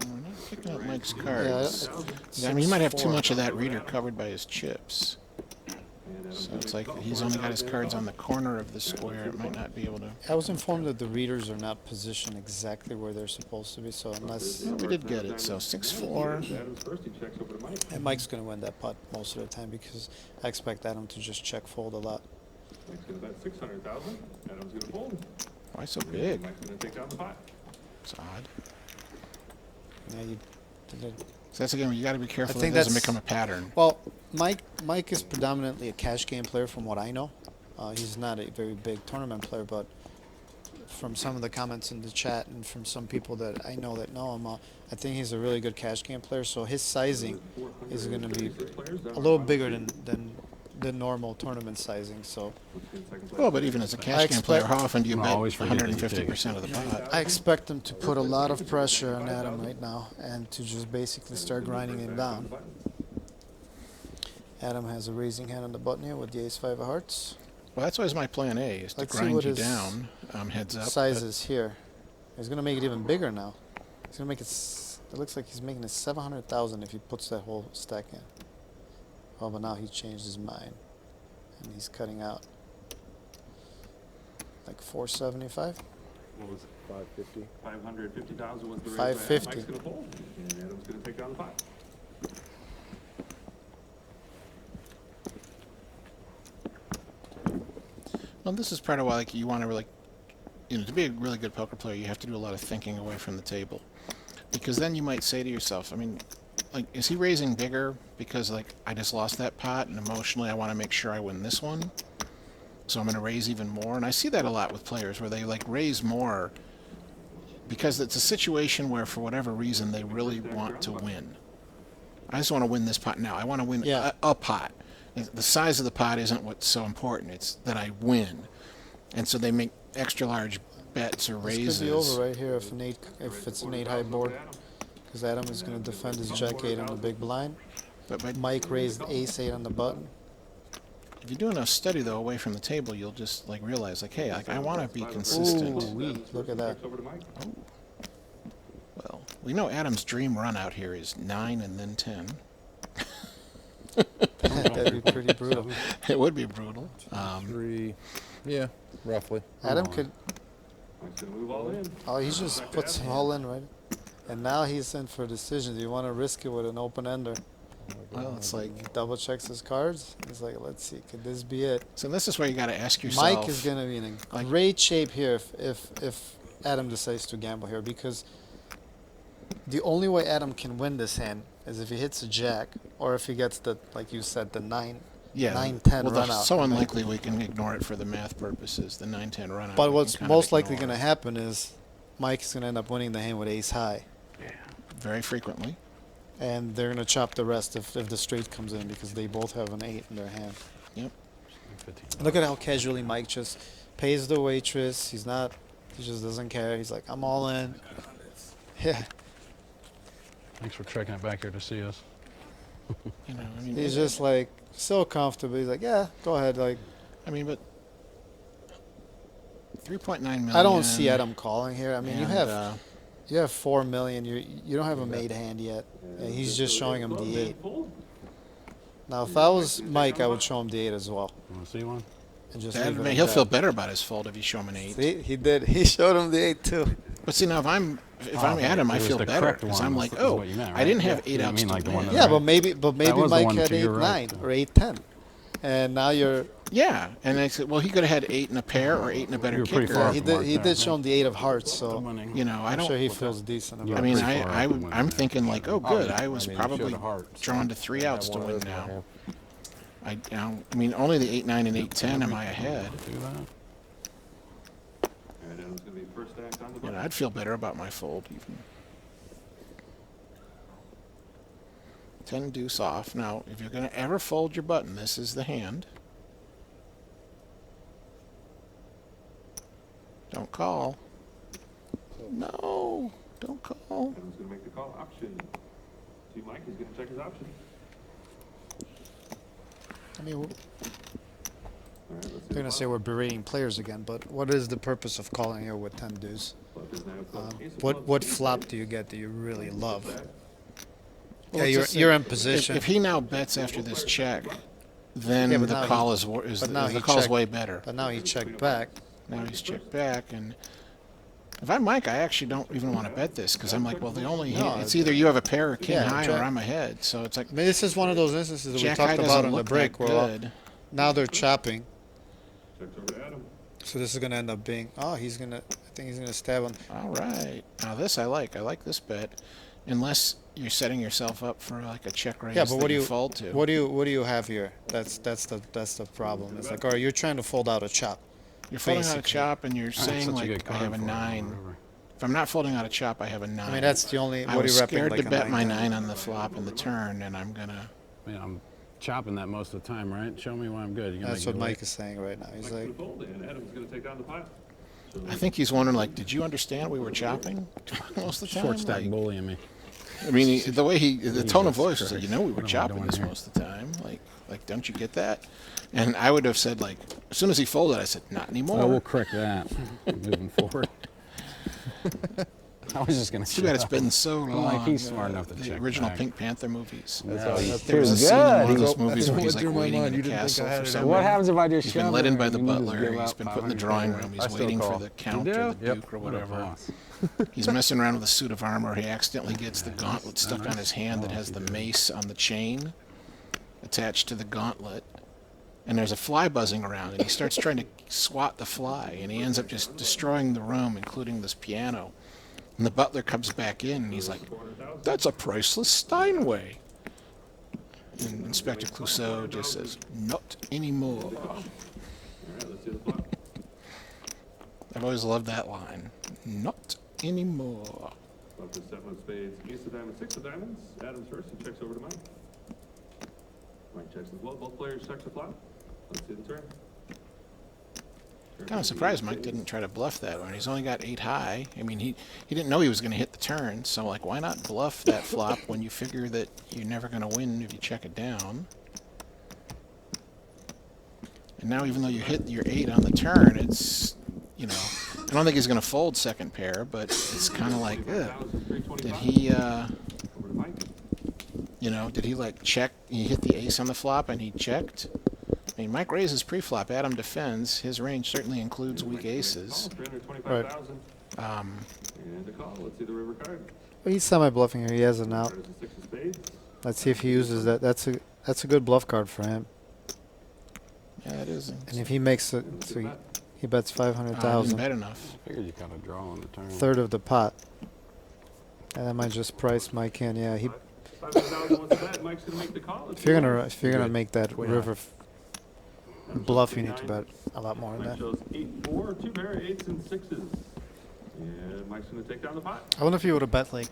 We're not picking up Mike's Yeah, cards. I mean, he might have too much of that reader covered by his chips. So it's like he's only got his cards on the corner of the square. It might not be able to. I was informed that the readers are not positioned exactly where they're supposed to be, so unless... We did get it. So 6-4. Adams first, he checks over to Mike. And Mike's going to win that putt most of the time because I expect Adam to just check fold a lot. Mike's gonna bet 600,000. Adams gonna fold. Why so big? Mike's gonna take down the pot. It's odd. Yeah, you did it. So that's again, you got to be careful that think it doesn't that's- become a pattern. Well, Mike is predominantly a cash game player from what I know. He's not a very big tournament player, but from some of the comments in the chat and from some people that I know that know him, I think he's a really good cash game player. So his sizing is going to be a little bigger than the normal tournament sizing. So Well, but even as a cash game player, how often do you No, bet always forget that you 150% of the pot? I expect him to put a lot of pressure on Adam right now and to just basically start grinding him down. Adam has a raising hand on the button here with the ace-5 of hearts. Well, that's always my plan A, is to Let's see grind what you his down, heads up. Size is here. He's going to make it even bigger now. He's going to make it... It looks like he's making it 700,000 if he puts that whole stack in. Oh, but now he changed his mind. And he's cutting out like 475. What was it? 550. 550,000 was the raise. 550. Mike's gonna fold. And Adams gonna take down the pot. Well, this is part of why, like, you want to really, to be a really good poker player, you have to do a lot of thinking away from the table. Because then you might say to yourself, I mean, like, is he raising bigger because, like, I just lost that pot and emotionally I want to make sure I win this one? So I'm going to raise even more? And I see that a lot with players where they, like, raise more because it's a situation where, for whatever reason, they really want to win. I just want to win this pot now. I want to win a pot. The size of the pot isn't what's so important. It's that I win. And so they make extra large bets or raises. This could be over right here if it's an 8 high board. Because Adam is going to defend his jack 8 on the big blind. But Mike raised ace 8 on the button. if you do enough study, though, away from the table, you'll just, like, realize, like, hey, like, I want to be consistent. Ooh, look at that. Over to Mike. Well, we know Adam's dream run out here is 9 and then 10. That'd be pretty brutal. It would be brutal. 3. Yeah, roughly. Adam could... Mike's gonna move all in. Oh, he just puts them all in, right? And now he's in for a decision. Do you want to risk it with an open-ender? Well, it's like, He double checks his cards. He's like, let's see, could this be it? so this is where you got to ask yourself. Mike is going to be in a like- great shape here if Adam decides to gamble here, because the only way Adam can win this hand is if he hits a jack, or if he gets the, like you said, the 9-10 well, run out. so unlikely we can ignore it for the math purposes, the 9-10 run out. But what's most likely going to happen is Mike is going to end up winning the hand with ace high, Very frequently. and they're going to chop the rest if the straight comes in, because they both have an 8 in their hand. Yep. Look at how casually Mike just pays the waitress. He just doesn't care. He's like, I'm all in. Yeah. Thanks for trekking it back here to see us. You know, I mean, He's just like so comfortable. He's like, yeah, go ahead. Like, I mean, but 3.9 million. I don't see Adam calling here. I mean, you and, have 4 million. You don't have a made hand yet. And he's just showing him the 8. Now, if I was Mike, I would show him the 8 as well. You want to see one? And just that, leave it at he'll that. feel better about his fold if you show him an 8. See, he did. He showed him the 8 too. But see, now if I'm Adam, I it was feel the better correct because one, I'm is like, what oh, you meant, I didn't right? have Yeah, 8 you outs mean to like the one win. that- Yeah, but Right. maybe was the Mike one had to your 8-9 right, or 8-10, and now you're. Yeah, and I said, well, he could have had 8 in a pair or 8 in a better You were pretty kicker. far He from did. Mark He there. did show him the 8 of hearts, so Winning. You know, I I'm don't. sure he feels decent about I mean, it. pretty far out to win I'm that. thinking like, oh, good. I was mean, you probably showed a heart, so drawn to 3 outs to have one win of those in my now. hand. I mean, only the 8-9 and 8-10 am I ahead. Do that. And Adams gonna be first act on the You button. know, I'd feel better about my fold even. 10 deuce off. Now, if you're going to ever fold your button, this is the hand. Don't call. No, don't call. Adam's gonna make the call. Option. See Mike, he's gonna check his option. I mean, All right, let's see. they're gonna say we're berating players again, but what is the purpose of calling here with 10 deuce? What flop do you get that you really love? Well, Yeah, it's you're a- in position. If he now bets after this check, then Yeah, but the now call he- is but now the he call's checked- way better. But now he checked back. Now he's checked back, and if I'm Mike, I actually don't even want to bet this because I'm like, well, the only No, it's either you have a pair or king yeah, high, or Jack- I'm ahead. So it's like I mean, this is one of those instances that we Jack high talked about doesn't on the look break. that Where good. now they're chopping, Checks over to Adam. so this is gonna end up being. Oh, he's gonna. I think he's gonna stab on. All right, now this I like. I like this bet, unless you're setting yourself up for like a check raise. Yeah, but that what do you you fold to? What do you have here? That's the problem. It's like, all right, you're trying to fold out a chop. You're folding out a basically. chop, and you're That's saying such a like good I card have a for it, 9. whatever. If I'm not folding out a chop, I have a 9. I mean, that's the only. I What are was you repping? scared Like to a bet my 9? 9 on the flop and the turn, and I'm gonna. I mean, I'm chopping that most of the time, right? Show me why I'm good. You're gonna That's make what me Mike is saying right now. He's Mike's like, gonna fold, and Adam's gonna take down the pile. So I think he's wondering like, did you understand we were chopping most of the time? short stack Like, bullying me. I mean, the way the tone of Jesus voice was like, you know, we were Christ. What am I chopping doing this here? most of the time. Like, don't you get that? And I would have said like, as soon as he folded, I said, not anymore. Oh, we'll correct that moving forward. I was just gonna. Too bad it's shut been up. so Well, long. like, he's smart enough to the check original back. Pink Panther movies. No, There was a scene in one of those movies where he's like through my waiting mind. in You the didn't think I castle had for it some in What reason. happens if I just He's shove been let in her by the and you just butler. give He's up been put in the drawing room. I He's still waiting for call. the You count do? or the Yep. duke or What a whatever. boss. He's messing around with a suit of armor. He accidentally gets the gauntlet stuck on his hand that has the mace on the chain attached to the gauntlet. And there's a fly buzzing around, and he starts trying to swat the fly, and he ends up just destroying the room, including this piano. And the butler comes back in, and he's like, "That's a priceless Steinway." And Inspector Clouseau just says, "Not anymore." all right, let's see the flop. I've always loved that line. Not anymore. Flop is 7 of spades, ace of diamonds, 6 of diamonds. Adam's first, and checks over to Mike. Mike checks as well. Both players check the flop. Let's see the turn. Kind of surprised Mike didn't try to bluff that one. He's only got 8 high. I mean, he didn't know he was going to hit the turn, so like, why not bluff that flop when you figure that you're never going to win if you check it down? And now, even though you hit your 8 on the turn, it's, you know, I don't think he's going to fold second pair, but it's kind of like, ugh. Did he, Over to Mike. you know, did he like check? He hit the ace on the flop and he checked. I mean, Mike raises pre-flop. Adam defends. His range certainly includes weak aces. 325,000. And a call. Let's see the river card. well, he's semi-bluffing here. He has an out. There's a 6 of spades. Let's see if he uses that. That's a good bluff card for him. Yeah, it is. And if he makes it, so he bets I didn't 500,000, bet enough. I figured you got a draw on the turn. third of the pot. And that might just price Mike in. Yeah, he. 500,000 wants to bet. Mike's gonna make the call. Let's If you're see. gonna make that Way river Adam bluff, shows you need to 9. bet a lot more than Mike that. shows 8-4, 2 pair, 8s and 6s. And Mike's gonna take down the pot. I wonder if you would have bet like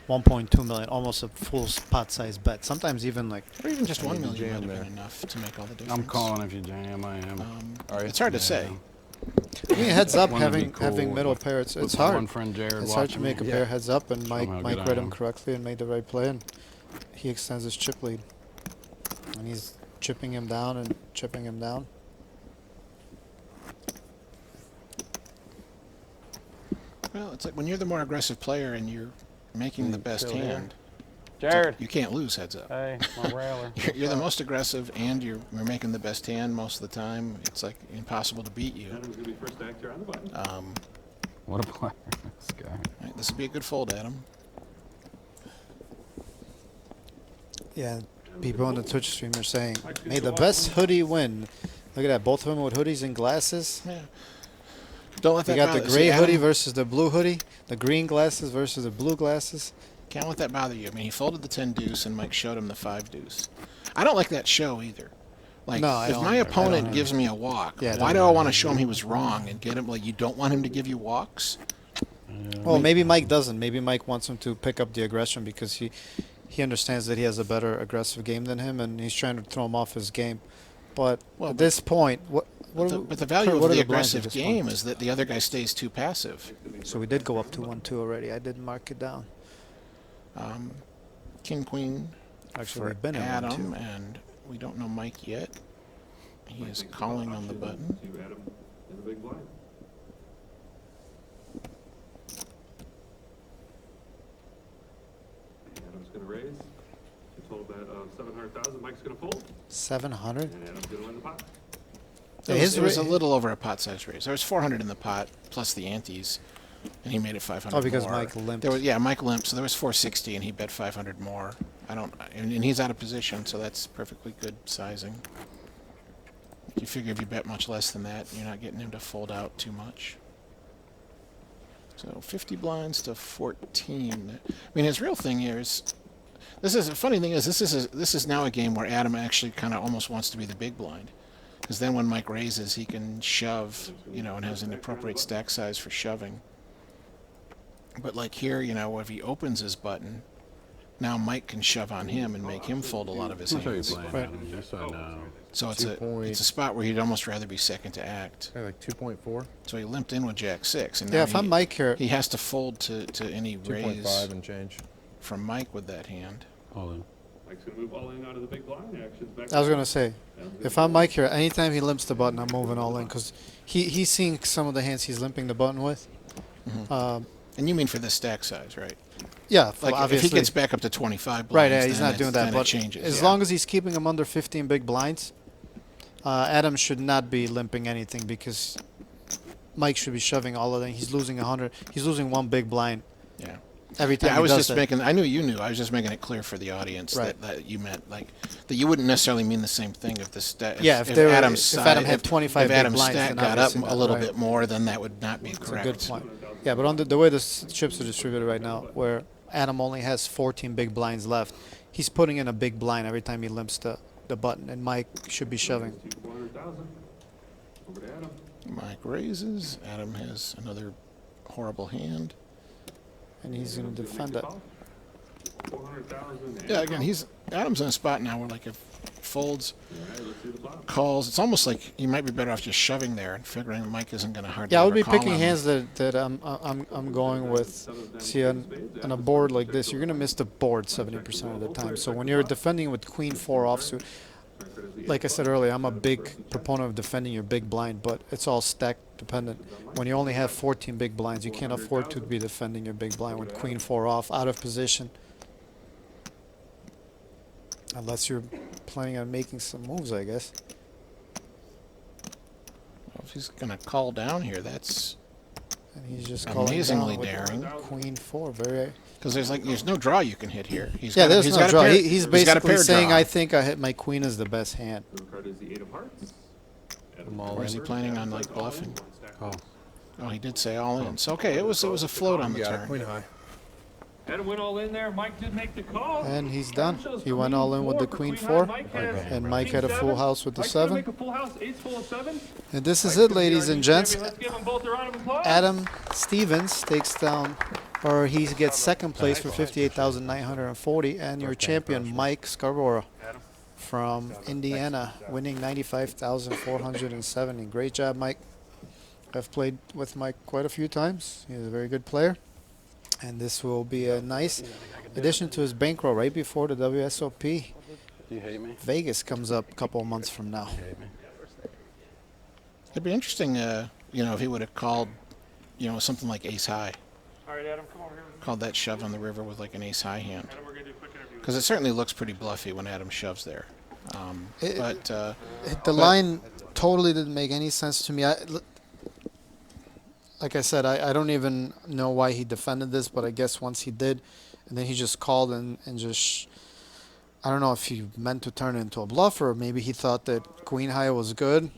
1.2 million, almost a full pot size bet. Sometimes even like Or even just I 1 need to million jam might have been there. enough to make all the difference. I'm calling if you jam. I am. Are you? It's hard to Yeah. say. I mean, heads up, Wanna be having cool middle with- pair. It's with my hard. One friend Jared It's hard to watching make a me. pair heads up, and Mike him how Mike good I read him am. correctly and made the right play, and he extends his chip lead. And he's chipping him down and chipping him down. Well, it's like when you're the more aggressive player and you're making the best still here? hand, it's like Jared. you can't lose heads up. Hey, my railer. You're the most aggressive and you're making the best hand most of the time. It's like impossible to beat you. Adam's gonna be first actor on the button. What a player, this guy. Right, this would be a good fold, Adam. Yeah, people on the Twitch stream are saying, "May the best hoodie win." Look at that, both of them with hoodies and glasses. Yeah. Don't let You that got the bother- gray see, hoodie Adam, versus the blue hoodie, the green glasses versus the blue glasses. Can't let that bother you. I mean, he folded the 10 deuce and Mike showed him the 5 deuce. I don't like that show either. Like, No, I if don't my either. I opponent don't gives me a walk, Yeah, why don't do I want to show him he was wrong and get him? Like, you don't want him to give you walks? Well, maybe Mike doesn't. Maybe Mike wants him to pick up the aggression because he understands that he has a better aggressive game than him, and he's trying to throw him off his game. But Well, at this point, what But the value what of are the the blinds aggressive at this game point? is that the other guy stays too passive. So we did go up to 1-2 already. I didn't mark it down. King, queen Actually, for we've been at Adam, 1-2. and we don't know Mike yet. He is calling on the button. To Adam in the big blind. Adam's gonna raise. A total bet of 700,000. Mike's gonna fold, 700. and Adam's gonna win the pot. It was a little over a pot size raise. There was 400 in the pot plus the antes, and he made it 500. Oh, because more. Mike limped. Mike limped, so there was 460, and he bet 500 more. And he's out of position, so that's perfectly good sizing. You figure if you bet much less than that, you're not getting him to fold out too much. So 50 blinds to 14. I mean, his real thing here is, this is a funny thing is this is now a game where Adam actually kind of almost wants to be the big blind, because then when Mike raises, he can shove, and has an appropriate stack size for shoving. But like here, if he opens his button, now Mike can shove on him and make him fold a lot of his I'll show you hands. playing, Adam, just so I know. So it's 2 a spot where he'd almost rather be second to act. Like 2.4, So he limped in with Jack 6, and Yeah, now if I'm Mike here, he has to fold to any 2.5 raise and change. from Mike with that hand. All in. Mike's gonna move all in out of the big blind. Action's back. I was gonna say, if I'm Mike here, anytime he limps the button, I'm moving all in because he's seeing some of the hands he's limping the button with. And you mean for this stack size, right? Yeah, Like obviously. if he gets back up to 25 blinds, Right, yeah, he's then not doing that. then But it changes. as yeah. long as he's keeping him under 15 big blinds, Adam should not be limping anything because Mike should be shoving all of them. He's losing 100. He's losing one big blind Yeah. every time Yeah, I he was does just that. making. I knew you knew. I was just making it clear for the audience Right. that you meant that you wouldn't necessarily mean the same thing if the stat. Yeah, if they were- Adam's if Adam had if 25 if big Adam's blinds, stat then got up obviously a little right. bit more, then that would not be That's correct. a good point. Yeah, but on the way the chips are distributed right now, where Adam only has 14 big blinds left, he's putting in a big blind every time he limps the button, and Mike should be shoving. 400,000. Over to Adam. Mike raises. Adam has another horrible hand. And he's going to defend it. 400,000. Yeah, again, Adam's in a spot now where like if folds, All right, let's see the flop. calls, it's almost like he might be better off just shoving there and figuring Mike isn't going to hardly Yeah, I would ever be call picking him. hands that I'm going with. See, on a board like this, you're gonna miss the board 70% of the time. So when you're defending with Queen 4 offsuit, like I said earlier, I'm a big proponent of defending your big blind, but it's all stack dependent. When you only have 14 big blinds, you can't afford to be defending your big blind with Queen 4 off, out of position. Unless you're planning on making some moves, I guess. Well, if he's going to call down here, that's And he's just calling amazingly down with daring. Queen 4, very. Because there's no draw you can hit here. Yeah, there's no draw. He's got a basically pair saying, draw. I think I hit my queen as the best hand. The card is the 8 of hearts. I'm all Or is he in. planning on like bluffing? Oh. Oh, he did say all in. So okay, it was a float on the turn. Queen high. Adam went all in there. Mike did make the call. And he's done. He went all in with the Queen 4. And Mike had a full house with the 7. Make a full house. 8's full of 7. And this is it, ladies and gents. Let's give them both a round of applause. Adam Stevens takes down, or he gets second place for 58,940. And your champion, Mike Scarborough from Indiana, winning 95,470. Great job, Mike. I've played with Mike quite a few times. He's a very good player. And this will be a nice addition to his bankroll right before the WSOP. Do you hate me? Vegas comes up a couple of months from now. You hate me? It'd be interesting, if he would have called, something like ace high. All right, Adam, come over here. Called that shove on the river with like an ace high hand. Adam, we're going to do a quick interview. Because it certainly looks pretty bluffy when Adam shoves there. The line totally didn't make any sense to me. Like I said, I don't even know why he defended this, but I guess once he did, and then he just called and just, I don't know if he meant to turn it into a bluff or maybe he thought that queen high was good.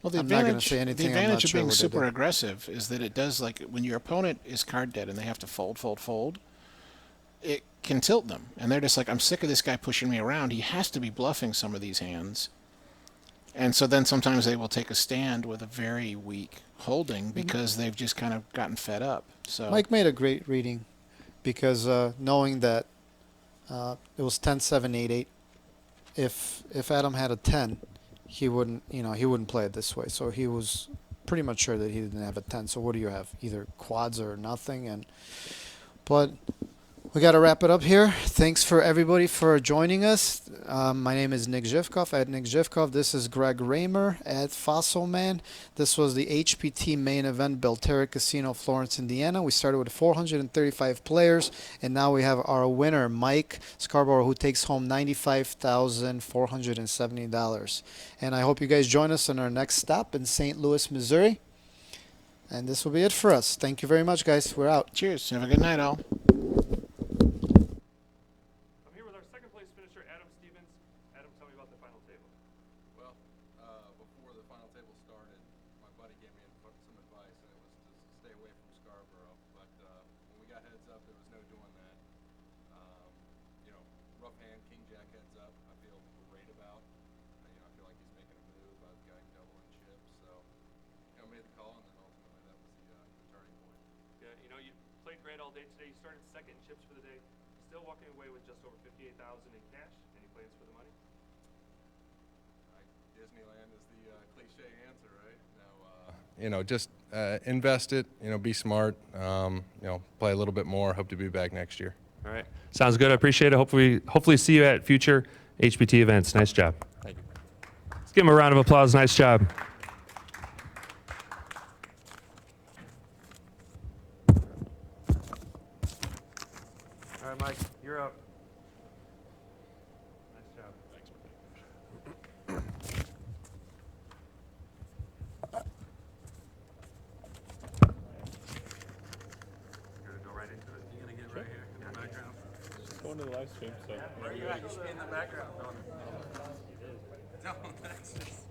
Well, the I'm not gonna advantage, say anything, the I'm not advantage of sure being what they super did. aggressive is that it does, like, when your opponent is card dead and they have to fold, it can tilt them. And they're just like, I'm sick of this guy pushing me around. He has to be bluffing some of these hands. And so then sometimes they will take a stand with a very weak holding because they've just kind of gotten fed up. So Mike made a great reading because knowing that it was 10-7-8-8, if Adam had a 10, he wouldn't, he wouldn't play it this way. So he was pretty much sure that he didn't have a 10. So what do you have? Either quads or nothing. But we got to wrap it up here. Thanks for everybody for joining us. My name is Nick Zhivkov at Nick Zhivkov. This is Greg Raymer at Fossilman. This was the HPT Main Event, Belterra Casino, Florence, Indiana. We started with 435 players, and now we have our winner, Mike Scarborough, who takes home $95,470. And I hope you guys join us on our next stop in St. Louis, Missouri. And this will be it for us. Thank you very much, guys. We're out. Cheers. Have a good night, all. I'm here with our second place finisher, Adam Stevens. Adam, tell me about the final table. Well, before the final table started, my buddy gave me some advice, and it was to stay away from Scarborough. But when we got heads up, there was no doing that. Rough hand, king jack heads up. I feel great about. I feel like he's making a move. I've got him doubling chips, so made the call, and then ultimately that was the turning point. Yeah, you played great all day today. You started second in chips for the day. Still walking away with just over $58,000 in cash. Any plans for the money? Disneyland is the cliche answer, right? No, just invest it. Be smart. Play a little bit more. Hope to be back next year. All right. Sounds good. I appreciate it. Hopefully see you at future HPT events. Nice job. Thank you. Let's give him a round of applause. Nice job. All right, Mike, you're up. Nice job. Thanks. You're gonna go right into it. You're gonna get right here in the background. Going to the live stream, so. Where are you at? You should be in the background. No, that's just.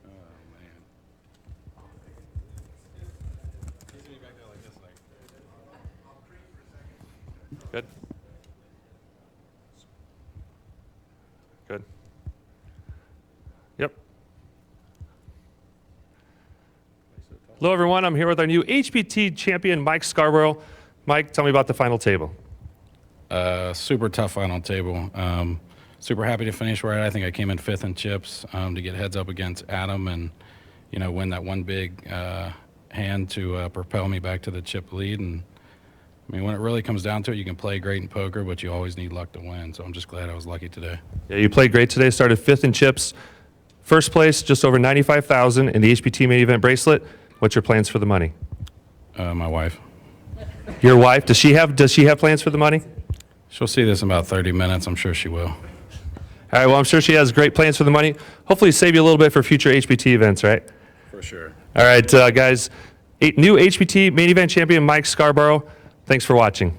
Oh, man. He's gonna be back there like this, like. Good. Good. Yep. Hello, everyone. I'm here with our new HPT champion, Mike Scarborough. Mike, tell me about the final table. Super tough final table. Super happy to finish where I think I came in fifth in chips to get heads up against Adam and, win that one big hand to propel me back to the chip lead. And when it really comes down to it, you can play great in poker, but you always need luck to win. So I'm just glad I was lucky today. Yeah, you played great today. Started fifth in chips. First place, just over $95,000 in the HPT Main Event bracelet. What's your plans for the money? My wife. Your wife, does she have plans for the money? She'll see this in about 30 minutes. I'm sure she will. All right, well, I'm sure she has great plans for the money. Hopefully save you a little bit for future HPT events, right? For sure. All right, guys, new HPT Main Event champion Mike Scarborough. Thanks for watching.